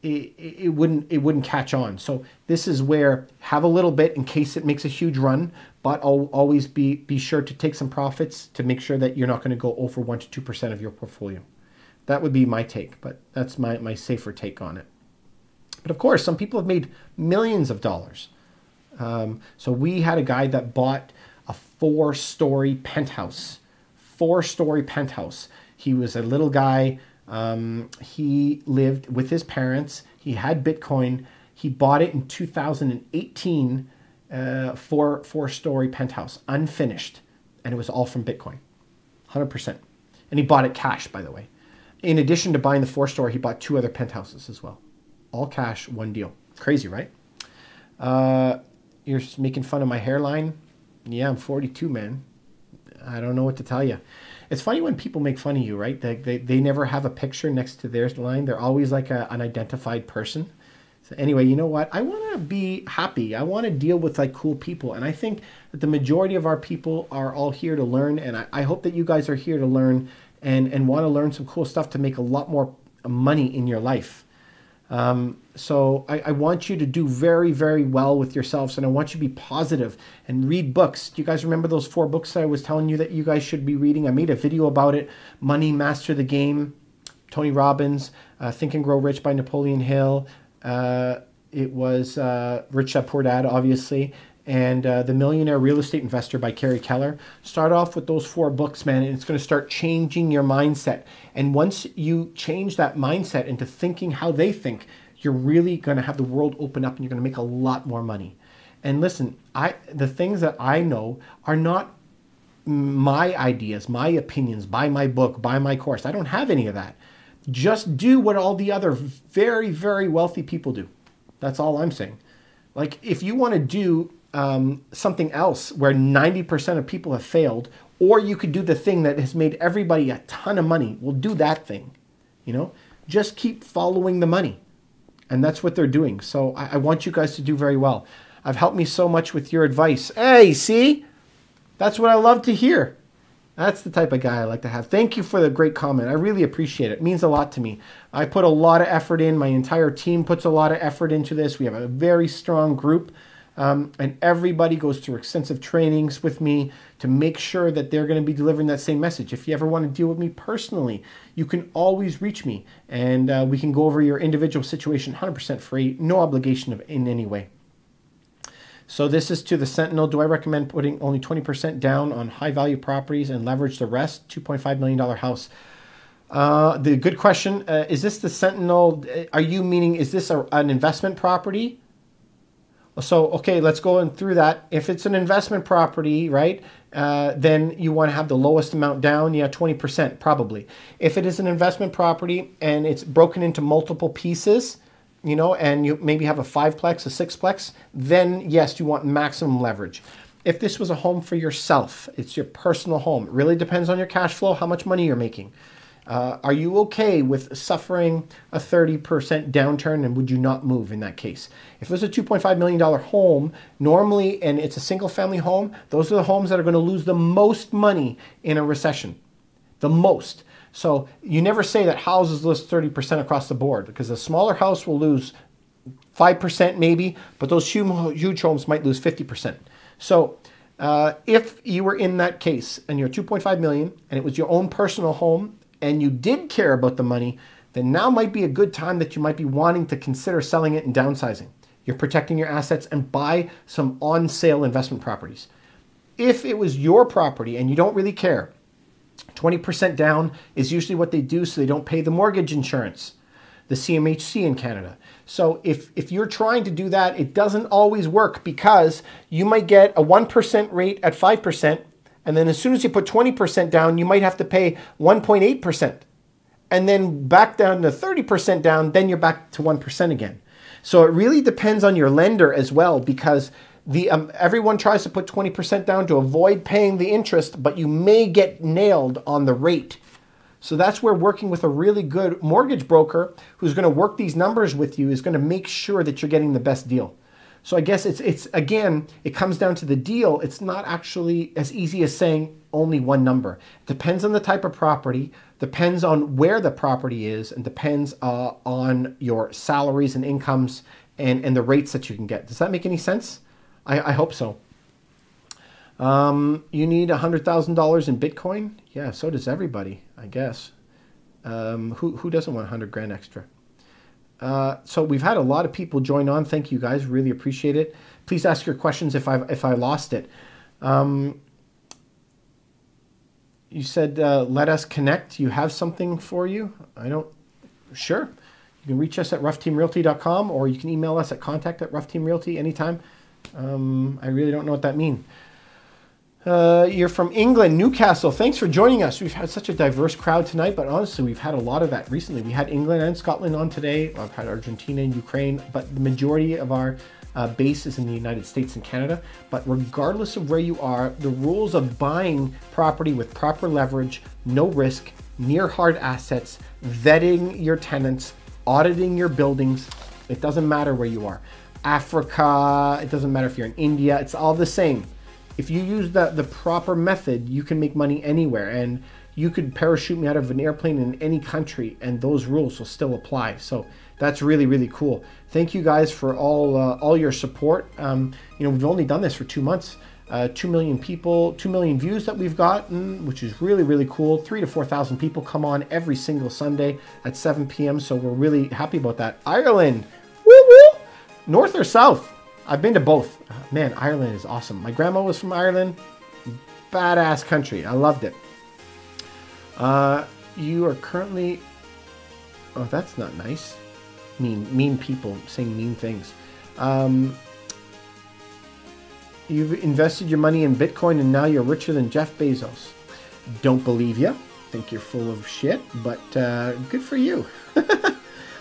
It wouldn't catch on. So this is where have a little bit in case it makes a huge run, but always be sure to take some profits to make sure that you're not going to go over 1 to 2% of your portfolio. That would be my take, but that's my safer take on it. But of course, some people have made millions of dollars. So we had a guy that bought a 4-story penthouse. 4-story penthouse. He was a little guy. He lived with his parents. He had Bitcoin. He bought it in 2018, 4-story penthouse, unfinished. And it was all from Bitcoin, 100%. And he bought it cash, by the way. In addition to buying the 4-story, he bought 2 other penthouses as well. All cash, one deal. Crazy, right? You're making fun of my hairline? Yeah, I'm 42, man. I don't know what to tell you. It's funny when people make fun of you, right? They never have a picture next to their line. They're always like an unidentified person. So anyway, you know what? I want to be happy. I want to deal with like cool people. And I think that the majority of our people are all here to learn. And I hope that you guys are here to learn and want to learn some cool stuff to make a lot more money in your life. So I want you to do very, very well with yourselves, and I want you to be positive and read books. Do you guys remember those 4 books I was telling you that you guys should be reading? I made a video about it. Money, Master the Game, Tony Robbins, Think and Grow Rich by Napoleon Hill. It was Rich Dad Poor Dad, obviously, and The Millionaire Real Estate Investor by Carrie Keller. Start off with those 4 books, man, and it's going to start changing your mindset. And once you change that mindset into thinking how they think, you're really going to have the world open up and you're going to make a lot more money. And listen, the things that I know are not my ideas, my opinions, buy my book, buy my course. I don't have any of that. Just do what all the other very, very wealthy people do. That's all I'm saying. Like, if you want to do something else where 90% of people have failed, or you could do the thing that has made everybody a ton of money, well, do that thing. You know, just keep following the money. And that's what they're doing. So I want you guys to do very well. I've helped me so much with your advice. Hey, see? That's what I love to hear. That's the type of guy I like to have. Thank you for the great comment. I really appreciate it. It means a lot to me. I put a lot of effort in. My entire team puts a lot of effort into this. We have a very strong group. And everybody goes through extensive trainings with me to make sure that they're going to be delivering that same message. If you ever want to deal with me personally, you can always reach me. And we can go over your individual situation 100% free. No obligation in any way. So this is to the Sentinel. Do I recommend putting only 20% down on high value properties and leverage the rest? $2.5 million house. The good question, is this the Sentinel? Are you meaning, is this an investment property? So, okay, let's go through that. If it's an investment property, right, then you want to have the lowest amount down. Yeah, 20% probably. If it is an investment property and it's broken into multiple pieces, you know, and you maybe have a 5-plex, a 6-plex, then yes, you want maximum leverage. If this was a home for yourself, it's your personal home. It really depends on your cash flow, how much money you're making. Are you okay with suffering a 30% downturn, and would you not move in that case? If it was a $2.5 million home, normally, and it's a single family home, those are the homes that are going to lose the most money in a recession. The most. So you never say that houses lose 30% across the board, because a smaller house will lose 5% maybe, but those huge homes might lose 50%. So if you were in that case and you're 2.5 million and it was your own personal home and you did care about the money, then now might be a good time that you might be wanting to consider selling it and downsizing. You're protecting your assets and buy some on-sale investment properties. If it was your property and you don't really care, 20% down is usually what they do so they don't pay the mortgage insurance, the CMHC in Canada. So if you're trying to do that, it doesn't always work, because you might get a 1% rate at 5%, and then as soon as you put 20% down, you might have to pay 1.8%. And then back down to 30% down, then you're back to 1% again. So it really depends on your lender as well, because everyone tries to put 20% down to avoid paying the interest, but you may get nailed on the rate. So that's where working with a really good mortgage broker who's going to work these numbers with you is going to make sure that you're getting the best deal. So I guess it's again, it comes down to the deal. It's not actually as easy as saying only one number. It depends on the type of property, depends on where the property is, and depends on your salaries and incomes and the rates that you can get. Does that make any sense? I hope so. You need $100,000 in Bitcoin? Yeah, so does everybody, I guess. Who doesn't want 100 grand extra? So we've had a lot of people join on. Thank you guys, really appreciate it. Please ask your questions if I lost it. You said let us connect. You have something for you? Sure. You can reach us at ruffteamrealty.com, or you can email us at contact@ruffteamrealty anytime. I really don't know what that means. You're from England, Newcastle. Thanks for joining us. We've had such a diverse crowd tonight, but honestly, we've had a lot of that recently. We had England and Scotland on today. I've had Argentina and Ukraine, but the majority of our base is in the United States and Canada. But regardless of where you are, the rules of buying property with proper leverage, no risk, near hard assets, vetting your tenants, auditing your buildings, it doesn't matter where you are. Africa, it doesn't matter if you're in India, it's all the same. If you use the proper method, you can make money anywhere, and you could parachute me out of an airplane in any country and those rules will still apply. So that's really, really cool. Thank you guys for all your support. We've only done this for 2 months. 2 million people, 2 million views that we've gotten, which is really, really cool. 3,000 to 4,000 people come on every single Sunday at 7 p.m. So we're really happy about that. Ireland, woo woo! North or south? I've been to both. Man, Ireland is awesome. My grandma was from Ireland. Badass country. I loved it. You are currently... Oh, that's not nice. Mean people saying mean things. You've invested your money in Bitcoin and now you're richer than Jeff Bezos. Don't believe you. Think you're full of shit, but good for you.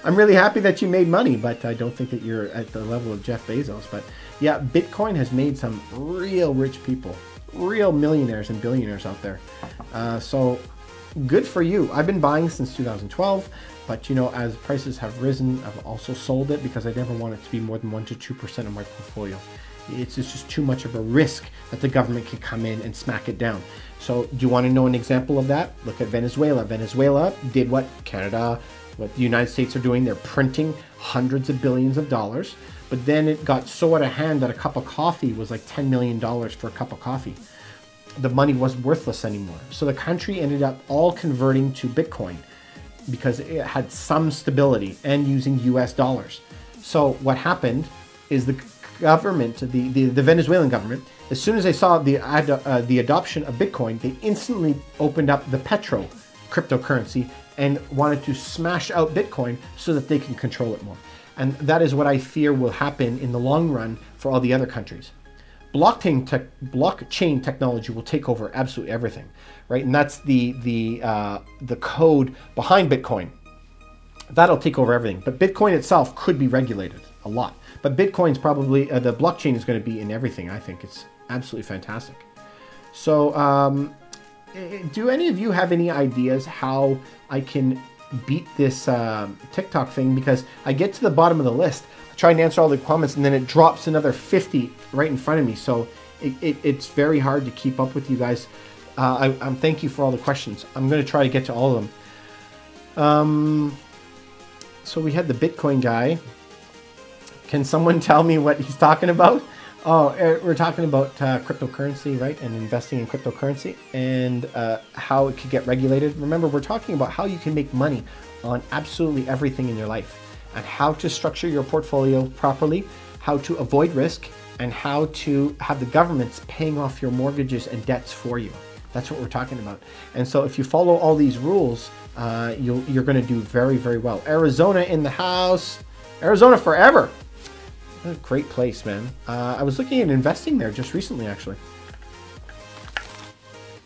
I'm really happy that you made money, but I don't think that you're at the level of Jeff Bezos. But yeah, Bitcoin has made some real rich people, real millionaires and billionaires out there. So good for you. I've been buying since 2012, but you know, as prices have risen, I've also sold it because I never want it to be more than 1 to 2% of my portfolio. It's just too much of a risk that the government can come in and smack it down. So do you want to know an example of that? Look at Venezuela. Venezuela did what Canada, what the United States are doing. They're printing hundreds of billions of dollars, but then it got so out of hand that a cup of coffee was like $10 million for a cup of coffee. The money wasn't worthless anymore. So the country ended up all converting to Bitcoin because it had some stability and using US dollars. So what happened is the government, the Venezuelan government, as soon as they saw the adoption of Bitcoin, they instantly opened up the petro cryptocurrency and wanted to smash out Bitcoin so that they can control it more. And that is what I fear will happen in the long run for all the other countries. Blockchain technology will take over absolutely everything, right? And that's the code behind Bitcoin. That'll take over everything. But Bitcoin itself could be regulated a lot. But Bitcoin's probably, the blockchain is going to be in everything. I think it's absolutely fantastic. So do any of you have any ideas how I can beat this TikTok thing? Because I get to the bottom of the list, I try and answer all the comments, and then it drops another 50 right in front of me. So it's very hard to keep up with you guys. I'm thank you for all the questions. I'm going to try to get to all of them. So we had the Bitcoin guy. Can someone tell me what he's talking about? Oh, we're talking about cryptocurrency, right? And investing in cryptocurrency and how it could get regulated. Remember, we're talking about how you can make money on absolutely everything in your life and how to structure your portfolio properly, how to avoid risk, and how to have the governments paying off your mortgages and debts for you. That's what we're talking about. And so if you follow all these rules, you're going to do very, very well. Arizona in the house. Arizona forever. What a great place, man. I was looking at investing there just recently, actually.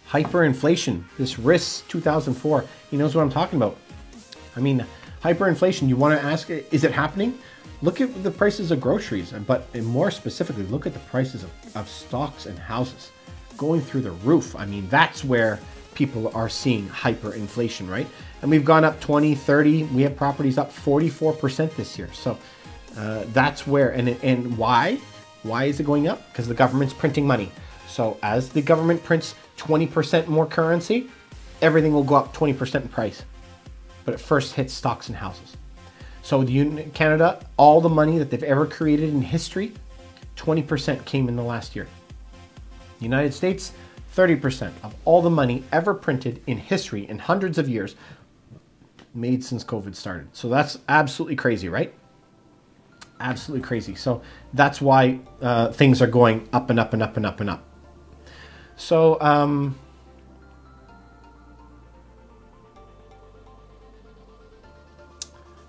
Hyperinflation. This risk 2004. He knows what I'm talking about. I mean, hyperinflation. You want to ask, is it happening? Look at the prices of groceries, but more specifically, look at the prices of stocks and houses going through the roof. I mean, that's where people are seeing hyperinflation, right? And we've gone up 20, 30. We have properties up 44% this year. So that's where, and why? Why is it going up? Because the government's printing money. So as the government prints 20% more currency, everything will go up 20% in price. But it first hits stocks and houses. So Canada, all the money that they've ever created in history, 20% came in the last year. United States, 30% of all the money ever printed in history in hundreds of years made since COVID started. So that's absolutely crazy, right? Absolutely crazy. So that's why things are going up and up and up and up and up. So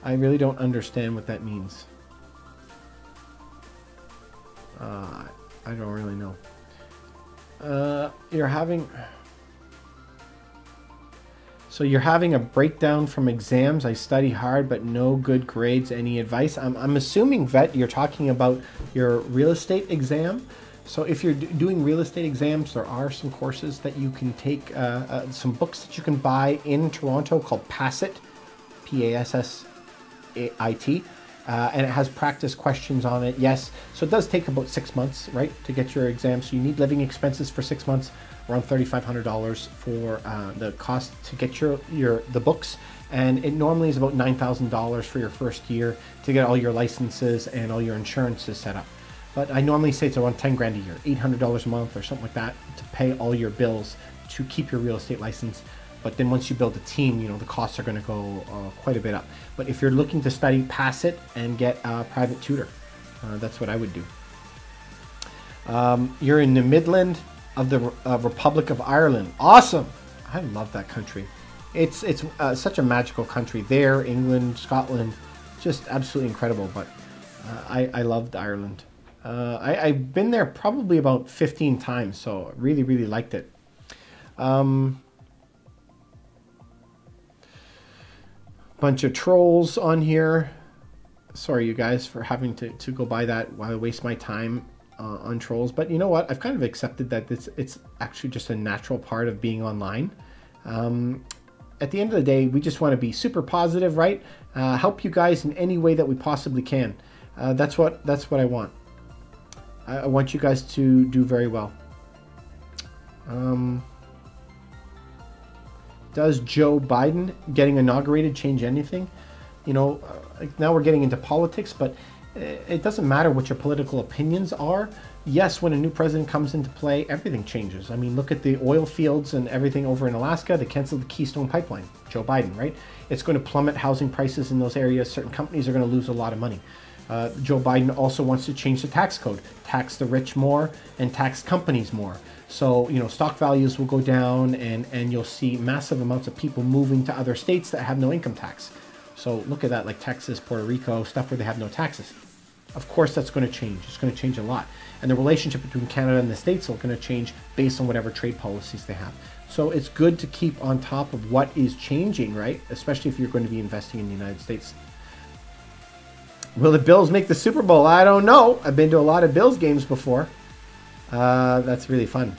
I really don't understand what that means. I don't really know. You're having a breakdown from exams. I study hard, but no good grades. Any advice? I'm assuming, Vet, you're talking about your real estate exam. So if you're doing real estate exams, there are some courses that you can take, some books that you can buy in Toronto called PASSIT, P-A-S-S-I-T. And it has practice questions on it. Yes, so it does take about 6 months, right, to get your exam. So you need living expenses for 6 months, around $3,500 for the cost to get the books, and it normally is about $9,000 for your first year to get all your licenses and all your insurances set up. But I normally say it's around 10 grand a year, $800 a month or something like that to pay all your bills to keep your real estate license. But then once you build a team, you know, the costs are going to go quite a bit up. But if you're looking to study, pass it and get a private tutor. That's what I would do. You're in the Midland of the Republic of Ireland. Awesome. I love that country. It's such a magical country there. England, Scotland, just absolutely incredible. But I loved Ireland. I've been there probably about 15 times, so really, really liked it. Bunch of trolls on here. Sorry, you guys, for having to go by that while I waste my time on trolls. But you know what? I've kind of accepted that it's actually just a natural part of being online. At the end of the day, we just want to be super positive, right? Help you guys in any way that we possibly can. That's what I want. I want you guys to do very well. Does Joe Biden getting inaugurated change anything? You know, now we're getting into politics, but it doesn't matter what your political opinions are. Yes, when a new president comes into play, everything changes. I mean, look at the oil fields and everything over in Alaska. They canceled the Keystone Pipeline. Joe Biden, right? It's going to plummet housing prices in those areas. Certain companies are going to lose a lot of money. Joe Biden also wants to change the tax code, tax the rich more and tax companies more. So, you know, stock values will go down and you'll see massive amounts of people moving to other states that have no income tax. So look at that, like Texas, Puerto Rico, stuff where they have no taxes. Of course, that's going to change. It's going to change a lot. And the relationship between Canada and the States are going to change based on whatever trade policies they have. So it's good to keep on top of what is changing, right? Especially if you're going to be investing in the United States. Will the Bills make the Super Bowl? I don't know. I've been to a lot of Bills games before. That's really fun.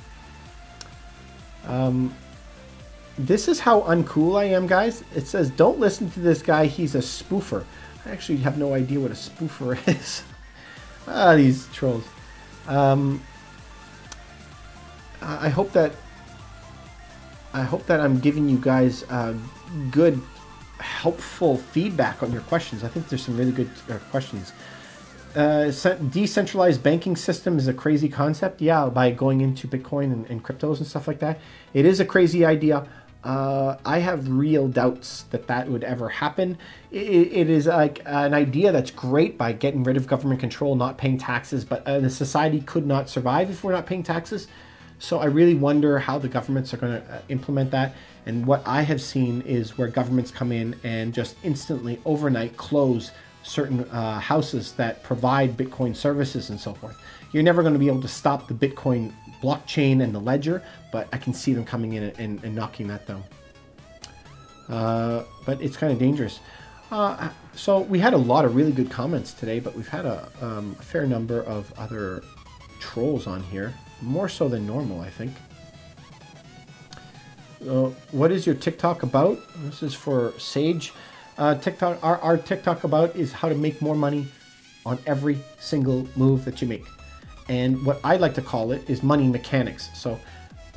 This is how uncool I am, guys. It says, don't listen to this guy. He's a spoofer. I actually have no idea what a spoofer is. These trolls. I hope that I'm giving you guys good, helpful feedback on your questions. I think there's some really good questions. Decentralized banking system is a crazy concept. Yeah, by going into Bitcoin and cryptos and stuff like that. It is a crazy idea. I have real doubts that would ever happen. It is like an idea that's great by getting rid of government control, not paying taxes, but the society could not survive if we're not paying taxes. So I really wonder how the governments are going to implement that. And what I have seen is where governments come in and just instantly overnight close certain houses that provide Bitcoin services and so forth. You're never going to be able to stop the Bitcoin blockchain and the ledger, but I can see them coming in and knocking that down. But it's kind of dangerous. So we had a lot of really good comments today, but we've had a fair number of other trolls on here, more so than normal, I think. What is your TikTok about? This is for Sage. TikTok. Our TikTok about is how to make more money on every single move that you make. And what I like to call it is money mechanics. So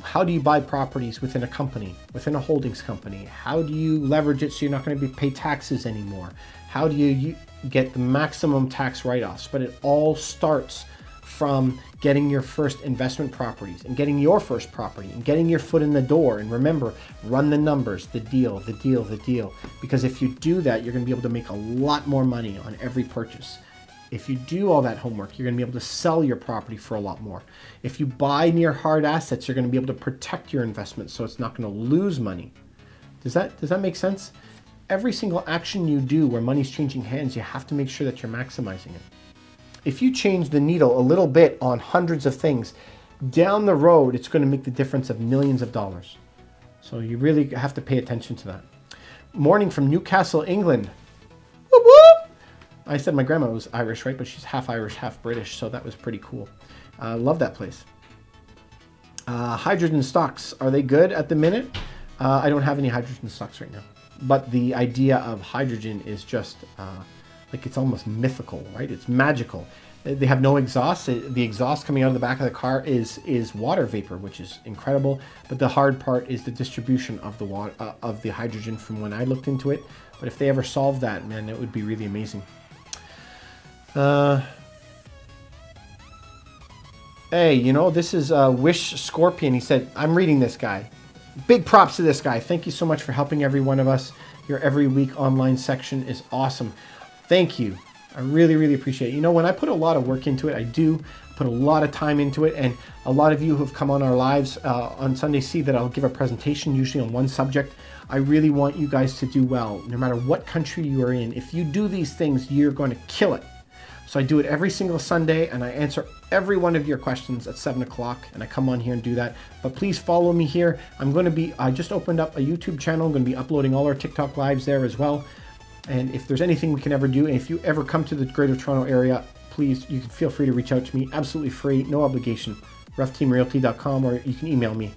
how do you buy properties within a company, within a holdings company? How do you leverage it so you're not going to pay taxes anymore? How do you get the maximum tax write-offs? But it all starts from getting your first investment properties and getting your first property and getting your foot in the door. And remember, run the numbers, the deal. Because if you do that, you're going to be able to make a lot more money on every purchase. If you do all that homework, you're going to be able to sell your property for a lot more. If you buy near hard assets, you're going to be able to protect your investment so it's not going to lose money. Does that make sense? Every single action you do where money's changing hands, you have to make sure that you're maximizing it. If you change the needle a little bit on hundreds of things, down the road, it's going to make the difference of millions of dollars. So you really have to pay attention to that. Morning from Newcastle, England. Whoop, whoop. I said my grandma was Irish, right? But she's half Irish, half British, so that was pretty cool. Love that place. Hydrogen stocks, are they good at the minute? I don't have any hydrogen stocks right now. But the idea of hydrogen is just like it's almost mythical, right? It's magical. They have no exhaust. The exhaust coming out of the back of the car is water vapor, which is incredible. But the hard part is the distribution of the water of the hydrogen from when I looked into it. But if they ever solve that, man, it would be really amazing. Hey, you know, this is Wish Scorpion. He said, I'm reading this guy. Big props to this guy. Thank you so much for helping every one of us. Your every week online section is awesome. Thank you. I really, really appreciate it. You know, when I put a lot of work into it, I do put a lot of time into it. And a lot of you who have come on our lives on Sunday see that I'll give a presentation usually on one subject. I really want you guys to do well, no matter what country you are in. If you do these things, you're going to kill it. So I do it every single Sunday, and I answer every one of your questions at 7 o'clock, and I come on here and do that. But please follow me here. I just opened up a YouTube channel. I'm going to be uploading all our TikTok lives there as well. And if there's anything we can ever do, and if you ever come to the Greater Toronto area, please, you can feel free to reach out to me. Absolutely free, no obligation. ruffteamrealty.com, or you can email me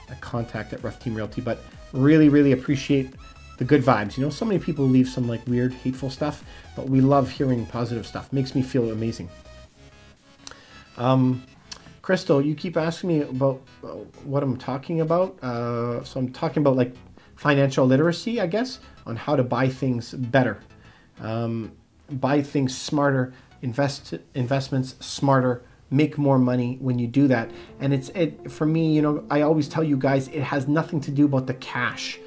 at contact@ruffteamrealty. But really, really appreciate the good vibes. You know, so many people leave some like weird, hateful stuff, but we love hearing positive stuff. Makes me feel amazing. Crystal, you keep asking me about what I'm talking about. So I'm talking about like financial literacy, I guess, on how to buy things better, buy things smarter, investments smarter, make more money when you do that. And for me, you know, I always tell you guys, it has nothing to do about the cash.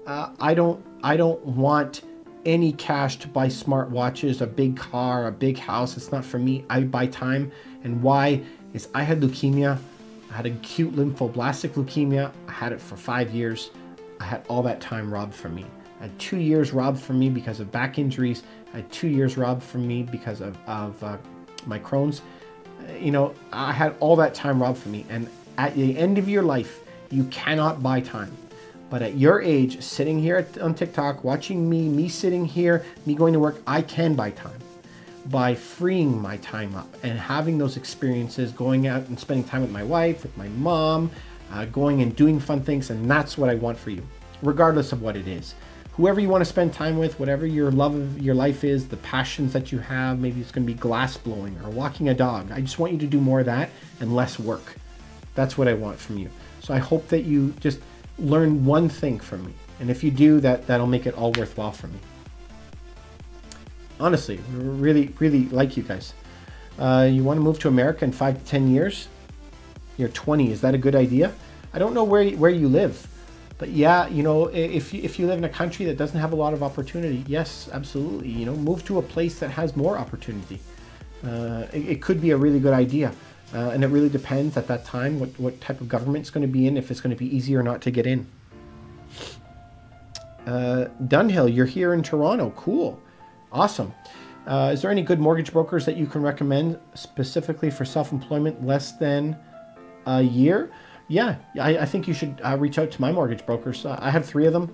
I don't want any cash to buy smart watches, a big car, a big house. It's not for me. I buy time. And why is I had leukemia. I had acute lymphoblastic leukemia. I had it for 5 years. I had all that time robbed from me. I had 2 years robbed from me because of back injuries. I had 2 years robbed from me because of my Crohn's. You know, I had all that time robbed from me. And at the end of your life, you cannot buy time. But at your age, sitting here on TikTok, watching me sitting here, me going to work, I can buy time by freeing my time up and having those experiences, going out and spending time with my wife, with my mom, going and doing fun things. And that's what I want for you, regardless of what it is. Whoever you want to spend time with, whatever your love of your life is, the passions that you have, maybe it's going to be glass blowing or walking a dog. I just want you to do more of that and less work. That's what I want from you. So I hope that you just learn one thing from me. And if you do, that'll make it all worthwhile for me. Honestly, really, really like you guys. You want to move to America in 5 to 10 years? You're 20. Is that a good idea? I don't know where you live. But yeah, you know, if you live in a country that doesn't have a lot of opportunity, yes, absolutely. You know, move to a place that has more opportunity. It could be a really good idea. And it really depends at that time what type of government it's going to be in, if it's going to be easy or not to get in. Dunhill, you're here in Toronto. Cool. Awesome. Is there any good mortgage brokers that you can recommend specifically for self-employment less than a year? Yeah, I think you should reach out to my mortgage brokers. I have 3 of them.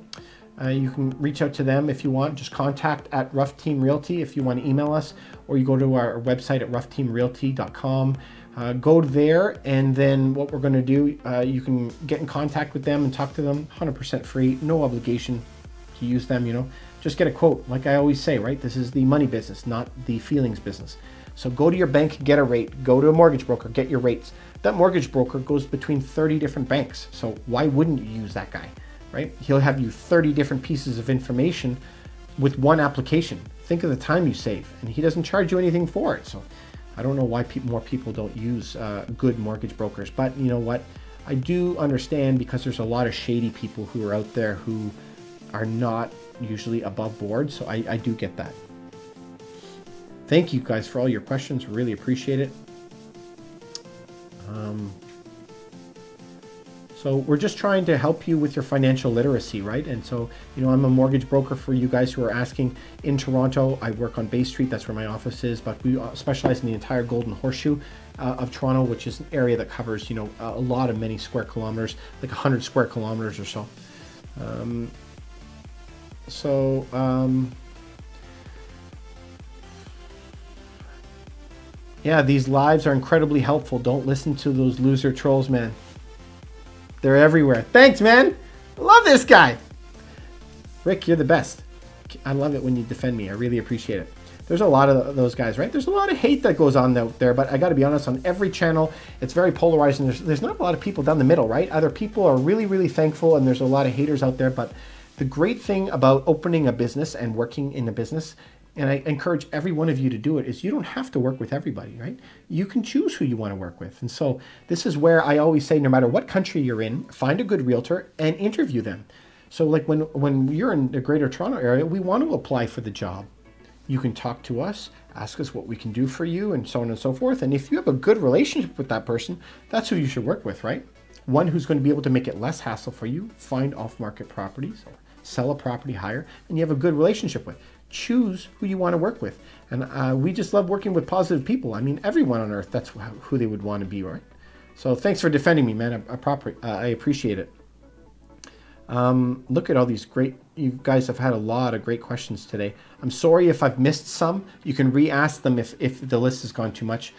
You can reach out to them if you want. Just contact at Ruff Team Realty if you want to email us, or you go to our website at ruffteamrealty.com. Go there, and then what we're going to do, you can get in contact with them and talk to them. 100% free, no obligation to use them. You know, just get a quote. Like I always say, right? This is the money business, not the feelings business. So go to your bank, get a rate. Go to a mortgage broker, get your rates. That mortgage broker goes between 30 different banks. So why wouldn't you use that guy, right? He'll have you 30 different pieces of information with one application. Think of the time you save, and he doesn't charge you anything for it. So I don't know why more people don't use good mortgage brokers, but you know what? I do understand, because there's a lot of shady people who are out there who are not usually above board. So I do get that. Thank you guys for all your questions. Really appreciate it. So we're just trying to help you with your financial literacy, right? And so, you know, I'm a mortgage broker for you guys who are asking in Toronto. I work on Bay Street. That's where my office is, but we specialize in the entire Golden Horseshoe of Toronto, which is an area that covers, you know, a lot of many square kilometers, like 100 square kilometers or so. Yeah, these lives are incredibly helpful. Don't listen to those loser trolls, man. They're everywhere. Thanks, man. I love this guy. Rick, you're the best. I love it when you defend me. I really appreciate it. There's a lot of those guys, right? There's a lot of hate that goes on out there, but I got to be honest, on every channel, it's very polarized, and there's not a lot of people down the middle, right? Either people are really, really thankful, and there's a lot of haters out there, but the great thing about opening a business and working in a business, and I encourage every one of you to do it, is you don't have to work with everybody, right? You can choose who you want to work with. And so this is where I always say, no matter what country you're in, find a good realtor and interview them. So like when you're in the Greater Toronto area, we want to apply for the job. You can talk to us, ask us what we can do for you, and so on and so forth. And if you have a good relationship with that person, that's who you should work with, right? One who's going to be able to make it less hassle for you, find off-market properties, or sell a property higher, and you have a good relationship with. choose who you want to work with. And we just love working with positive people. I mean, everyone on earth, that's who they would want to be, right? So thanks for defending me, man. I appreciate it. Look at all these great, you guys have had a lot of great questions today. I'm sorry if I've missed some. You can re-ask them if the list has gone too much.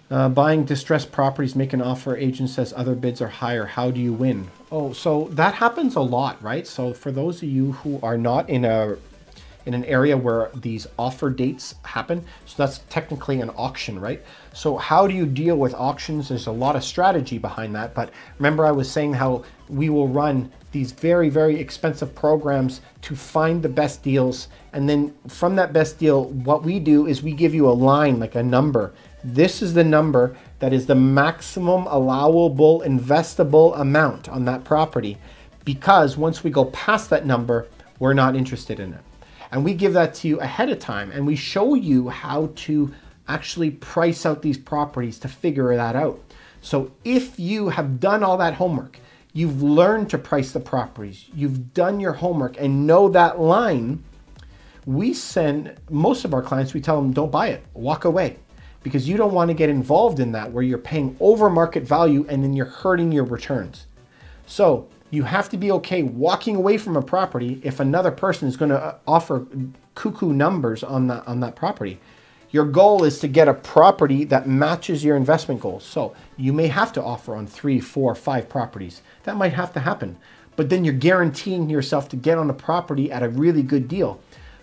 Buying distressed properties, make an offer, agent says other bids are higher. How do you win? Oh, so that happens a lot, right? So for those of you who are not in an area where these offer dates happen, so that's technically an auction, right? So how do you deal with auctions? There's a lot of strategy behind that, but remember I was saying how we will run these very, very expensive programs to find the best deals, and then from that best deal, what we do is we give you a line, like a number. This is the number that is the maximum allowable investable amount on that property, because once we go past that number, we're not interested in it. And we give that to you ahead of time, and we show you how to actually price out these properties to figure that out. So if you have done all that homework, you've learned to price the properties, you've done your homework and know that line, we send most of our clients, we tell them don't buy it, walk away, because you don't want to get involved in that where you're paying over market value and then you're hurting your returns. So you have to be okay walking away from a property if another person is going to offer cuckoo numbers on that property. Your goal is to get a property that matches your investment goals. So you may have to offer on 3, 4, 5 properties. That might have to happen. But then you're guaranteeing yourself to get on a property at a really good deal.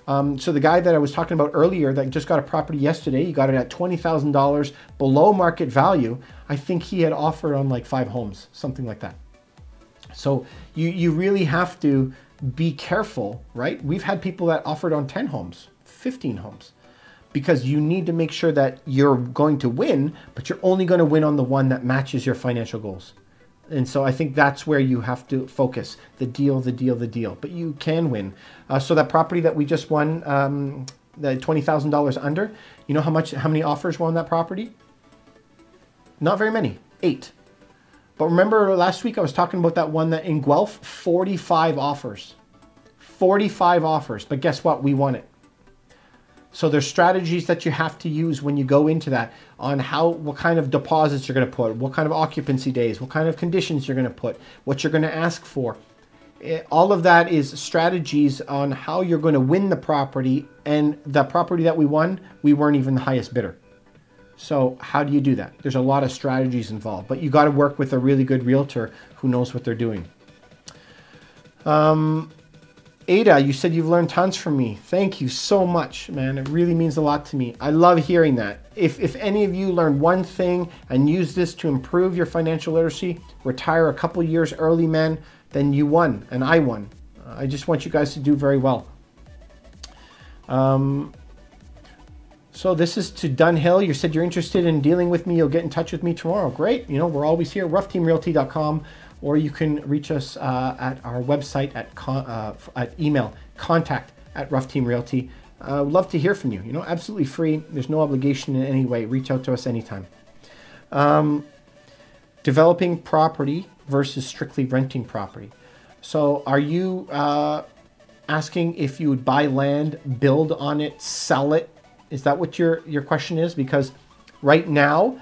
So the guy that I was talking about earlier that just got a property yesterday, he got it at $20,000 below market value. I think he had offered on like 5 homes, something like that. So you really have to be careful, right? We've had people that offered on 10 homes, 15 homes, because you need to make sure that you're going to win, but you're only going to win on the one that matches your financial goals. And so I think that's where you have to focus, the deal, the deal, the deal, but you can win. So that property that we just won, the $20,000 under, you know how many offers were on that property? Not very many, 8. But remember last week I was talking about that one that in Guelph, 45 offers. 45 offers, but guess what? We won it. So there's strategies that you have to use when you go into that on what kind of deposits you're going to put, what kind of occupancy days, what kind of conditions you're going to put, what you're going to ask for. All of that is strategies on how you're going to win the property, and the property that we won, we weren't even the highest bidder. So how do you do that? There's a lot of strategies involved, but you got to work with a really good realtor who knows what they're doing. Ada, you said you've learned tons from me. Thank you so much, man. It really means a lot to me. I love hearing that. If any of you learned one thing and use this to improve your financial literacy, retire a couple years early, man, then you won and I won. I just want you guys to do very well. So this is to Dunhill. You said you're interested in dealing with me. You'll get in touch with me tomorrow. Great. You know, we're always here. RuffTeamRealty.com. Or you can reach us at our website at email, contact@RuffTeamRealty. Love to hear from you. You know, absolutely free. There's no obligation in any way. Reach out to us anytime. Developing property versus strictly renting property. So are you asking if you would buy land, build on it, sell it? Is that what your question is? Because right now,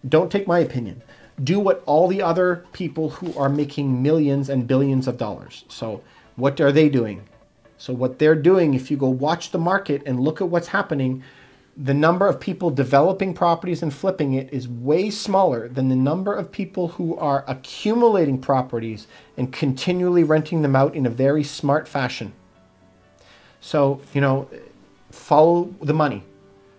don't take my opinion. Do what all the other people who are making millions and billions of dollars. So what are they doing? So what they're doing, if you go watch the market and look at what's happening, the number of people developing properties and flipping it is way smaller than the number of people who are accumulating properties and continually renting them out in a very smart fashion. So, you know, follow the money.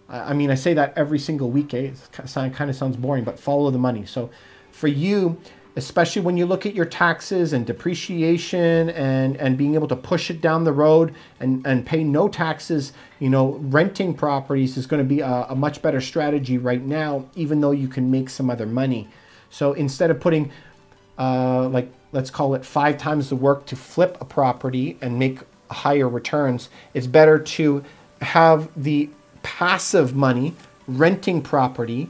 I mean, I say that every single week. It kind of sounds boring, but follow the money. So for you, especially when you look at your taxes and depreciation and being able to push it down the road and pay no taxes, you know, renting properties is going to be a much better strategy right now, even though you can make some other money. So instead of putting, like, let's call it 5 times the work to flip a property and make higher returns, it's better to have the passive money, renting property,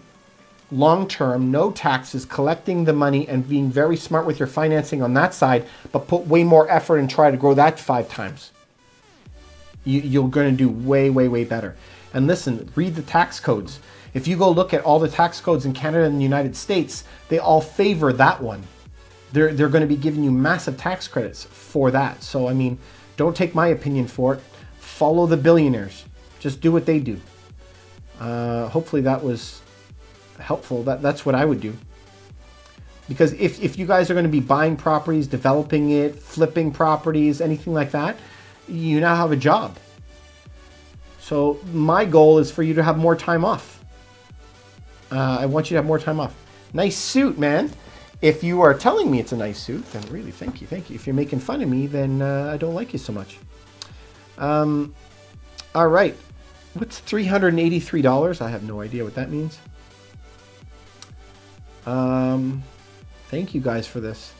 long-term, no taxes, collecting the money and being very smart with your financing on that side, but put way more effort and try to grow that 5 times. You're going to do way, way, way better. And listen, read the tax codes. If you go look at all the tax codes in Canada and the United States, they all favor that one. They're going to be giving you massive tax credits for that. So, I mean, don't take my opinion for it. Follow the billionaires. Just do what they do. Hopefully that was helpful. That's what I would do. Because if you guys are going to be buying properties, developing it, flipping properties, anything like that, you now have a job. So my goal is for you to have more time off. I want you to have more time off. Nice suit, man. If you are telling me it's a nice suit, then really, thank you, thank you. If you're making fun of me, then I don't like you so much. All right. What's $383? I have no idea what that means. Thank you guys for this.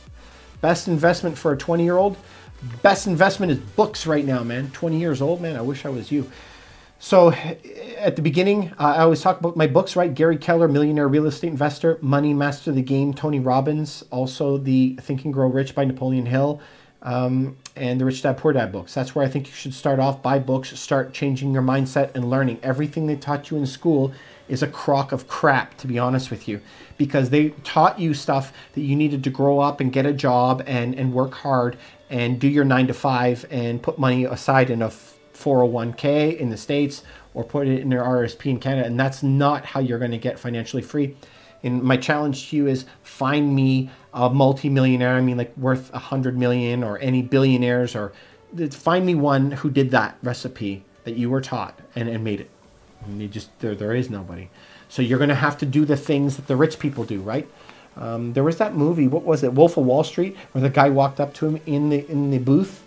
Best investment for a 20-year-old? Best investment is books right now, man. 20 years old, man. I wish I was you. So at the beginning, I always talk about my books, right? Gary Keller, Millionaire Real Estate Investor, Money, Master the Game, Tony Robbins, also the Think and Grow Rich by Napoleon Hill, and the Rich Dad Poor Dad books. That's where I think you should start off. Buy books, start changing your mindset and learning. Everything they taught you in school is a crock of crap, to be honest with you, because they taught you stuff that you needed to grow up and get a job and work hard and do your 9 to 5 and put money aside in a 401k in the States or put it in their RSP in Canada. And that's not how you're going to get financially free. And my challenge to you is find me a multi-millionaire. I mean, like worth 100 million or any billionaires, or find me one who did that recipe that you were taught and made it. And you just, there is nobody. So you're going to have to do the things that the rich people do, right? There was that movie, what was it? Wolf of Wall Street, where the guy walked up to him in the booth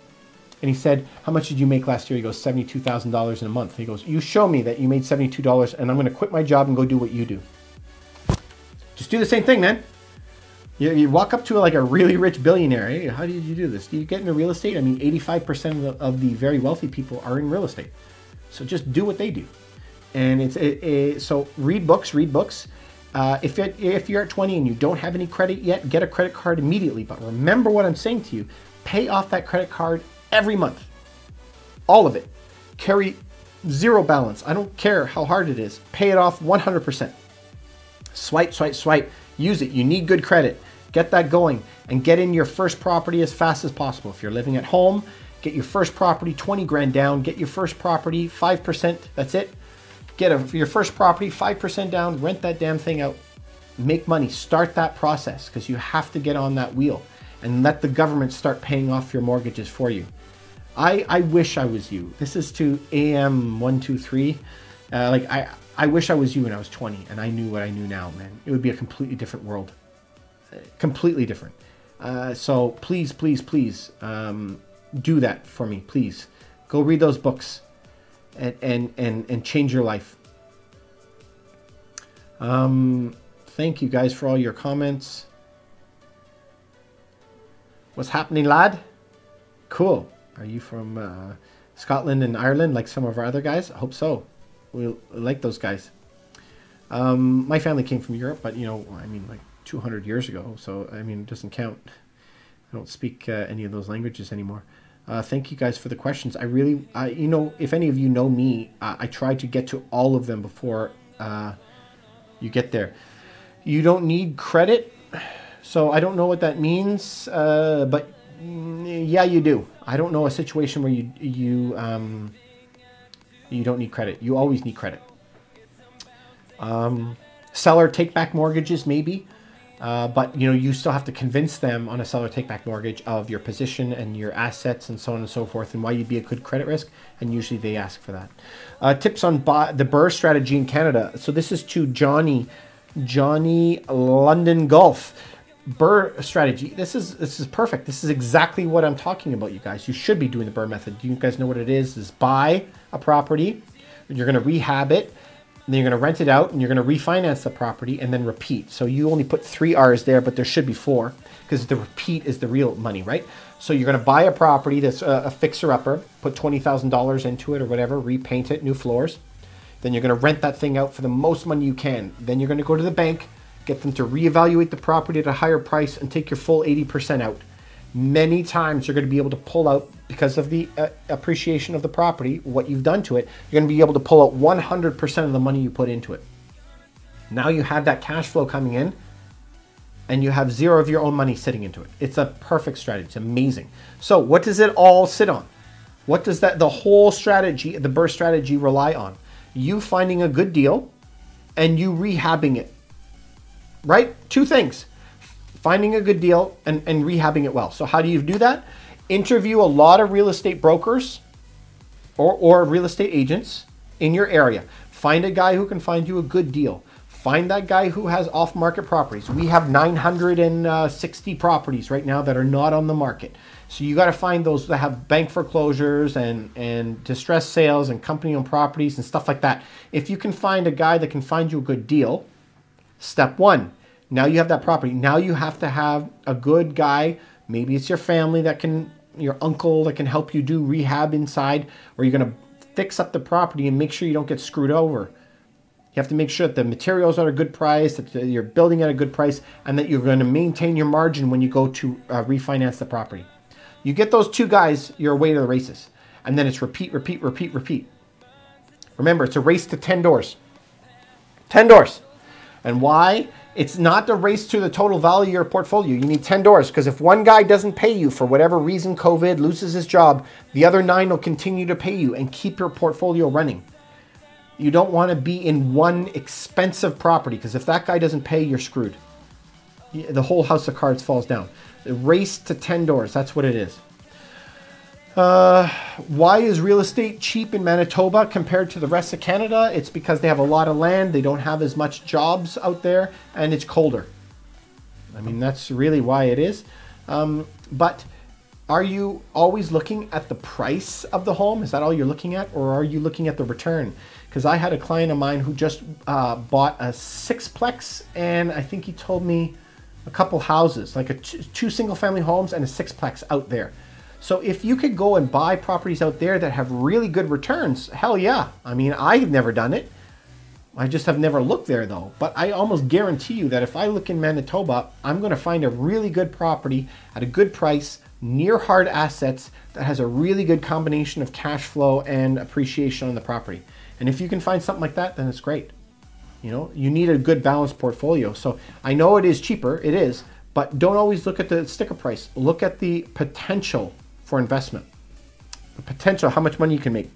and he said, how much did you make last year? He goes, $72,000 in a month. He goes, you show me that you made $72 and I'm going to quit my job and go do what you do. Just do the same thing, man. You walk up to like a really rich billionaire. Hey, how did you do this? Do you get into real estate? I mean, 85% of the very wealthy people are in real estate. So just do what they do. And so read books, read books. If you're at 20 and you don't have any credit yet, get a credit card immediately. But remember what I'm saying to you. Pay off that credit card every month. All of it. Carry zero balance. I don't care how hard it is. Pay it off 100%. Swipe, swipe, swipe. Use it. You need good credit. Get that going and get in your first property as fast as possible. If you're living at home, get your first property, 20 grand down. Get your first property, 5%. That's it. Get your first property, 5% down. Rent that damn thing out. Make money. Start that process because you have to get on that wheel and let the government start paying off your mortgages for you. I wish I was you. This is to AM123. I wish I was you when I was 20 and I knew what I knew now, man. It would be a completely different world. Completely different. So please, please, please do that for me, please. Go read those books and change your life. Thank you guys for all your comments. What's happening, lad? Cool. Are you from Scotland and Ireland like some of our other guys? I hope so. We like those guys. My family came from Europe, but you know, I mean, like 200 years ago. So I mean, it doesn't count. I don't speak any of those languages anymore. Thank you guys for the questions. I really, you know, if any of you know me, I try to get to all of them before you get there. You don't need credit, so I don't know what that means, but yeah, you do. I don't know a situation where you don't need credit. You always need credit. Seller take-back mortgages, maybe. But you know, you still have to convince them on a seller take-back mortgage of your position and your assets and so on and so forth and why you'd be a good credit risk. And usually they ask for that. Tips on the BRRRR strategy in Canada. So this is to Johnny London Gulf. BRRRR strategy. This is perfect. This is exactly what I'm talking about, you guys. You should be doing the BRRRR method. Do you guys know what it is? Is buy a property, you're going to rehab it, and then you're going to rent it out, and you're going to refinance the property, and then repeat. So you only put 3 R's there, but there should be 4, because the repeat is the real money, right? So you're going to buy a property that's a fixer-upper, put $20,000 into it or whatever, repaint it, new floors. Then you're going to rent that thing out for the most money you can. Then you're going to go to the bank, get them to reevaluate the property at a higher price, and take your full 80% out. many times you're going to be able to pull out, because of the appreciation of the property, what you've done to it, you're going to be able to pull out 100% of the money you put into it. Now you have that cash flow coming in, and you have zero of your own money sitting into it. It's a perfect strategy. It's amazing. So what does it all sit on? What does the whole strategy, the BRRRR strategy, rely on? You finding a good deal and you rehabbing it, right? Two things: finding a good deal and rehabbing it well. So how do you do that? Interview a lot of real estate brokers or real estate agents in your area. Find a guy who can find you a good deal. Find that guy who has off-market properties. We have 960 properties right now that are not on the market. So you got to find those that have bank foreclosures and distressed sales and company-owned properties and stuff like that. If you can find a guy that can find you a good deal, step one. Now you have that property. Now you have to have a good guy. Maybe it's your family that can, your uncle that can help you do rehab inside, or you're going to fix up the property and make sure you don't get screwed over. You have to make sure that the materials are at a good price, that you're building at a good price, and that you're going to maintain your margin when you go to refinance the property. You get those two guys, you're away to the races. And then it's repeat, repeat, repeat, repeat. Remember, it's a race to 10 doors. 10 doors. And why? It's not the race to the total value of your portfolio. You need 10 doors, because if one guy doesn't pay you for whatever reason, COVID, loses his job, the other 9 will continue to pay you and keep your portfolio running. You don't want to be in one expensive property, because if that guy doesn't pay, you're screwed. The whole house of cards falls down. The race to 10 doors, that's what it is. Why is real estate cheap in Manitoba compared to the rest of Canada? It's because they have a lot of land, they don't have as much jobs out there, and it's colder. I mean, that's really why it is. But are you always looking at the price of the home? Is that all you're looking at? Or are you looking at the return? Because I had a client of mine who just bought a 6-plex, and I think he told me a couple houses, like two single-family homes and a 6-plex out there. So if you could go and buy properties out there that have really good returns, hell yeah. I mean, I've never done it. I just have never looked there though. But I almost guarantee you that if I look in Manitoba, I'm going to find a really good property at a good price, near hard assets, that has a really good combination of cash flow and appreciation on the property. And if you can find something like that, then it's great. You know, you need a good balanced portfolio. So I know it is cheaper, it is, but don't always look at the sticker price. Look at the potential for investment. The potential, how much money you can make.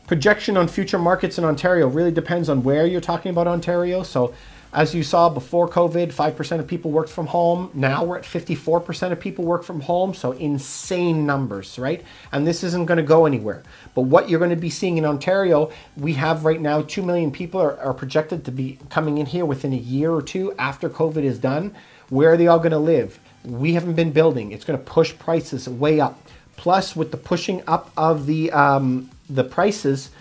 Projection on future markets in Ontario really depends on where you're talking about Ontario. So as you saw before COVID, 5% of people worked from home. Now we're at 54% of people work from home. So insane numbers, right? And this isn't going to go anywhere. But what you're going to be seeing in Ontario, we have right now 2 million people are projected to be coming in here within a year or two after COVID is done. Where are they all going to live? We haven't been building. It's going to push prices way up. Plus, with the pushing up of the prices,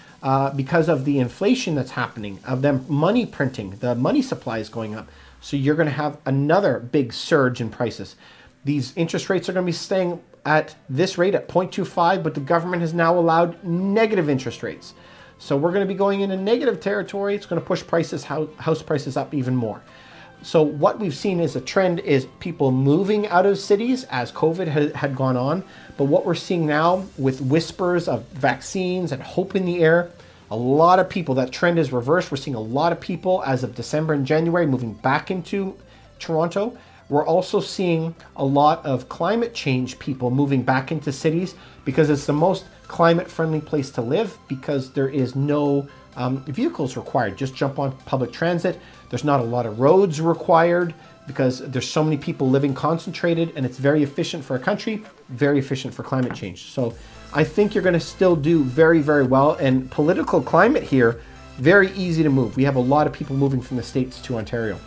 because of the inflation that's happening, of them money printing, the money supply is going up. So you're going to have another big surge in prices. These interest rates are going to be staying at this rate at 0.25, but the government has now allowed negative interest rates. So we're going to be going into negative territory. It's going to push prices, house prices up even more. So what we've seen is a trend is people moving out of cities as COVID had gone on. But what we're seeing now with whispers of vaccines and hope in the air, a lot of people, that trend is reversed. We're seeing a lot of people as of December and January moving back into Toronto. We're also seeing a lot of climate change people moving back into cities because it's the most climate friendly place to live, because there is no vehicles required. Just jump on public transit. There's not a lot of roads required because there's so many people living concentrated, and it's very efficient for a country, very efficient for climate change. So I think you're going to still do very, very well. And political climate here, very easy to move. We have a lot of people moving from the States to Ontario.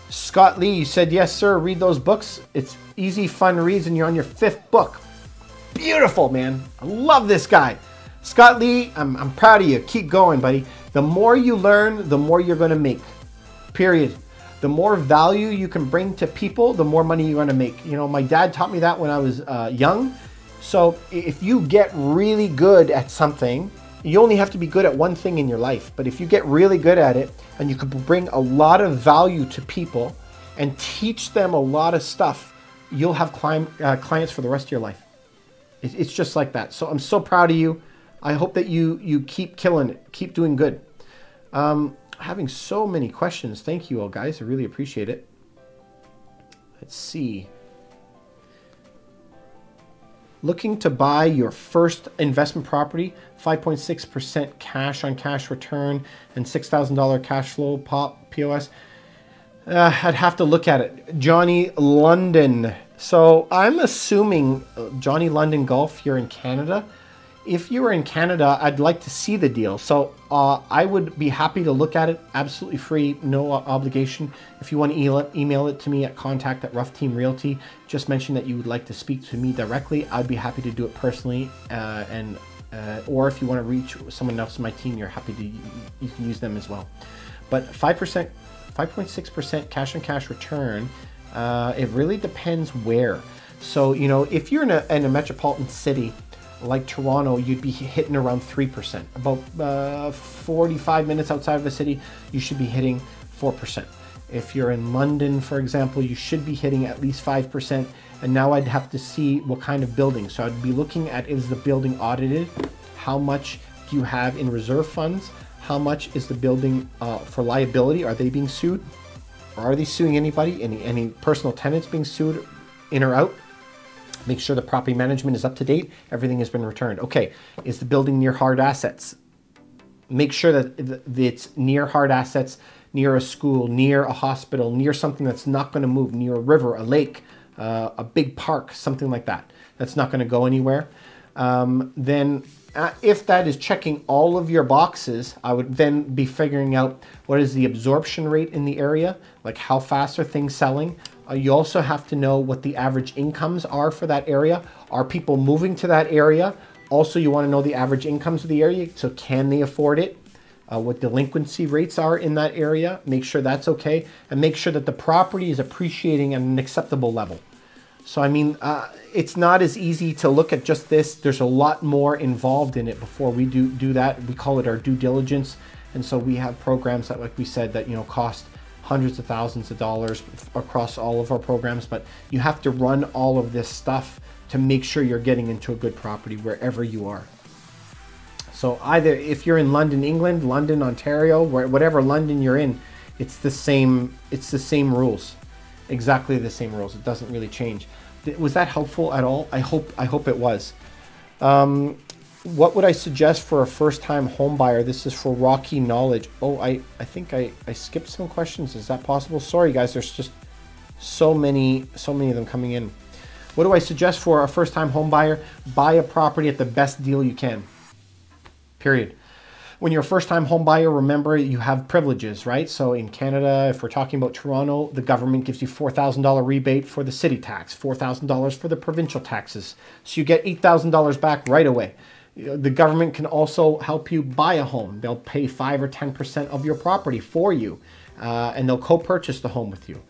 Scott Lee, you said, yes, sir, read those books. It's easy, fun reads, and you're on your 5th book. Beautiful, man. I love this guy. Scott Lee, I'm proud of you. Keep going, buddy. The more you learn, the more you're going to make, period. The more value you can bring to people, the more money you're going to make. You know, my dad taught me that when I was young. So if you get really good at something, you only have to be good at one thing in your life. But if you get really good at it and you can bring a lot of value to people, and teach them a lot of stuff, you'll have clients for the rest of your life. It's just like that. So I'm so proud of you. I hope that you keep killing it, keep doing good. Having so many questions. Thank you all, guys. I really appreciate it. Let's see. Looking to buy your first investment property, 5.6% cash on cash return and $6,000 cash flow POS. I'd have to look at it. Johnny London. So I'm assuming Johnny London Golf, you're in Canada. If you were in Canada, I'd like to see the deal. So I would be happy to look at it, absolutely free, no obligation. If you want to email it to me at contact@Ruff Team Realty, just mention that you would like to speak to me directly. I'd be happy to do it personally. Or if you want to reach someone else in my team, you're happy to, you can use them as well. But 5.6% cash on cash return, it really depends where. So, you know, if you're in a metropolitan city, like Toronto, you'd be hitting around 3%. About 45 minutes outside of the city, you should be hitting 4%. If you're in London, for example, you should be hitting at least 5%. And now I'd have to see what kind of building. So I'd be looking at, is the building audited? How much do you have in reserve funds? How much is the building for liability? Are they being sued? Or are they suing anybody? Any personal tenants being sued in or out? Make sure the property management is up to date. Everything has been returned. Okay, is the building near hard assets? Make sure that it's near hard assets, near a school, near a hospital, near something that's not going to move, near a river, a lake, a big park, something like that. That's not going to go anywhere. Then if that is checking all of your boxes, I would then be figuring out what is the absorption rate in the area, like how fast are things selling. You also have to know what the average incomes are for that area. Are people moving to that area? Also, you want to know the average incomes of the area. So can they afford it? What delinquency rates are in that area. Make sure that's okay. And make sure that the property is appreciating at an acceptable level. So, I mean, it's not as easy to look at just this. There's a lot more involved in it before we do that. We call it our due diligence. And so we have programs that, like we said, that, you know, cost hundreds of thousands of dollars across all of our programs, but you have to run all of this stuff to make sure you're getting into a good property wherever you are. So either if you're in London, England, London, Ontario, whatever London you're in, it's the same rules, exactly the same rules. It doesn't really change. Was that helpful at all? I hope it was. What would I suggest for a first-time home buyer? This is for Rocky Knowledge. Oh, I think I skipped some questions. Is that possible? Sorry, guys. There's just so many of them coming in. What do I suggest for a first-time home buyer? Buy a property at the best deal you can. Period. When you're a first-time home buyer, remember you have privileges, right? So in Canada, if we're talking about Toronto, the government gives you $4,000 rebate for the city tax, $4,000 for the provincial taxes. So you get $8,000 back right away. The government can also help you buy a home. They'll pay 5 or 10% of your property for you, and they'll co-purchase the home with you.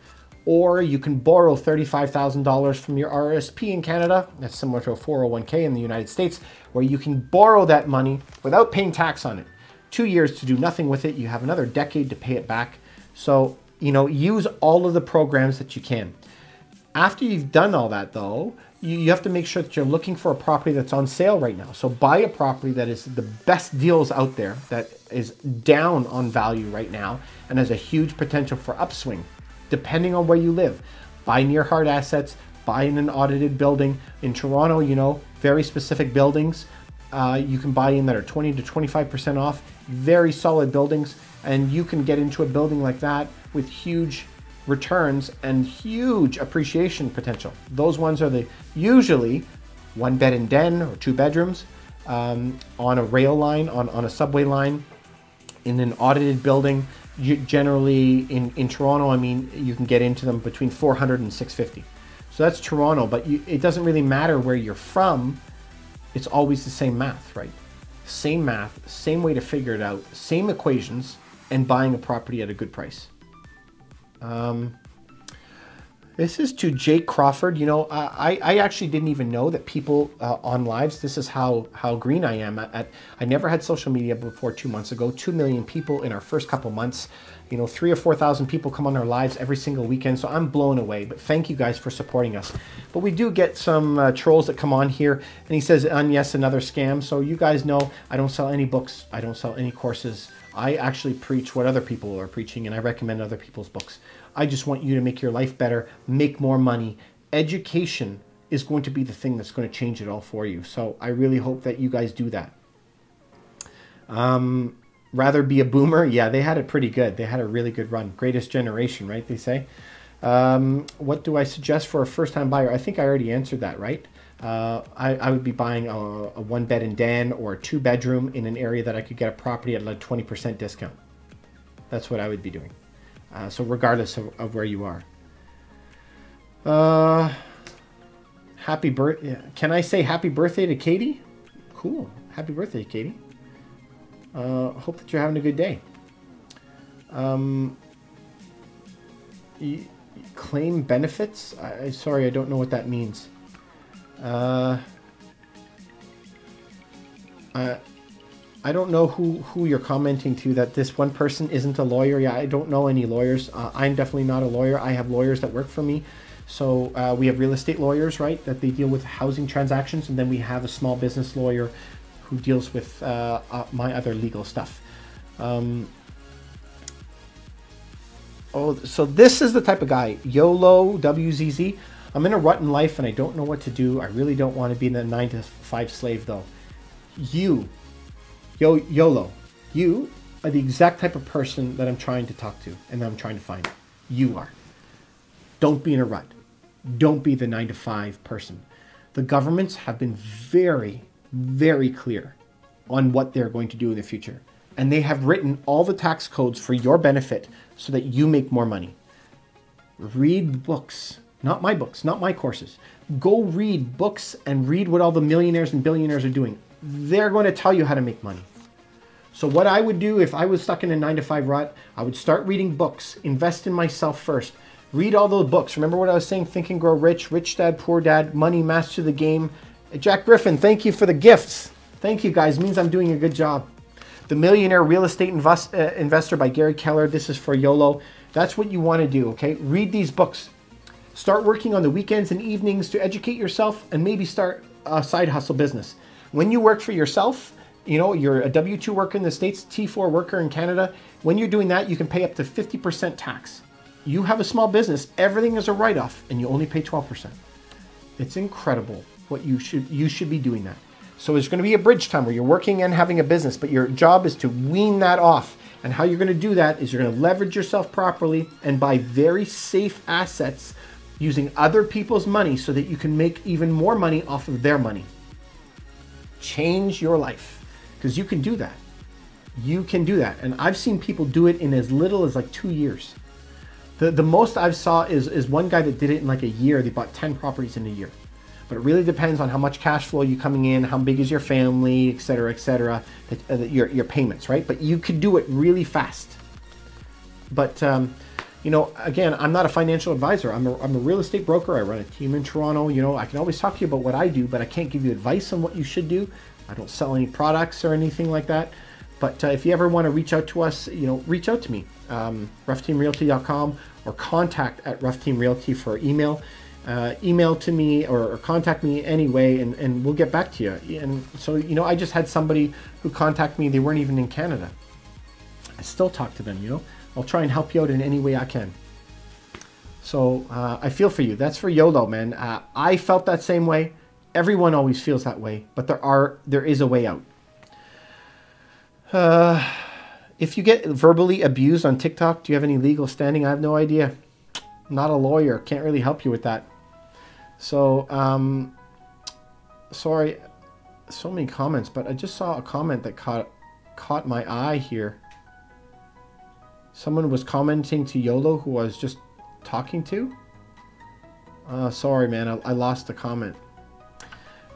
Or you can borrow $35,000 from your RSP in Canada. That's similar to a 401k in the United States, where you can borrow that money without paying tax on it. 2 years to do nothing with it. You have another decade to pay it back. So, you know, use all of the programs that you can. After you've done all that, though, you have to make sure that you're looking for a property that's on sale right now. So buy a property that is the best deals out there, that is down on value right now and has a huge potential for upswing, depending on where you live. Buy near hard assets, buy in an audited building. In Toronto, you know, very specific buildings you can buy in that are 20 to 25% off, very solid buildings, and you can get into a building like that with huge returns and huge appreciation potential. Those ones are the usually 1 bed and den or 2 bedrooms on a rail line, on a subway line, in an audited building. Generally in Toronto, I mean, you can get into them between $400 and $650. So that's Toronto, but it doesn't really matter where you're from. It's always the same math, right? Same math, same way to figure it out, same equations, and buying a property at a good price. This is to Jake Crawford. You know, I actually didn't even know that people on lives, this is how green I am. I never had social media before 2 months ago. 2 million people in our first couple months. You know, 3,000 or 4,000 people come on our lives every single weekend. So I'm blown away. But thank you guys for supporting us. But we do get some trolls that come on here. And he says, yes, another scam. So you guys know I don't sell any books. I don't sell any courses. I actually preach what other people are preaching, and I recommend other people's books. I just want you to make your life better, make more money. Education is going to be the thing that's going to change it all for you. So I really hope that you guys do that. Rather be a boomer? Yeah, they had it pretty good. They had a really good run. Greatest generation, right, they say. What do I suggest for a first-time buyer? I think I already answered that, right? I would be buying a one-bed in Dan or a two-bedroom in an area that I could get a property at like 20% discount. That's what I would be doing. So regardless of where you are. Happy birthday. Can I say happy birthday to Katie? Cool. Happy birthday, Katie. Hope that you're having a good day. Claim benefits? Sorry, I don't know what that means. I don't know who you're commenting to, that this one person isn't a lawyer. Yeah, I don't know any lawyers. I'm definitely not a lawyer. I have lawyers that work for me. So we have real estate lawyers, right, that they deal with housing transactions. And then we have a small business lawyer who deals with my other legal stuff. So this is the type of guy, YOLO, WZZ. I'm in a rut in life and I don't know what to do. I really don't want to be in a 9-to-5 slave though. YOLO, you are the exact type of person that I'm trying to talk to and that I'm trying to find. You are. Don't be in a rut. Don't be the 9-to-5 person. The governments have been very, very clear on what they're going to do in the future. And they have written all the tax codes for your benefit so that you make more money. Read books, not my books, not my courses. Go read books and read what all the millionaires and billionaires are doing. They're going to tell you how to make money. So what I would do if I was stuck in a 9-to-5 rut, I would start reading books, invest in myself first. Read all those books. Remember what I was saying? Think and Grow Rich, Rich Dad, Poor Dad, Money, Master the Game. Jack Griffin, thank you for the gifts. Thank you guys, it means I'm doing a good job. The Millionaire Real Estate Investor by Gary Keller. This is for YOLO. That's what you want to do, okay? Read these books. Start working on the weekends and evenings to educate yourself and maybe start a side hustle business. When you work for yourself, you know, you're a W-2 worker in the States, T4 worker in Canada. When you're doing that, you can pay up to 50% tax. You have a small business, everything is a write-off, and you only pay 12%. It's incredible what you should be doing that. So there's going to be a bridge time where you're working and having a business, but your job is to wean that off. And how you're going to do that is you're going to leverage yourself properly and buy very safe assets using other people's money so that you can make even more money off of their money. Change your life, because you can do that. You can do that. And I've seen people do it in as little as like 2 years. The most I've saw is one guy that did it in like a year. They bought 10 properties in a year. But it really depends on how much cash flow you coming in, how big is your family, et cetera, your payments, right? But you could do it really fast. But, you know, again, I'm not a financial advisor. I'm a real estate broker. I run a team in Toronto. You know, I can always talk to you about what I do, but I can't give you advice on what you should do. I don't sell any products or anything like that. But if you ever want to reach out to us, you know, reach out to me, ruffteamrealty.com, or contact at Ruff Team Realty for email. Email to me or contact me anyway, and we'll get back to you. And so, you know, I just had somebody who contacted me. They weren't even in Canada. I still talk to them, you know. I'll try and help you out in any way I can. So I feel for you. That's for YOLO, man. I felt that same way. Everyone always feels that way, but there is a way out. If you get verbally abused on TikTok, do you have any legal standing? I have no idea. I'm not a lawyer. Can't really help you with that. So, sorry, so many comments, but I just saw a comment that caught my eye here. Someone was commenting to YOLO who I was just talking to. Sorry, man, I lost the comment.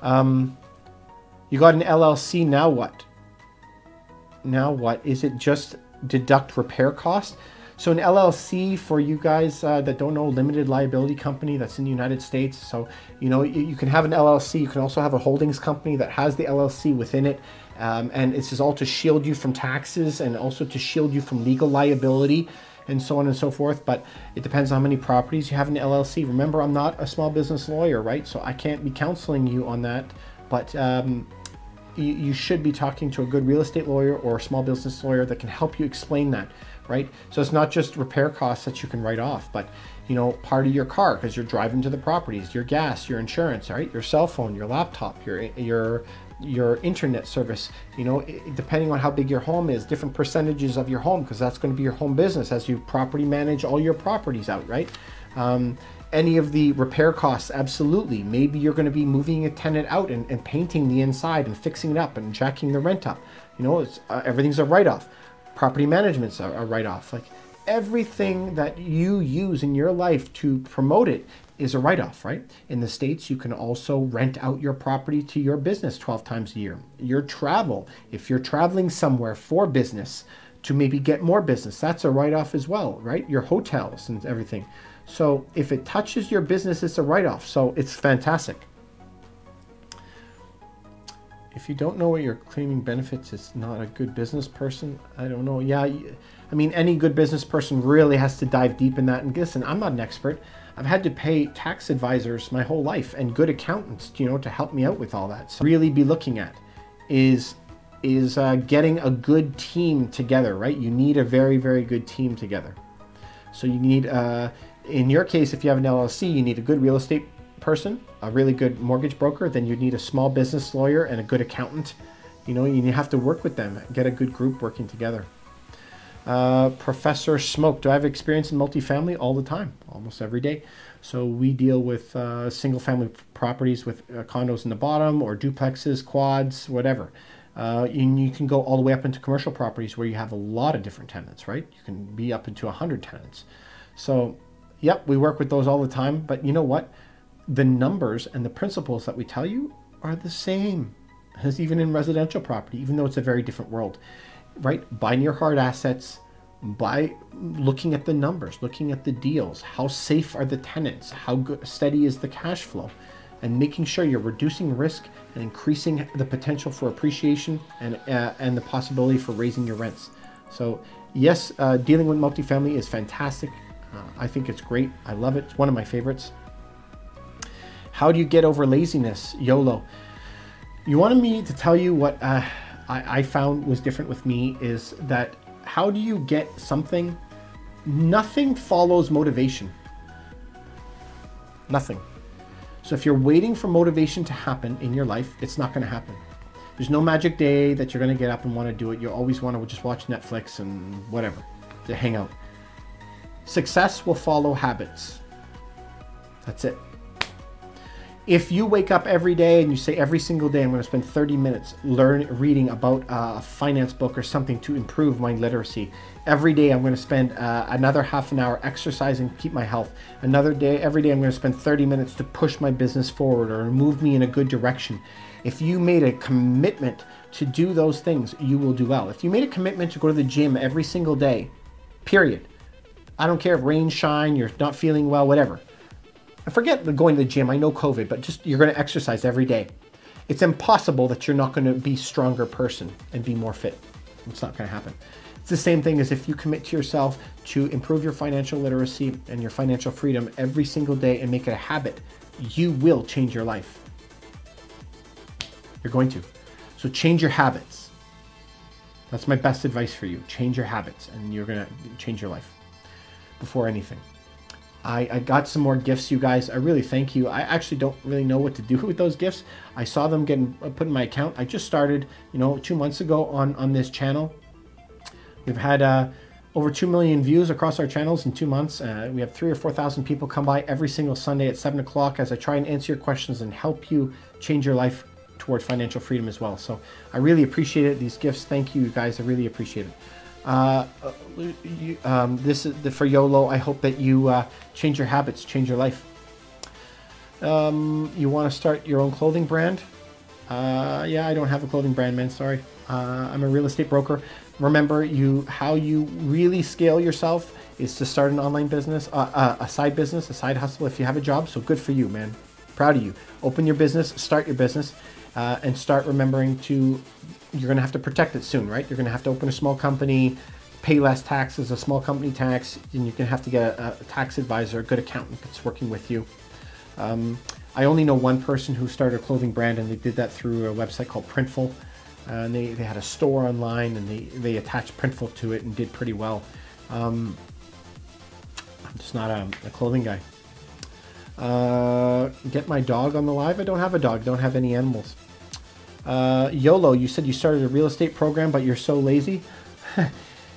You got an LLC, now what? Now what? Is it just deduct repair cost? So an LLC, for you guys that don't know, limited liability company that's in the United States. So, you know, you can have an LLC. You can also have a holdings company that has the LLC within it. And this is all to shield you from taxes and also to shield you from legal liability and so on and so forth. But it depends on how many properties you have in the LLC. Remember, I'm not a small business lawyer, right? So I can't be counseling you on that. But you should be talking to a good real estate lawyer or a small business lawyer that can help you explain that, right? So it's not just repair costs that you can write off, but, you know, part of your car because you're driving to the properties, your gas, your insurance, right? Your cell phone, your laptop, your internet service, you know, depending on how big your home is, different percentages of your home, because that's going to be your home business as you property manage all your properties out, right? Any of the repair costs, absolutely. Maybe you're going to be moving a tenant out and painting the inside and fixing it up and jacking the rent up. You know, it's, everything's a write-off. Property management's a write-off. Like everything that you use in your life to promote it is a write-off, right? In the States, you can also rent out your property to your business 12 times a year. Your travel, if you're traveling somewhere for business to maybe get more business, that's a write-off as well, right? Your hotels and everything. So if it touches your business, it's a write-off. So it's fantastic. If you don't know what you're claiming benefits, it's not a good business person. I don't know. Yeah, I mean, any good business person really has to dive deep in that. And listen, I'm not an expert. I've had to pay tax advisors my whole life and good accountants, you know, to help me out with all that. So really be looking at is getting a good team together, right? You need a very, very good team together. So you need, in your case, if you have an LLC, you need a good real estate person, a really good mortgage broker. Then you need a small business lawyer and a good accountant. You know, you have to work with them, get a good group working together. Professor Smoke, do I have experience in multifamily? All the time, almost every day. So we deal with single family properties with condos in the bottom or duplexes, quads, whatever. And you can go all the way up into commercial properties where you have a lot of different tenants, right? You can be up into 100 tenants. So, yep, we work with those all the time. But you know what? The numbers and the principles that we tell you are the same as even in residential property, even though it's a very different world, right? Buy near hard assets, by looking at the numbers, looking at the deals, how safe are the tenants, how good, steady is the cash flow, and making sure you're reducing risk and increasing the potential for appreciation and the possibility for raising your rents. So yes, dealing with multifamily is fantastic. I think it's great. I love it. It's one of my favorites. How do you get over laziness? YOLO. You wanted me to tell you what I found was different with me is that how do you get something? Nothing follows motivation. Nothing. So if you're waiting for motivation to happen in your life, it's not going to happen. There's no magic day that you're going to get up and want to do it. You always want to just watch Netflix and whatever to hang out. Success will follow habits. That's it. If you wake up every day and you say every single day, I'm going to spend 30 minutes reading about a finance book or something to improve my literacy. Every day I'm going to spend another half an hour exercising, keep my health. Another day, every day I'm going to spend 30 minutes to push my business forward or move me in a good direction. If you made a commitment to do those things, you will do well. If you made a commitment to go to the gym every single day, period. I don't care if rain, shine, you're not feeling well, whatever. Forget going to the gym, I know COVID, but just you're going to exercise every day. It's impossible that you're not going to be a stronger person and be more fit. It's not going to happen. It's the same thing as if you commit to yourself to improve your financial literacy and your financial freedom every single day and make it a habit, you will change your life. You're going to. So change your habits. That's my best advice for you. Change your habits and you're going to change your life before anything. I got some more gifts, you guys. I really thank you. I actually don't really know what to do with those gifts. I saw them getting put in my account. I just started, 2 months ago on this channel. We've had over 2 million views across our channels in 2 months. We have 3,000 or 4,000 people come by every single Sunday at 7 o'clock as I try and answer your questions and help you change your life towards financial freedom as well. So I really appreciate it. These gifts, thank you guys. I really appreciate it. This is for YOLO. I hope that you change your habits, change your life. You want to start your own clothing brand? Yeah, I don't have a clothing brand, man. Sorry. I'm a real estate broker. Remember, how you really scale yourself is to start an online business, a side business, a side hustle if you have a job. So good for you, man. Proud of you. Open your business, start your business, and start remembering to, you're gonna have to protect it soon, right? You're gonna have to open a small company, pay less taxes, a small company tax, and you're gonna have to get a tax advisor, a good accountant that's working with you. I only know one person who started a clothing brand, and they did that through a website called Printful. And they had a store online, and they attached Printful to it and did pretty well. I'm just not a clothing guy. Get my dog on the live. I don't have a dog. Don't have any animals. YOLO, you said you started a real estate program, but you're so lazy.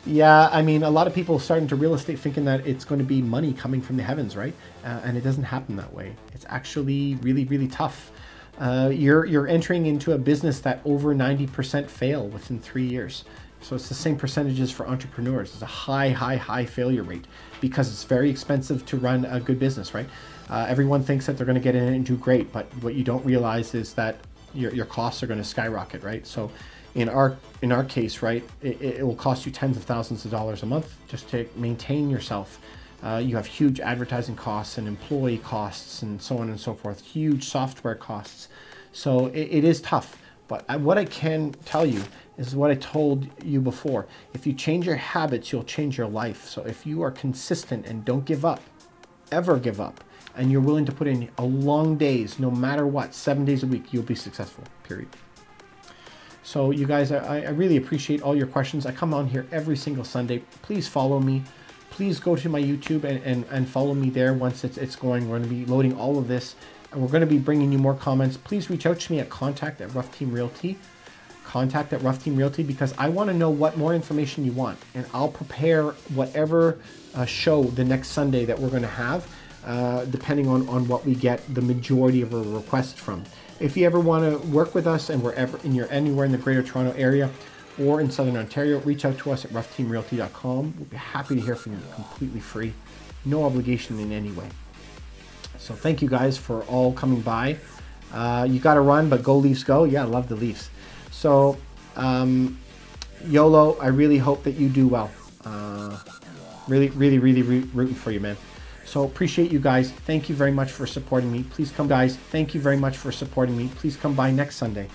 Yeah, I mean, a lot of people start into real estate thinking that it's going to be money coming from the heavens, right? And it doesn't happen that way. It's actually really, really tough. You're entering into a business that over 90% fail within 3 years. So it's the same percentages for entrepreneurs. It's a high failure rate because it's very expensive to run a good business, right? Everyone thinks that they're going to get in and do great, but what you don't realize is that your costs are going to skyrocket, right? So in our case, right, it will cost you tens of thousands of dollars a month just to maintain yourself. You have huge advertising costs and employee costs and so on and so forth, huge software costs. So it is tough. But what I can tell you is what I told you before. If you change your habits, you'll change your life. So if you are consistent and don't give up, ever give up, and you're willing to put in a long days, no matter what, 7 days a week, you'll be successful, period. So you guys, I really appreciate all your questions. I come on here every single Sunday. Please follow me. Please go to my YouTube and follow me there once it's going. We're going to be loading all of this, and we're going to be bringing you more comments. Please reach out to me at contact@Ruff Team Realty. Contact@Ruff Team Realty, because I want to know what more information you want, and I'll prepare whatever show the next Sunday that we're going to have, depending on what we get the majority of a request from. If you ever want to work with us and you're anywhere in the Greater Toronto area or in Southern Ontario, reach out to us at ruffteamrealty.com. We'll be happy to hear from you, completely free, no obligation in any way. So thank you guys for all coming by. You got to run, but go Leafs go. Yeah, I love the Leafs. So YOLO, I really hope that you do well. Really rooting for you, man. So appreciate you guys. Thank you very much for supporting me. Please come, guys. Thank you very much for supporting me. Please come by next Sunday.